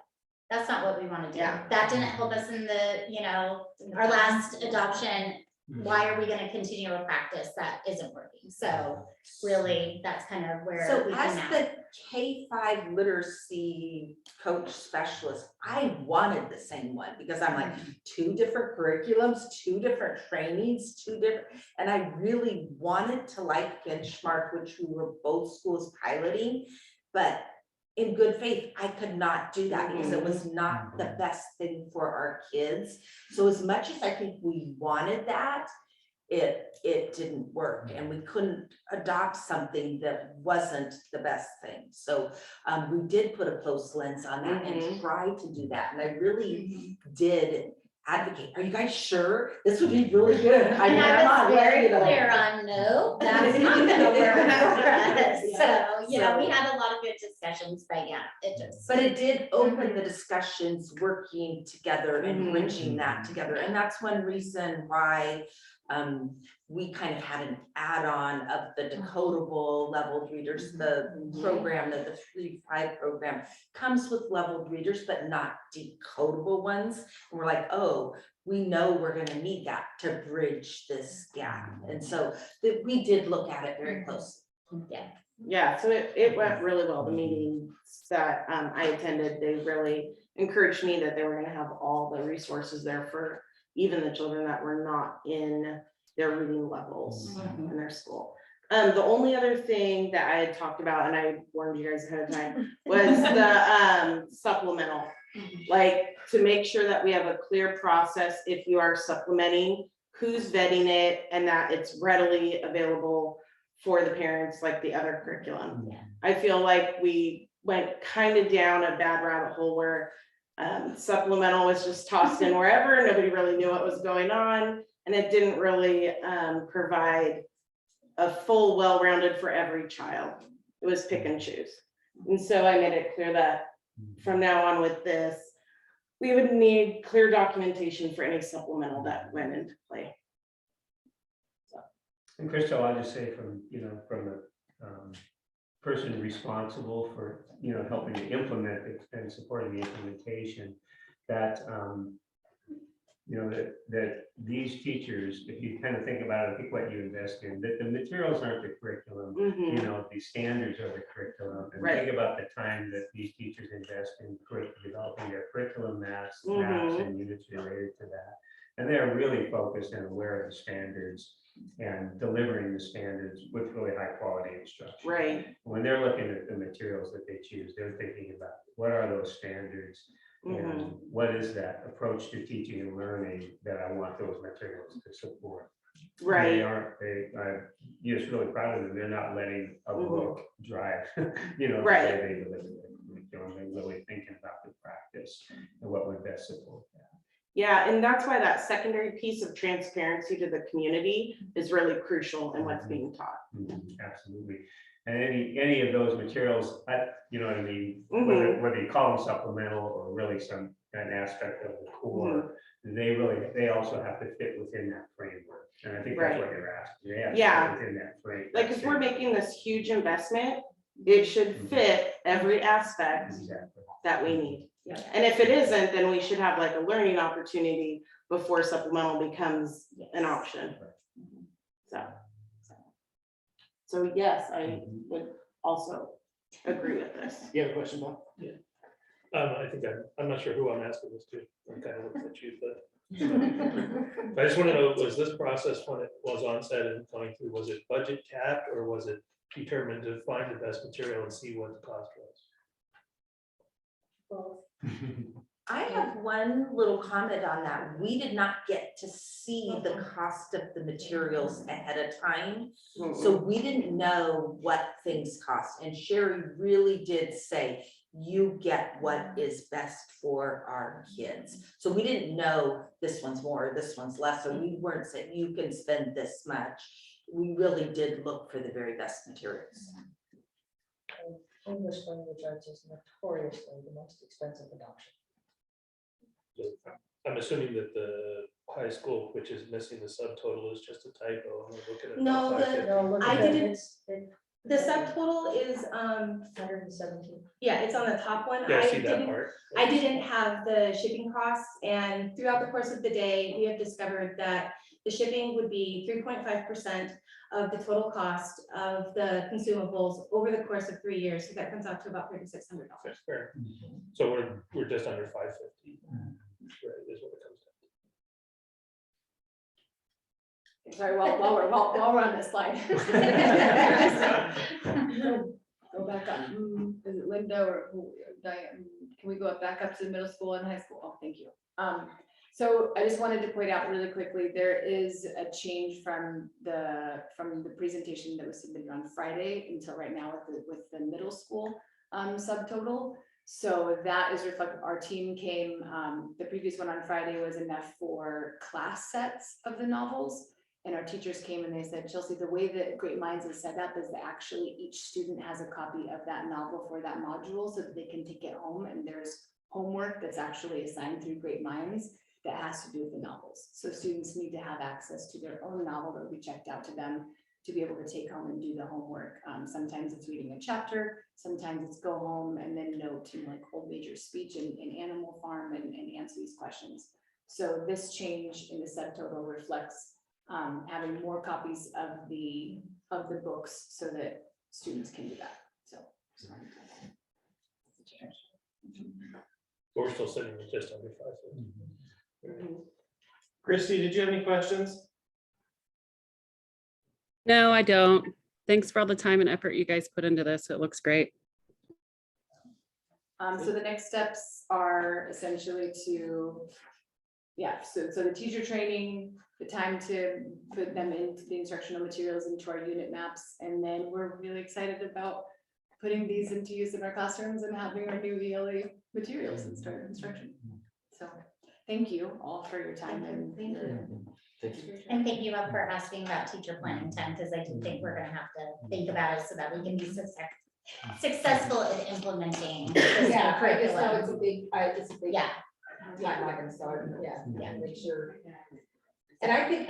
that's not what we wanna do. Yeah. That didn't help us in the, you know, our last adoption. Why are we gonna continue a practice that isn't working? So really, that's kind of where So we as came out. the K-5 literacy coach specialist, I wanted the same one because I'm like, 2 different curriculums, 2 different trainings, 2 different, and I really wanted to like Benchmark, which we were both schools piloting, but in good faith, I could not do that because it was not the best thing for our kids. So as much as I think we wanted that, it didn't work, and we couldn't adopt something that wasn't the best thing. So we did put a close lens on that and tried to do that. And I really did advocate. Are you guys sure? This would be really good. And I was very clear on, no, that's not gonna work for us. So, you know, we had a lot of good discussions, but yeah, it just. But it did open the discussions working together and bridging that together. And that's one reason why we kind of had an add-on of the decodable leveled readers. The program, that the 3-5 program comes with leveled readers, but not decodable ones. And we're like, oh, we know we're gonna need that to bridge this gap. And so we did look at it very closely. Yeah. Yeah, so it went really well. The meetings that I attended, they really encouraged me that they were gonna have all the resources there for even the children that were not in their reading levels Mhm. in their school. The only other thing that I had talked about, and I warned you guys ahead of time, was the supplemental. Like, to make sure that we have a clear process if you are supplementing, who's vetting it, and that it's readily available for the parents like the other curriculum. I feel like we went kind of down a bad rabbit hole where supplemental was just tossed in wherever, nobody really knew what was going on, and it didn't really provide a full, well-rounded for every child. It was pick and choose. And so I made it clear that from now on with this, we would need clear documentation for any supplemental that went into play. And Crystal, I'll just say from the person responsible for, helping to implement it and supporting the implementation, that, that these teachers, if you kind of think about it, I think what you invest in, that the materials aren't the curriculum, the standards are the curriculum. And Right. think about the time that these teachers invest in developing their curriculum maps and units related to that. And they're really focused and aware of the standards and delivering the standards with really high quality instruction. Right. When they're looking at the materials that they choose, they're thinking about what are those standards and what is that approach to teaching and learning that I want those materials to support. Right. I'm just really proud of them. They're not letting a book drive, the Right. way they deliver it. They're really thinking about the practice and what would best support that. Yeah, and that's why that secondary piece of transparency to the community is really crucial in what's being taught. Absolutely. And any of those materials, you know what I mean, whether you call them supplemental or really an aspect of the core, they also have to fit within that framework. And I think that's what you're asking. They have to Yeah. fit within that framework. Like, if we're making this huge investment, it should fit every aspect that we need. And if it isn't, then we should have like a learning opportunity before supplemental becomes an option. So yes, I would also agree with this. You have a question, Bob? Yeah. I think I'm not sure who I'm asking this to. I'm kind of looking at you, but I just want to know, was this process when it was onset and going through, was it budget capped or was it determined to find the best material and see what the cost was? I have one little comment on that. We did not get to see the cost of the materials ahead of time. So we didn't know what things cost. And Sherry really did say, you get what is best for our kids. So we didn't know this one's more, this one's less. So we weren't saying you can spend this much. We really did look for the very best materials. English language arts is notoriously the most expensive adoption. I'm assuming that the high school, which is missing the subtotal, is just a typo. I'm gonna look at it. No, I didn't, the subtotal is, 117. yeah, it's on the top one. Yeah, I see that part. I didn't have the shipping costs, and throughout the course of the day, we have discovered that the shipping would be 3.5% of the total cost of the consumables over the course of 3 years. So that comes out to about $3,600. That's fair. So we're just under 550. Right, is what it comes down. Sorry, while we're on this slide. Go back up. Is it Linda or Diane? Can we go back up to the middle school and high school? Oh, thank you. So I just wanted to point out really quickly, there is a change from the presentation that was submitted on Friday until right now with the middle school subtotal. So that is reflective. Our team came, the previous one on Friday was enough for class sets of the novels. And our teachers came and they said, Chelsea, the way that Great Minds is set up is that actually each student has a copy of that novel for that module so that they can take it home, and there's homework that's actually assigned through Great Minds that has to do with the novels. So students need to have access to their own novel that will be checked out to them to be able to take home and do the homework. Sometimes it's reading a chapter, sometimes it's go home and then note in like Old Major Speech and Animal Farm and answer these questions. So this change in the subtotal reflects having more copies of the books so that students can do that. So. We're still sitting with just under 550. Christy, did you have any questions? No, I don't. Thanks for all the time and effort you guys put into this. It looks great. So the next steps are essentially to, so the teacher training, the time to put them into the instructional materials into our unit maps. And then we're really excited about putting these into use in our classrooms and having our new ELA materials and start instruction. So thank you all for your time and. Thank you. And thank you for asking about teacher planning time, because I do think we're gonna have to think about it so that we can be successful in implementing this new Yeah, I just know curriculum. it's a big, it's a big. Yeah. Timeline, so, yeah, make sure. And I think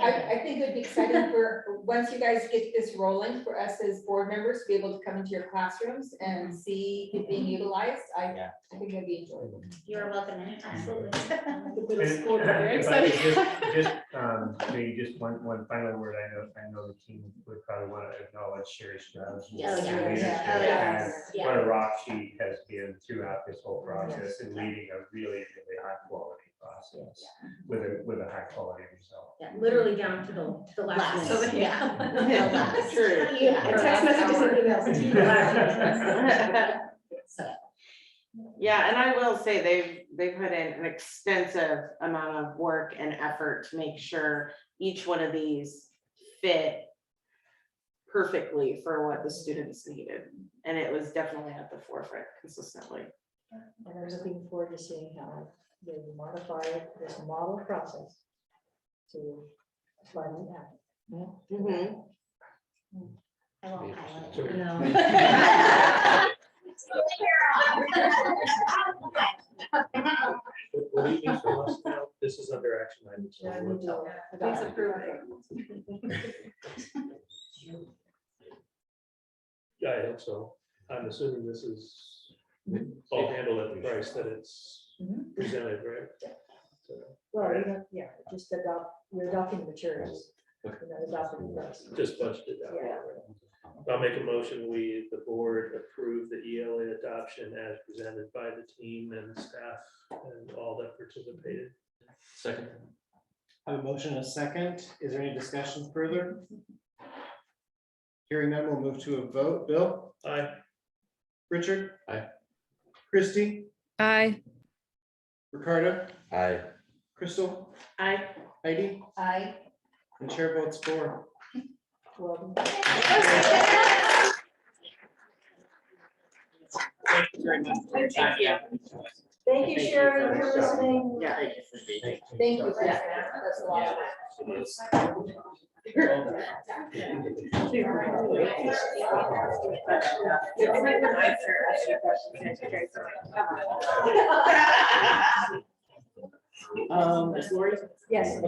it'd be exciting for, once you guys get this rolling, for us as board members to be able to come into your classrooms and see it being utilized. I think it'd be enjoyable. You're welcome anytime. And if I could maybe just one final word, I know the team would probably want to acknowledge Sherry Stroud. What a rock she has been throughout this whole process and leading a really high quality process with a high quality result. Yeah, literally down to the last minute. Yeah. True. Text messages and emails. Yeah, and I will say they put in an extensive amount of work and effort to make sure each one of these fit perfectly for what the students needed. And it was definitely at the forefront consistently. And I'm looking forward to seeing how they modify this model process to finally happen. Mhm. I won't highlight. So- No. What do you need from us now? This is under action items. Yeah, we do. Please approve Yeah, I hope so. I'm assuming this is all handled at the price that it's presented, right? So, Well, just we're adopting the materials. We're not adopting the price. just budgeted that. Yeah. I'll make a motion, the board approve the ELA adoption as presented by the team and staff and all that participated. Second. I have a motion and a second. Is there any discussion further? Hearing none, we'll move to a vote. Bill? Aye. Richard? Aye. Christy? Aye. Ricardo? Aye. Crystal? Aye. Heidi? Aye. And chair votes for. Well, Thank you very much. Thank you. thank you, Sharon, for listening. Yeah. Thank you. That's a lot. Is Lori? Yes.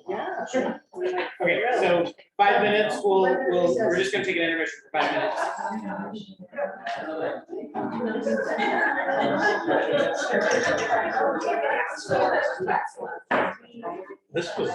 Yeah. Sure. Okay, so 5 minutes, we're just gonna take an intermission for 5 minutes. This was.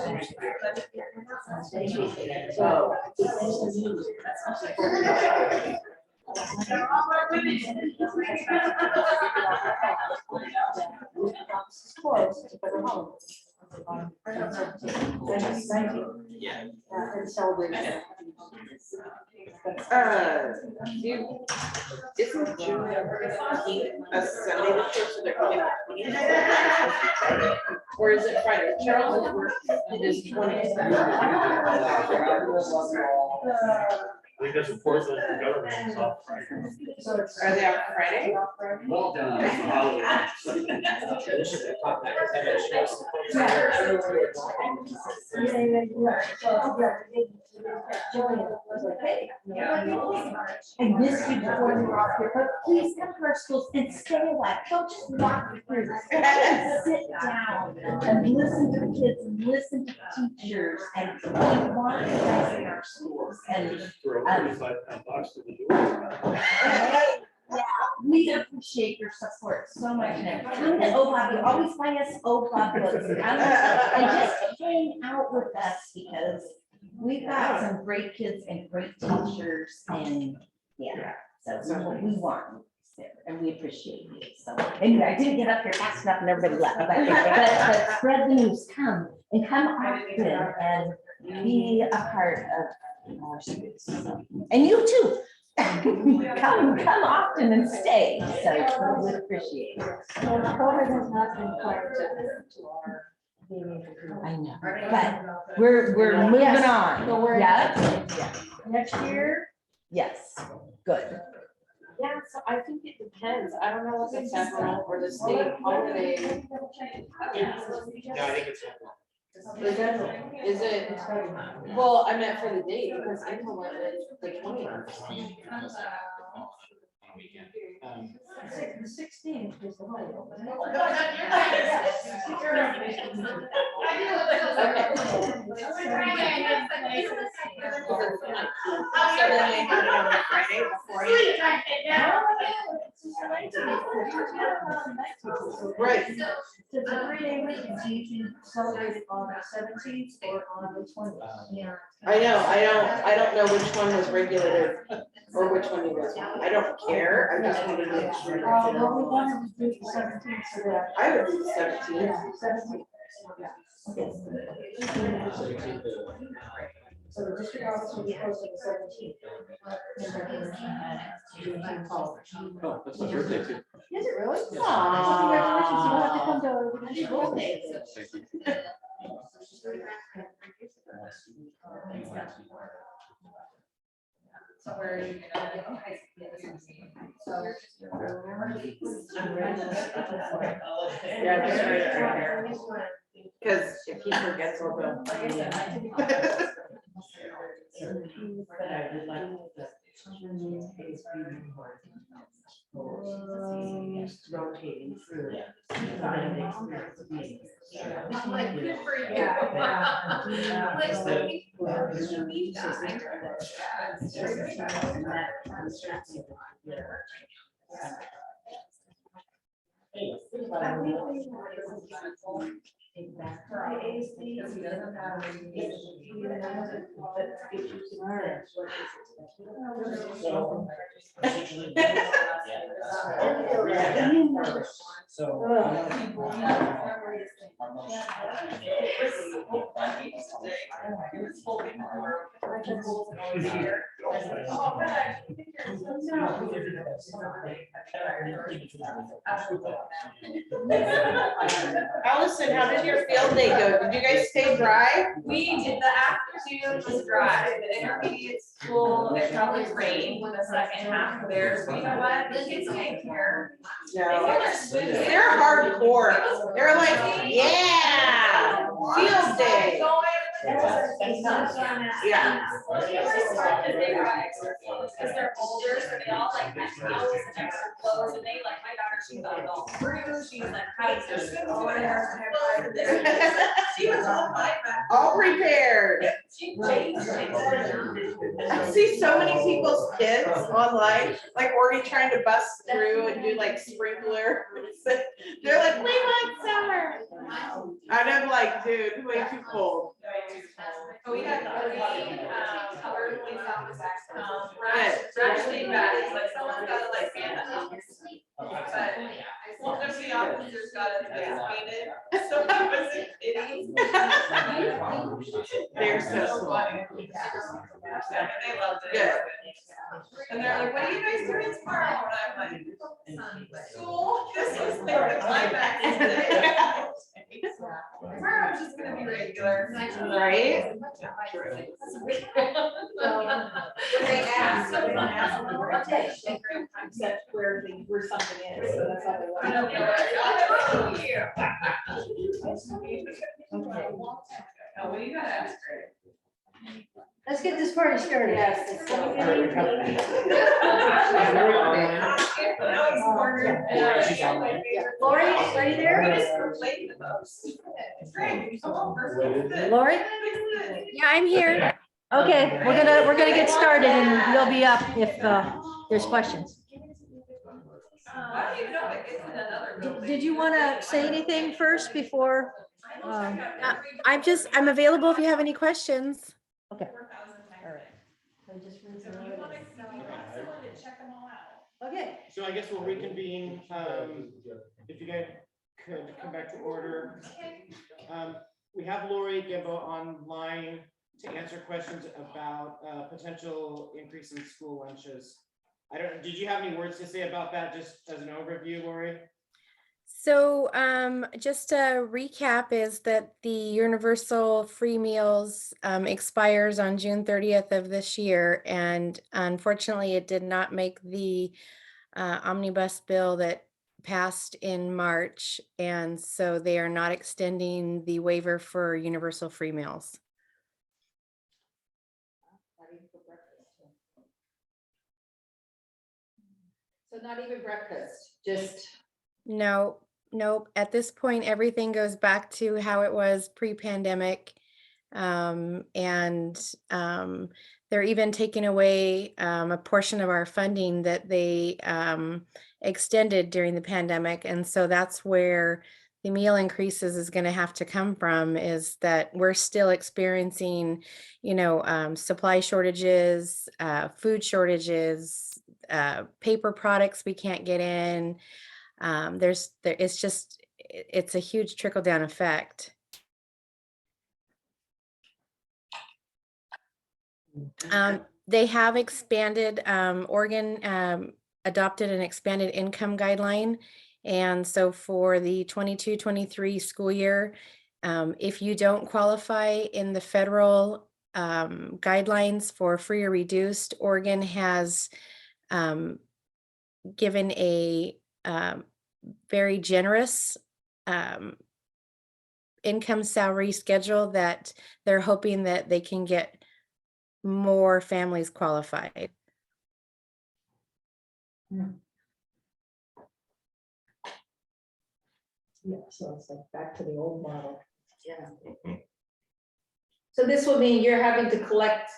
Yeah. And celebration. Isn't June 15th a Sunday this year, so they're coming out? Or is it Friday? Charles is working, it is 20. I think that's important for government. It's off Friday. Are they on Friday? Well done. That's a holiday. I missed you before you were off here, but please come to our schools and stay a while. Don't just walk through. Sit down and listen to the kids and listen to the teachers and we want you guys in our schools. And Throw 35-pound box to the door. yeah, we appreciate your support so much. And come to OBOB, you always find us OBOB books. And just hang out with us because we've got some great kids and great teachers and yeah, so that's what we want. there, and we appreciate you. So anyway, I didn't get up here fast enough and everybody left, but spread the news, come and come often and be a part of our schools. So, and you too. Come often and stay. So we would appreciate it. COVID has not been quite to our. I know, but we're moving Yes. on. So we're- Yeah. Next year? Yes, good. Yeah, so I think it depends. I don't know what the federal or the state holiday. Yeah, I think it's. Is it, well, I meant for the date, because I know what the 20th. The 16th is the holiday. So then they have it on the Friday before. Right. So it's a 3-day weekend, so you can celebrate it on the 17th or on the 20th. Yeah. I know, I don't know which one was regulated or which one you guys want. I don't care, I just wanted to make sure. Well, we wanted to do the 17th, so that. I would do the 17th. Yeah, 17th. Okay. So the district office will be closed on the 17th. Oh, that's my birthday too. Is it really? Aww. Congratulations, you'll have to come to the school day. So where are you gonna? Yeah, just right there. Because if he forgets, we'll go. Rotating through. I'm like, good for you. I'm like, so you need that. Allison, how did your field day go? Did you guys stay dry? We did, the afternoon was dry, the intermediate school, it probably rained in the second half of theirs, but you know what, the kids came here. No. They're hardcore. They're like, yeah, field day. Yeah. Because they're older, so they all like have towels and extra clothes, and they like, my daughter, she's got adult crew, she's like, hides her school in her. She was all like that. All prepared. She changed I see so many people's kids online, like already trying to bust through and do like sprinkler. They're like, we want summer. And I'm like, dude, way too cold. We had 30, color police officers come, actually bad, it's like someone's got to like stand up. But one of the officers got it painted, so I wasn't kidding. They're so funny. They loved it. Good. And they're like, what are you guys doing tomorrow? And I'm like, school, this is like the climax today. Tomorrow's just gonna be regular. Right? They asked. Except where something is, so that's how they want. I don't know. Oh, well, you gotta ask Greg. Let's get this party started. Yes. Lori, are you there? Lori? Yeah, I'm here. Okay, we're gonna get started and you'll be up if there's questions. I don't even know if it gets in another building. Did you want to say anything first before? I'm available if you have any questions. Okay. Okay, So I guess we'll reconvene, if you guys could come back to order. We have Lori Gimbo online to answer questions about potential increase in school lunches. Did you have any words to say about that, just as an overview, Lori? So just a recap is that the universal free meals expires on June 30th of this year. And unfortunately, it did not make the omnibus bill that passed in March. And so they are not extending the waiver for universal free meals. so not even breakfast, just, No, nope. At this point, everything goes back to how it was pre-pandemic. They're even taking away a portion of our funding that they extended during the pandemic. And so that's where the meal increases is going to have to come from, is that we're still experiencing, supply shortages, food shortages, paper products we can't get in. It's a huge trickle down effect. They have expanded, Oregon adopted an expanded income guideline. And so for the 22-23 school year, if you don't qualify in the federal guidelines for free or reduced, Oregon has given a very generous income salary schedule that they're hoping that they can get more families qualified. Yeah, so it's like back to the old model. yeah. So this will mean you're having to collect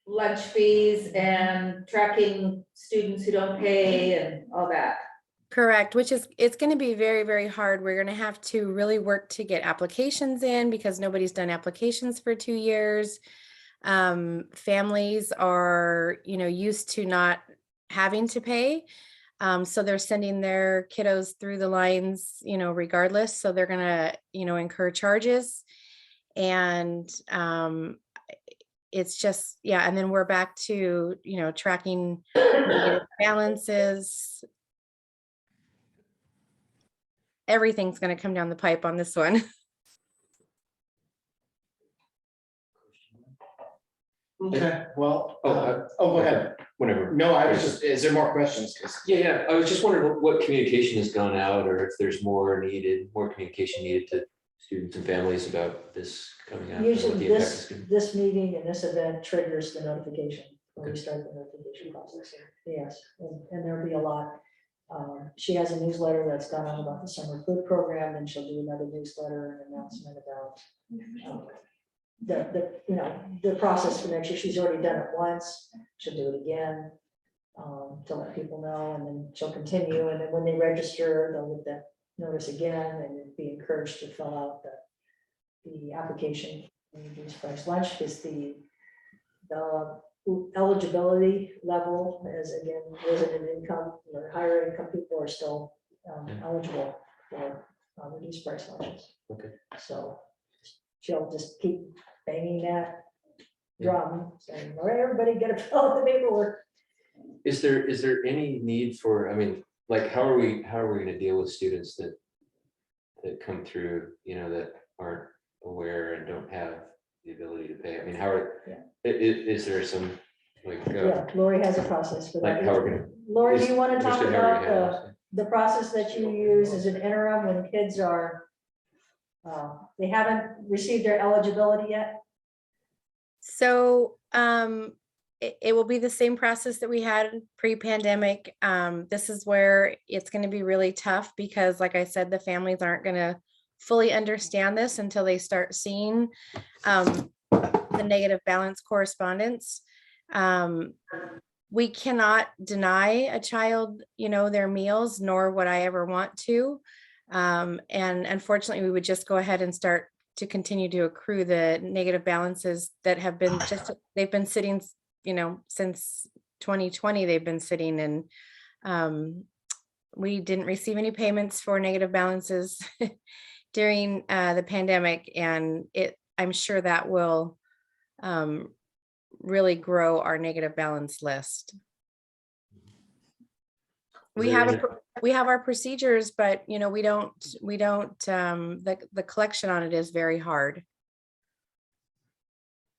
lunch fees and tracking students who don't pay and all that. Correct, it's going to be very, very hard. We're going to have to really work to get applications in because nobody's done applications for 2 years. Families are, used to not having to pay. So they're sending their kiddos through the lines, regardless. So they're going to, incur charges. And it's just, yeah. And then we're back to, tracking negative balances. Everything's going to come down the pipe on this one. Okay, well, Oh, go ahead. Whenever. No, I was just, is there more questions? 'Cause- Yeah, I was just wondering what communication has gone out, or if there's more communication needed to students and families about this coming out. and what Usually the impact is gonna be. this meeting and this event triggers the notification, when we start the notification process. Yes, and there'll be a lot. She has a newsletter that's gone on about the summer food program, and she'll do another newsletter and announcement about the process for next year. She's already done it once, she'll do it again to let people know, and then she'll continue, and then when they register, they'll get that notice again and be encouraged to fill out the application. Reduced price lunch is the eligibility level is, again, resident income, higher income people are still eligible for reduced price lunches. Okay. So she'll just keep banging that drum, saying, all right, everybody get a fill out the paperwork. Is there any need for, like, how are we gonna deal with students that come through, that aren't aware and don't have the ability to pay? Is there some, like, Yeah, Lori has a process for like that. how we're gonna? Lori, do you want to talk understood how we're about gonna handle the process that you use as an interim when kids are, they haven't received their eligibility yet? So it will be the same process that we had pre-pandemic. This is where it's going to be really tough because, like I said, the families aren't going to fully understand this until they start seeing the negative balance correspondence. We cannot deny a child, their meals, nor would I ever want to. And unfortunately, we would just go ahead and start to continue to accrue the negative balances that have been they've been sitting, since 2020, they've been sitting, and We didn't receive any payments for negative balances during the pandemic, and I'm sure that will really grow our negative balance list. We have our procedures, but you know, we don't, the collection on it is very hard.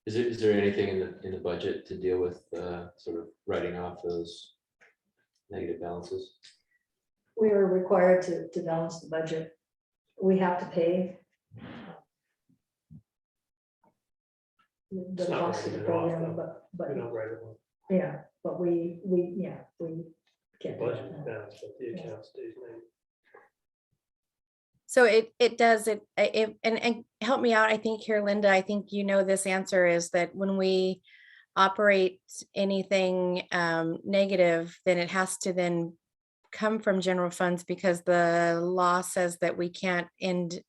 Is there anything in the budget to deal with sort of writing off those negative balances? We are required to balance the budget. We have to pay the It's not cost of the writing it off, program, though. but, We don't write it off. yeah, but we The can't. do budget that. balance, but the account stays negative. So it does, and help me out, I think here, Linda, I think you know this answer is that when we operate anything negative, then it has to then come from general funds, because the law says that we can't end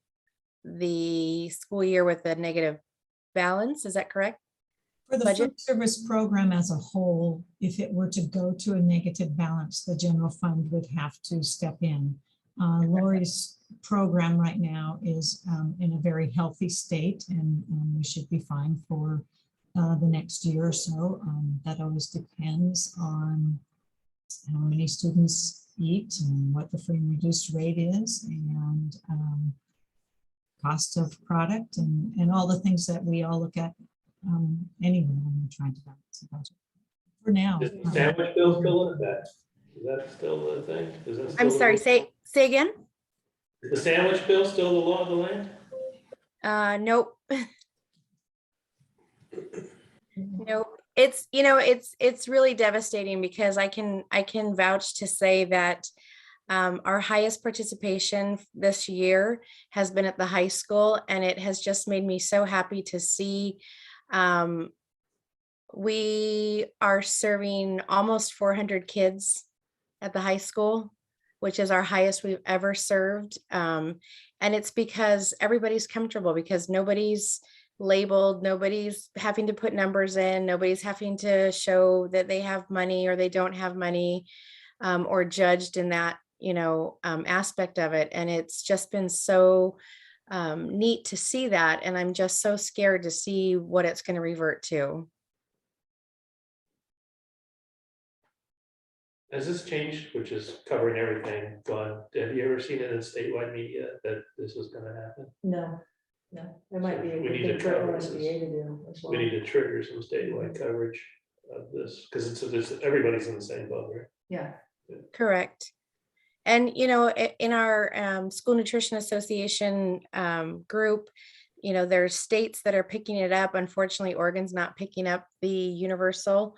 the school year with a negative balance. Is that correct? For the Budget? food service program as a whole, if it were to go to a negative balance, the general fund would have to step in. Lori's program right now is in a very healthy state, and we should be fine for the next year or so. That always depends on how many students eat and what the free and reduced rate is, and cost of product, and all the things that we all look at anyway when we're trying to balance the budget. For now. Is the sandwich bill still in effect? Is that still the thing? Is that I'm still sorry, the- say again? Is the sandwich bill still the law of the land? Nope. Nope. It's, you know, it's really devastating, because I can vouch to say that our highest participation this year has been at the high school, and it has just made me so happy to see. We are serving almost 400 kids at the high school, which is our highest we've ever served. And it's because everybody's comfortable, because nobody's labeled, nobody's having to put numbers in, nobody's having to show that they have money or they don't have money, or judged in that, you know, aspect of it. And it's just been so neat to see that. And I'm just so scared to see what it's going to revert to. Has this changed, which is covering everything, gone? Have you ever seen it in statewide media that this was gonna happen? No, there might be a We good need thing to for cover this. OSBA to do as well. We need to trigger some statewide coverage of this, because everybody's in the same boat, right? Yeah. Correct. And, you know, in our School Nutrition Association group, you know, there's states that are picking it up. Unfortunately, Oregon's not picking up the universal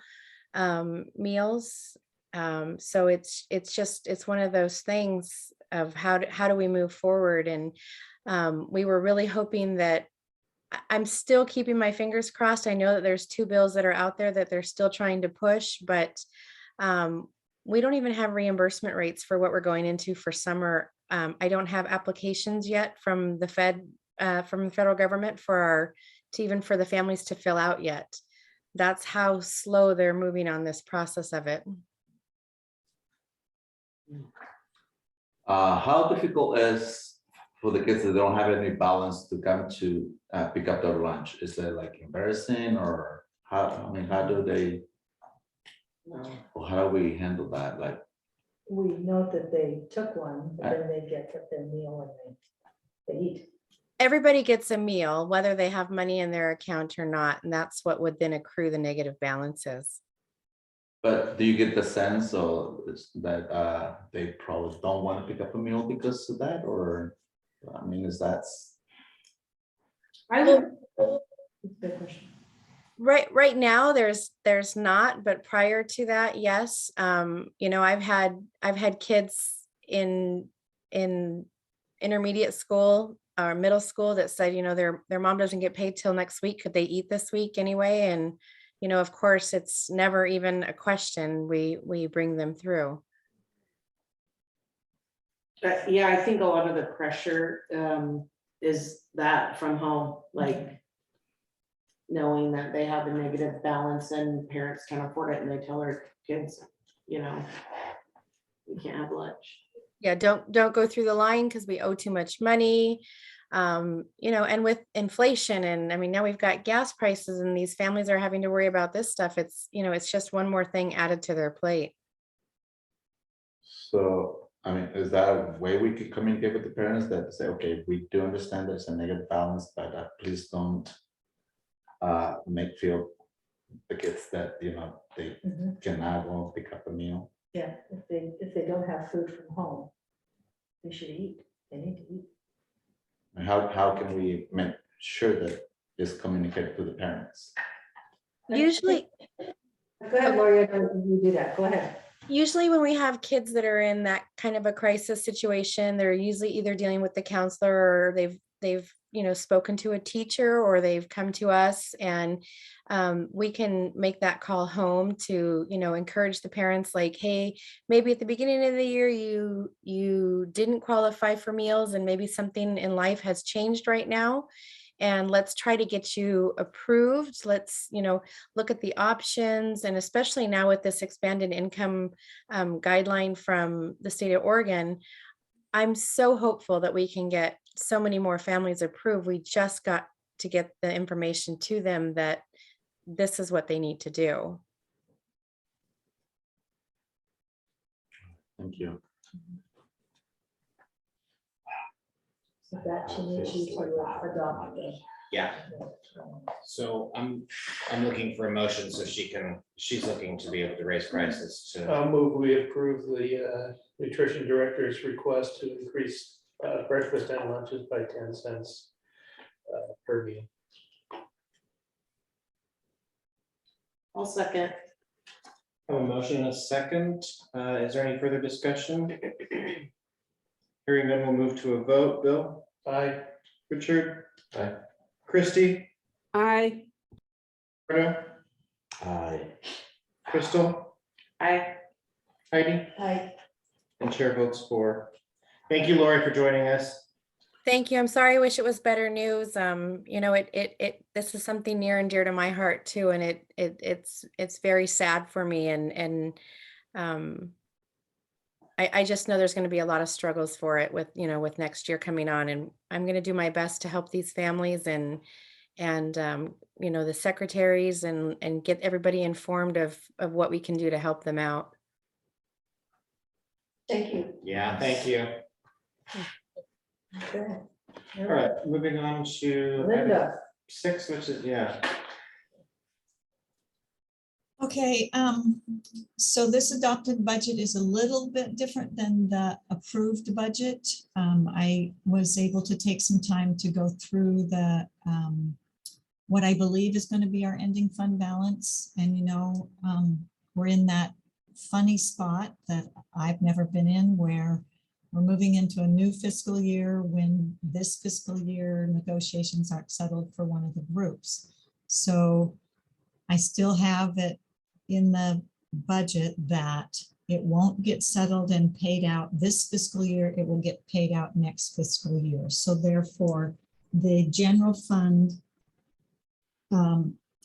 meals. So it's one of those things of how do we move forward? And we were really hoping that, I'm still keeping my fingers crossed. I know that there's 2 bills that are out there that they're still trying to push, but we don't even have reimbursement rates for what we're going into for summer. I don't have applications yet from the federal government even for the families to fill out yet. That's how slow they're moving on this process of it. How difficult is for the kids that don't have any balance to come to pick up their lunch? Is it like embarrassing, or how do they, or how do we handle that? Like, We note that they took one, but then they get their meal and they eat. Everybody gets a meal, whether they have money in their account or not, and that's what would then accrue the negative balances. but do you get the sense of that they probably don't want to pick up a meal because of that, or is that? I would. Good question. Right now, there's not, but prior to that, yes. You know, I've had kids in intermediate school or middle school that said, you know, their mom doesn't get paid till next week. Could they eat this week anyway? And, you know, of course, it's never even a question. We bring them through. Yeah, I think a lot of the pressure is that from home, like knowing that they have a negative balance and parents can't afford it, and they tell their kids, you know. can't have lunch. Yeah, don't go through the line because we owe too much money. You know, and with inflation, and I mean, now we've got gas prices and these families are having to worry about this stuff. It's, you know, it's just one more thing added to their plate. So, I mean, is that a way we could communicate with the parents that say, okay, we do understand there's a negative balance, but please don't make feel the kids that, you know, they cannot go pick up a meal. Yeah, if they don't have food from home, they should eat. They need to eat. And how can we make sure that it's communicated to the parents? Usually, Go ahead, Lori, you do that. Go ahead. usually when we have kids that are in that kind of a crisis situation, they're usually either dealing with the counselor or they've you know, spoken to a teacher or they've come to us, and we can make that call home to, you know, encourage the parents like, hey, maybe at the beginning of the year you didn't qualify for meals and maybe something in life has changed right now. And let's try to get you approved. Let's, you know, look at the options. And especially now with this expanded income guideline from the state of Oregon, I'm so hopeful that we can get so many more families approved. We just got to get the information to them that this is what they need to do. Thank you. So that she needs you to adopt it. Yeah. So I'm looking for a motion so she's looking to be able to raise prices to. I'll move we approve the nutrition director's request to increase breakfast and lunches by 10 cents per meal. I'll second. I have a motion and a second. Is there any further discussion? Hearing none, we'll move to a vote. Bill? Aye. Richard? Aye. Christie? Aye. Bruno? Aye. Crystal? Aye. Heidi? Aye. And chair votes for. Thank you, Lori, for joining us. Thank you. I'm sorry. I wish it was better news. You know, this is something near and dear to my heart too. And it's very sad for me. And I just know there's going to be a lot of struggles for it with, you know, with next year coming on, and I'm going to do my best to help these families and you know, the secretaries and get everybody informed of what we can do to help them out. Thank you. Yeah, thank you. Okay. All right, moving on to Linda. item 6, which is, yeah. Okay, so this adopted budget is a little bit different than the approved budget. I was able to take some time to go through the what I believe is going to be our ending fund balance. And, you know, we're in that funny spot that I've never been in, where we're moving into a new fiscal year when this fiscal year negotiations aren't settled for one of the groups. So I still have it in the budget that it won't get settled and paid out this fiscal year. It will get paid out next fiscal year. So therefore, the general fund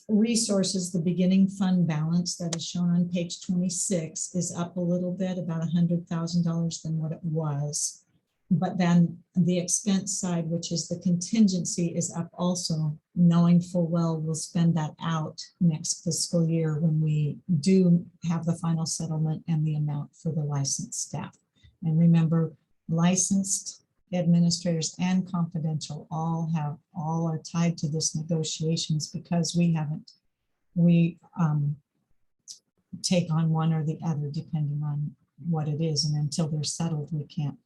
resources, the beginning fund balance that is shown on page 26 is up a little bit, about $100,000 than what it was. But then the expense side, which is the contingency, is up also, knowing full well we'll spend that out next fiscal year when we do have the final settlement and the amount for the licensed staff. And remember, licensed administrators and confidential all are tied to this negotiations, because we take on one or the other depending on what it is, and until they're settled, we can't,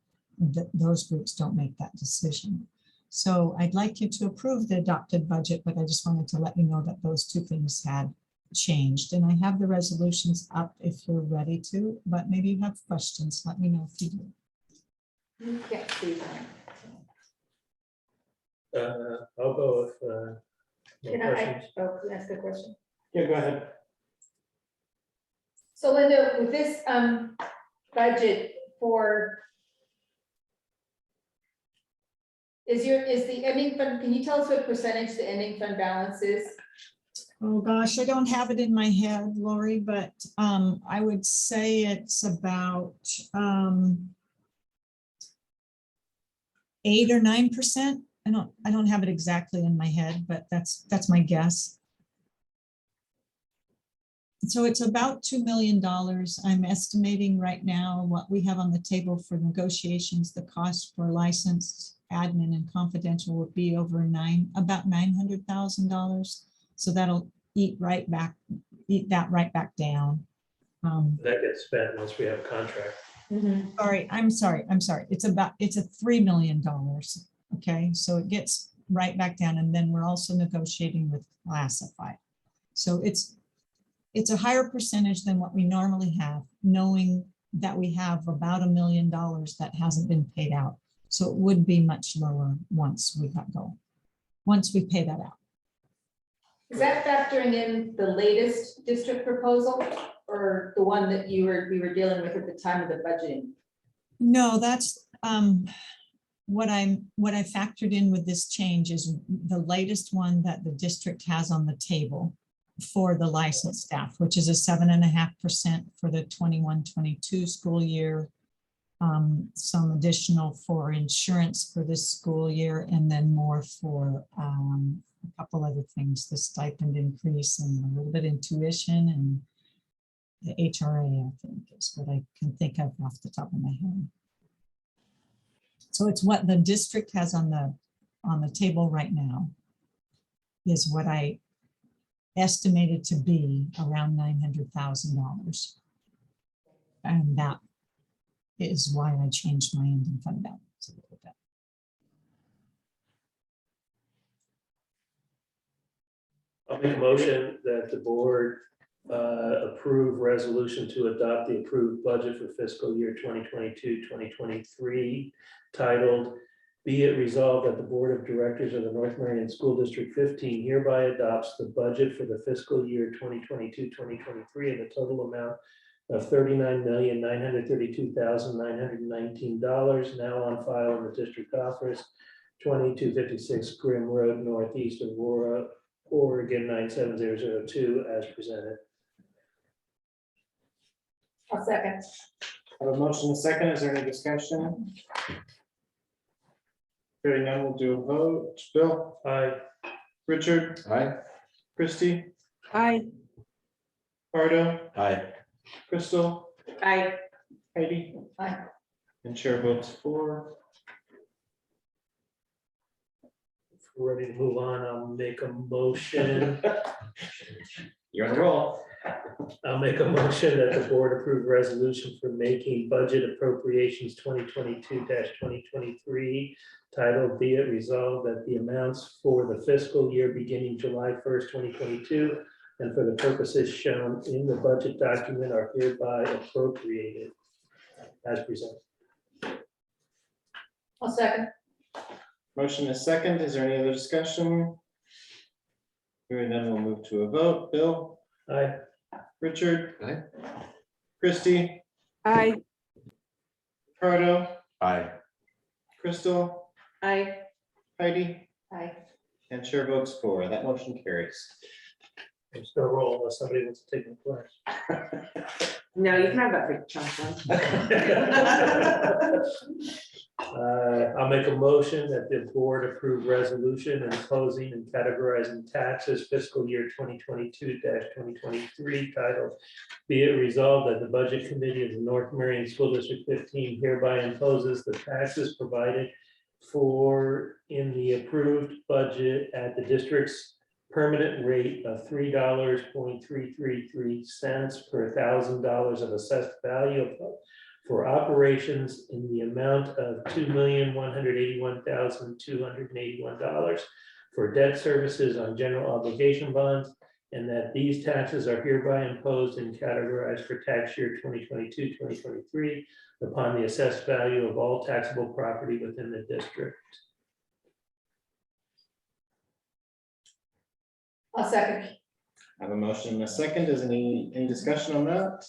those groups don't make that decision. So I'd like you to approve the adopted budget, but I just wanted to let you know that those two things had changed. And I have the resolutions up if you're ready to, but maybe you have questions. Let me know if you do. Yeah, please. I'll go with no Can I questions. ask a question? Yeah, go ahead. So Linda, with this budget for, is the ending fund, can you tell us what percentage the ending fund balance is? Oh, gosh, I don't have it in my head, Lori, but I would say it's about 8 or 9%. I don't have it exactly in my head, but that's my guess. So it's about $2 million. I'm estimating right now what we have on the table for negotiations, the cost for license, admin and confidential would be over about $900,000. So that'll eat that right back down. That gets spent once we have a contract. I'm sorry. It's a $3 million. Okay, so it gets right back down, and then we're also negotiating with Classified. So it's a higher percentage than what we normally have, knowing that we have about $1 million that hasn't been paid out. So it would be much lower once we pay that out. Is that factoring in the latest district proposal or the one that we were dealing with at the time of the budgeting? No, that's what I factored in with this change is the latest one that the district has on the table for the licensed staff, which is a 7.5% for the 21-22 school year. Some additional for insurance for this school year, and then more for a couple other things, the stipend increase and a little bit in tuition and the HRA, I think is what I can think of off the top of my head. So it's what the district has on the table right now is what I estimated to be around $900,000. And that is why I changed my ending fund balance a little bit. I'll make a motion that the board approve resolution to adopt the approved budget for fiscal year 2022-2023 titled, "Be it resolved that the Board of Directors of the North Marion School District 15 hereby adopts the budget for the fiscal year 2022-2023 in the total amount of $39,932,919 now on file in the district office, 2256 Grimm Road, Northeast Aurora, Oregon 97002, as presented." I'll second. I have a motion and a second. Is there any discussion? Hearing none, we'll do a vote. Bill? Aye. Richard? Aye. Christie? Aye. Pardo? Aye. Crystal? Aye. Heidi? Aye. And chair votes for. If we're ready to move on, I'll make a motion. You're on the roll. I'll make a motion that the board approve resolution for making budget appropriations 2022-2023 titled, "Be it resolved that the amounts for the fiscal year beginning July 1st, 2022, and for the purposes shown in the budget document are hereby appropriated," as presented. I'll second. Motion is second. Is there any other discussion? Hearing none, we'll move to a vote. Bill? Aye. Richard? Aye. Christie? Aye. Pardo? Aye. Crystal? Aye. Heidi? Aye. And chair votes for. That motion carries. I'm still rolling unless somebody wants to take the place. No, you can have that big chunk one. I'll make a motion that the board approve resolution imposing and categorizing taxes fiscal year 2022-2023 titled, "Be it resolved that the budget committee of the North Marion School District 15 hereby imposes the taxes provided for in the approved budget at the district's permanent rate of $3.333 per $1,000 of assessed value for operations in the amount of $2,181,281 for debt services on general obligation bonds, and that these taxes are hereby imposed and categorized for tax year 2022-2023 upon the assessed value of all taxable property within the district." I'll second. I have a motion and a second. Is any discussion on that?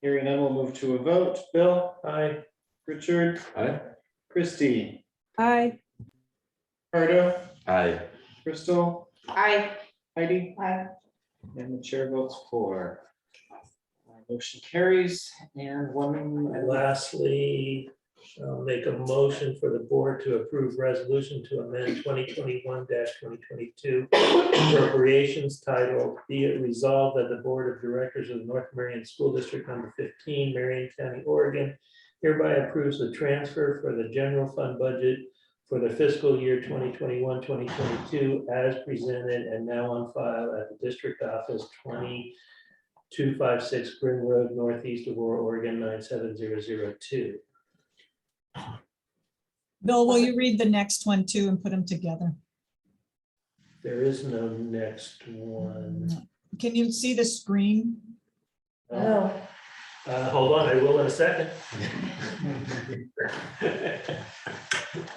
Hearing none, we'll move to a vote. Bill? Aye. Richard? Aye. Christie? Aye. Pardo? Aye. Crystal? Aye. Heidi? Aye. And the chair votes for. Motion carries and one. And lastly, I'll make a motion for the board to approve resolution to amend 2021-2022 appropriations titled, be it resolved that the Board of Directors of the North Marion School District number 15, Marion County, Oregon, hereby approves the transfer for the general fund budget for the fiscal year 2021-2022 as presented and now on file at the district office 256 Spring Road, northeast of Aurora, Oregon 97002. Bill, will you read the next one too and put them together? There is no next one. Can you see the screen? No. Hold on, I will in a second.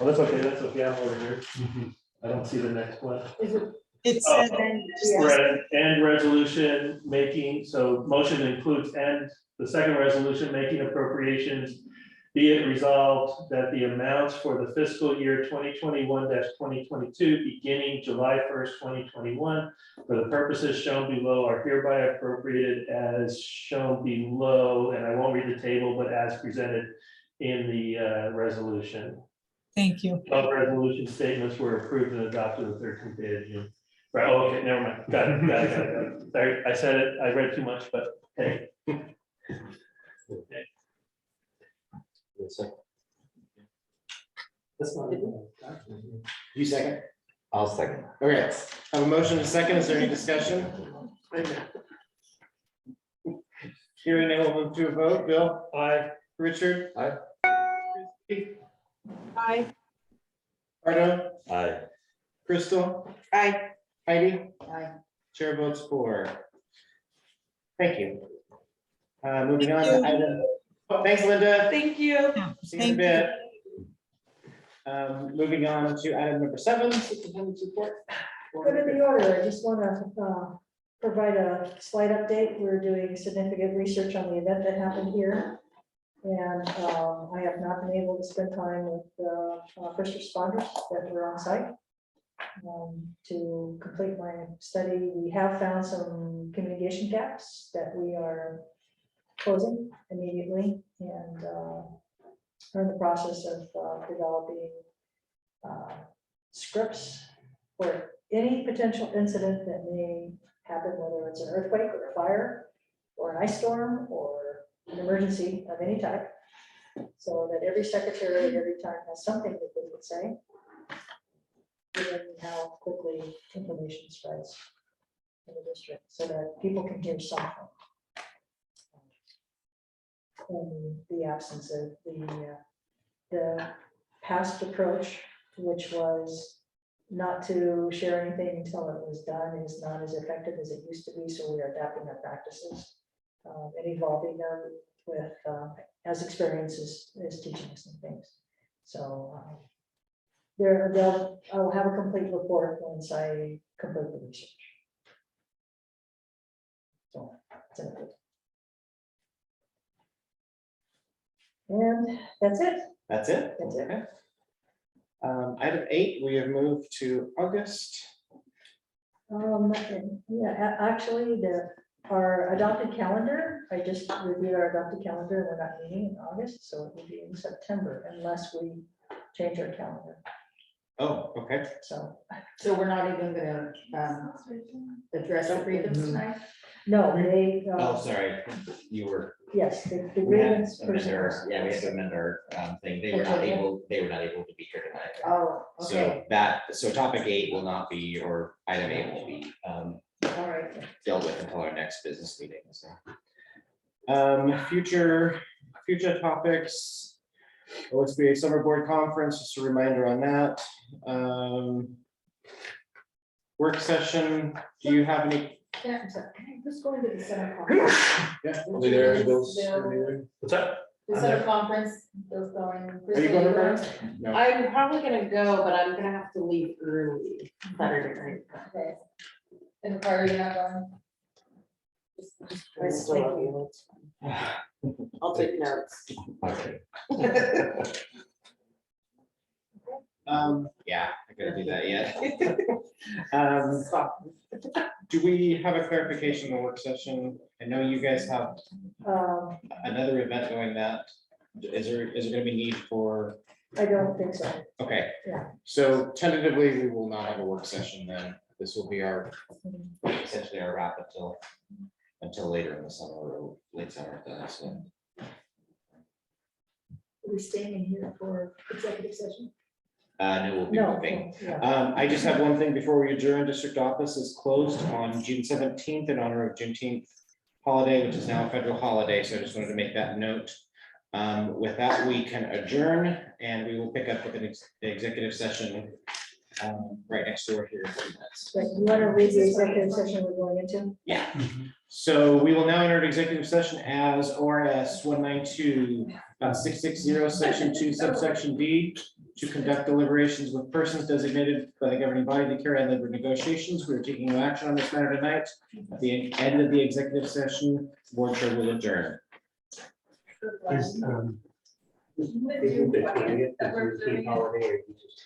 Well, that's okay, I'm over here. I don't see the next one. It says, And resolution making, so motion includes and the second resolution making appropriations. Be it resolved that the amounts for the fiscal year 2021-2022 beginning July 1st, 2021, for the purposes shown below are hereby appropriated as shown below, and I won't read the table, but as presented in the resolution. thank you. All resolution statements were approved and adopted the 13th day of June. Right, oh, okay, never mind. Got it. Sorry, I said it, I read too much, but hey. Okay. That's not. You second? I'll second. Okay, I have a motion and a second. Is there any discussion? Hearing none, we'll move to a vote. Bill? Aye. Richard? Aye. Aye. Ardo? Aye. Crystal? Aye. Heidi? Aye. Chair votes for. Thank you. Moving on Thank to item. Oh, thanks, Linda. Thank you. Yeah, See you in a thank you. bit. Moving on to item number 7, superintendent's report. Good in the order. I just want to provide a slight update. We're doing significant research on the event that happened here. And I have not been able to spend time with first responders that were on site to complete my study. We have found some communication gaps that we are closing immediately and are in the process of developing scripts for any potential incident that may happen, whether it's an earthquake or a fire or an ice storm or an emergency of any type, so that every secretary at every time has something that they would say, given how quickly information spreads in the district, so that people can hear something in the absence of the past approach, which was not to share anything until it was done, is not as effective as it used to be. So we are adapting our practices and evolving them with as experience is teaching us some things. So I'll have a complete report once I complete the research. So that's it. And that's it. That's it? That's it. Okay. Item 8, we have moved to August. Yeah, actually, our adopted calendar, I just reviewed our adopted calendar, and we're not meeting in August, so it will be in September unless we change our calendar. Oh, okay. So So we're not even gonna address the grievance tonight? no, they. Oh, sorry, you were. Yes, the We had grievance to amend person. our- Yeah, we had to amend our thing. They were not able to be here tonight. Oh, okay, So topic 8 will not be, or item 8 will be all right. dealt with until our next business meeting. So. Future topics. OSBA Summer Board Conference, just a reminder on that. Work session, do you have any? Yeah, I'm sorry. Who's going to the center conference? Yeah. I'll be there, Bill's Bill. What's that? The center conference, Bill's going. Are you going to? No. I'm probably gonna go, but I'm gonna have to leave early Saturday night. Okay. And Carter, you're not going? I still love you. I'll take notes. Okay. Yeah, I gonna do that yet. Do we have a clarification on the work session? I know you guys have another event going that. Is there gonna be need for? I don't think so. Okay, Yeah. so tentatively, we will not have a work session then. This will be our, Essentially our wrap until later in the summer or late summer, so. Are we staying in here for executive session? No, we'll be No, moving. yeah. I just have one thing before we adjourn. District office is closed on June 17th in honor of Juneteenth holiday, which is now a federal holiday. So I just wanted to make that note. With that, we can adjourn and we will pick up with an executive session right next door here in 30 minutes. Right, you want to read the executive session we're going into? Yeah. So we will now enter an executive session as ORS 192.660, section 2, subsection D, to conduct deliberations with persons designated by the governing body to carry out labor negotiations. We are taking no action on this matter tonight. At the end of the executive session, board chair will adjourn. Is the 20th, is Juneteenth holiday, or you just-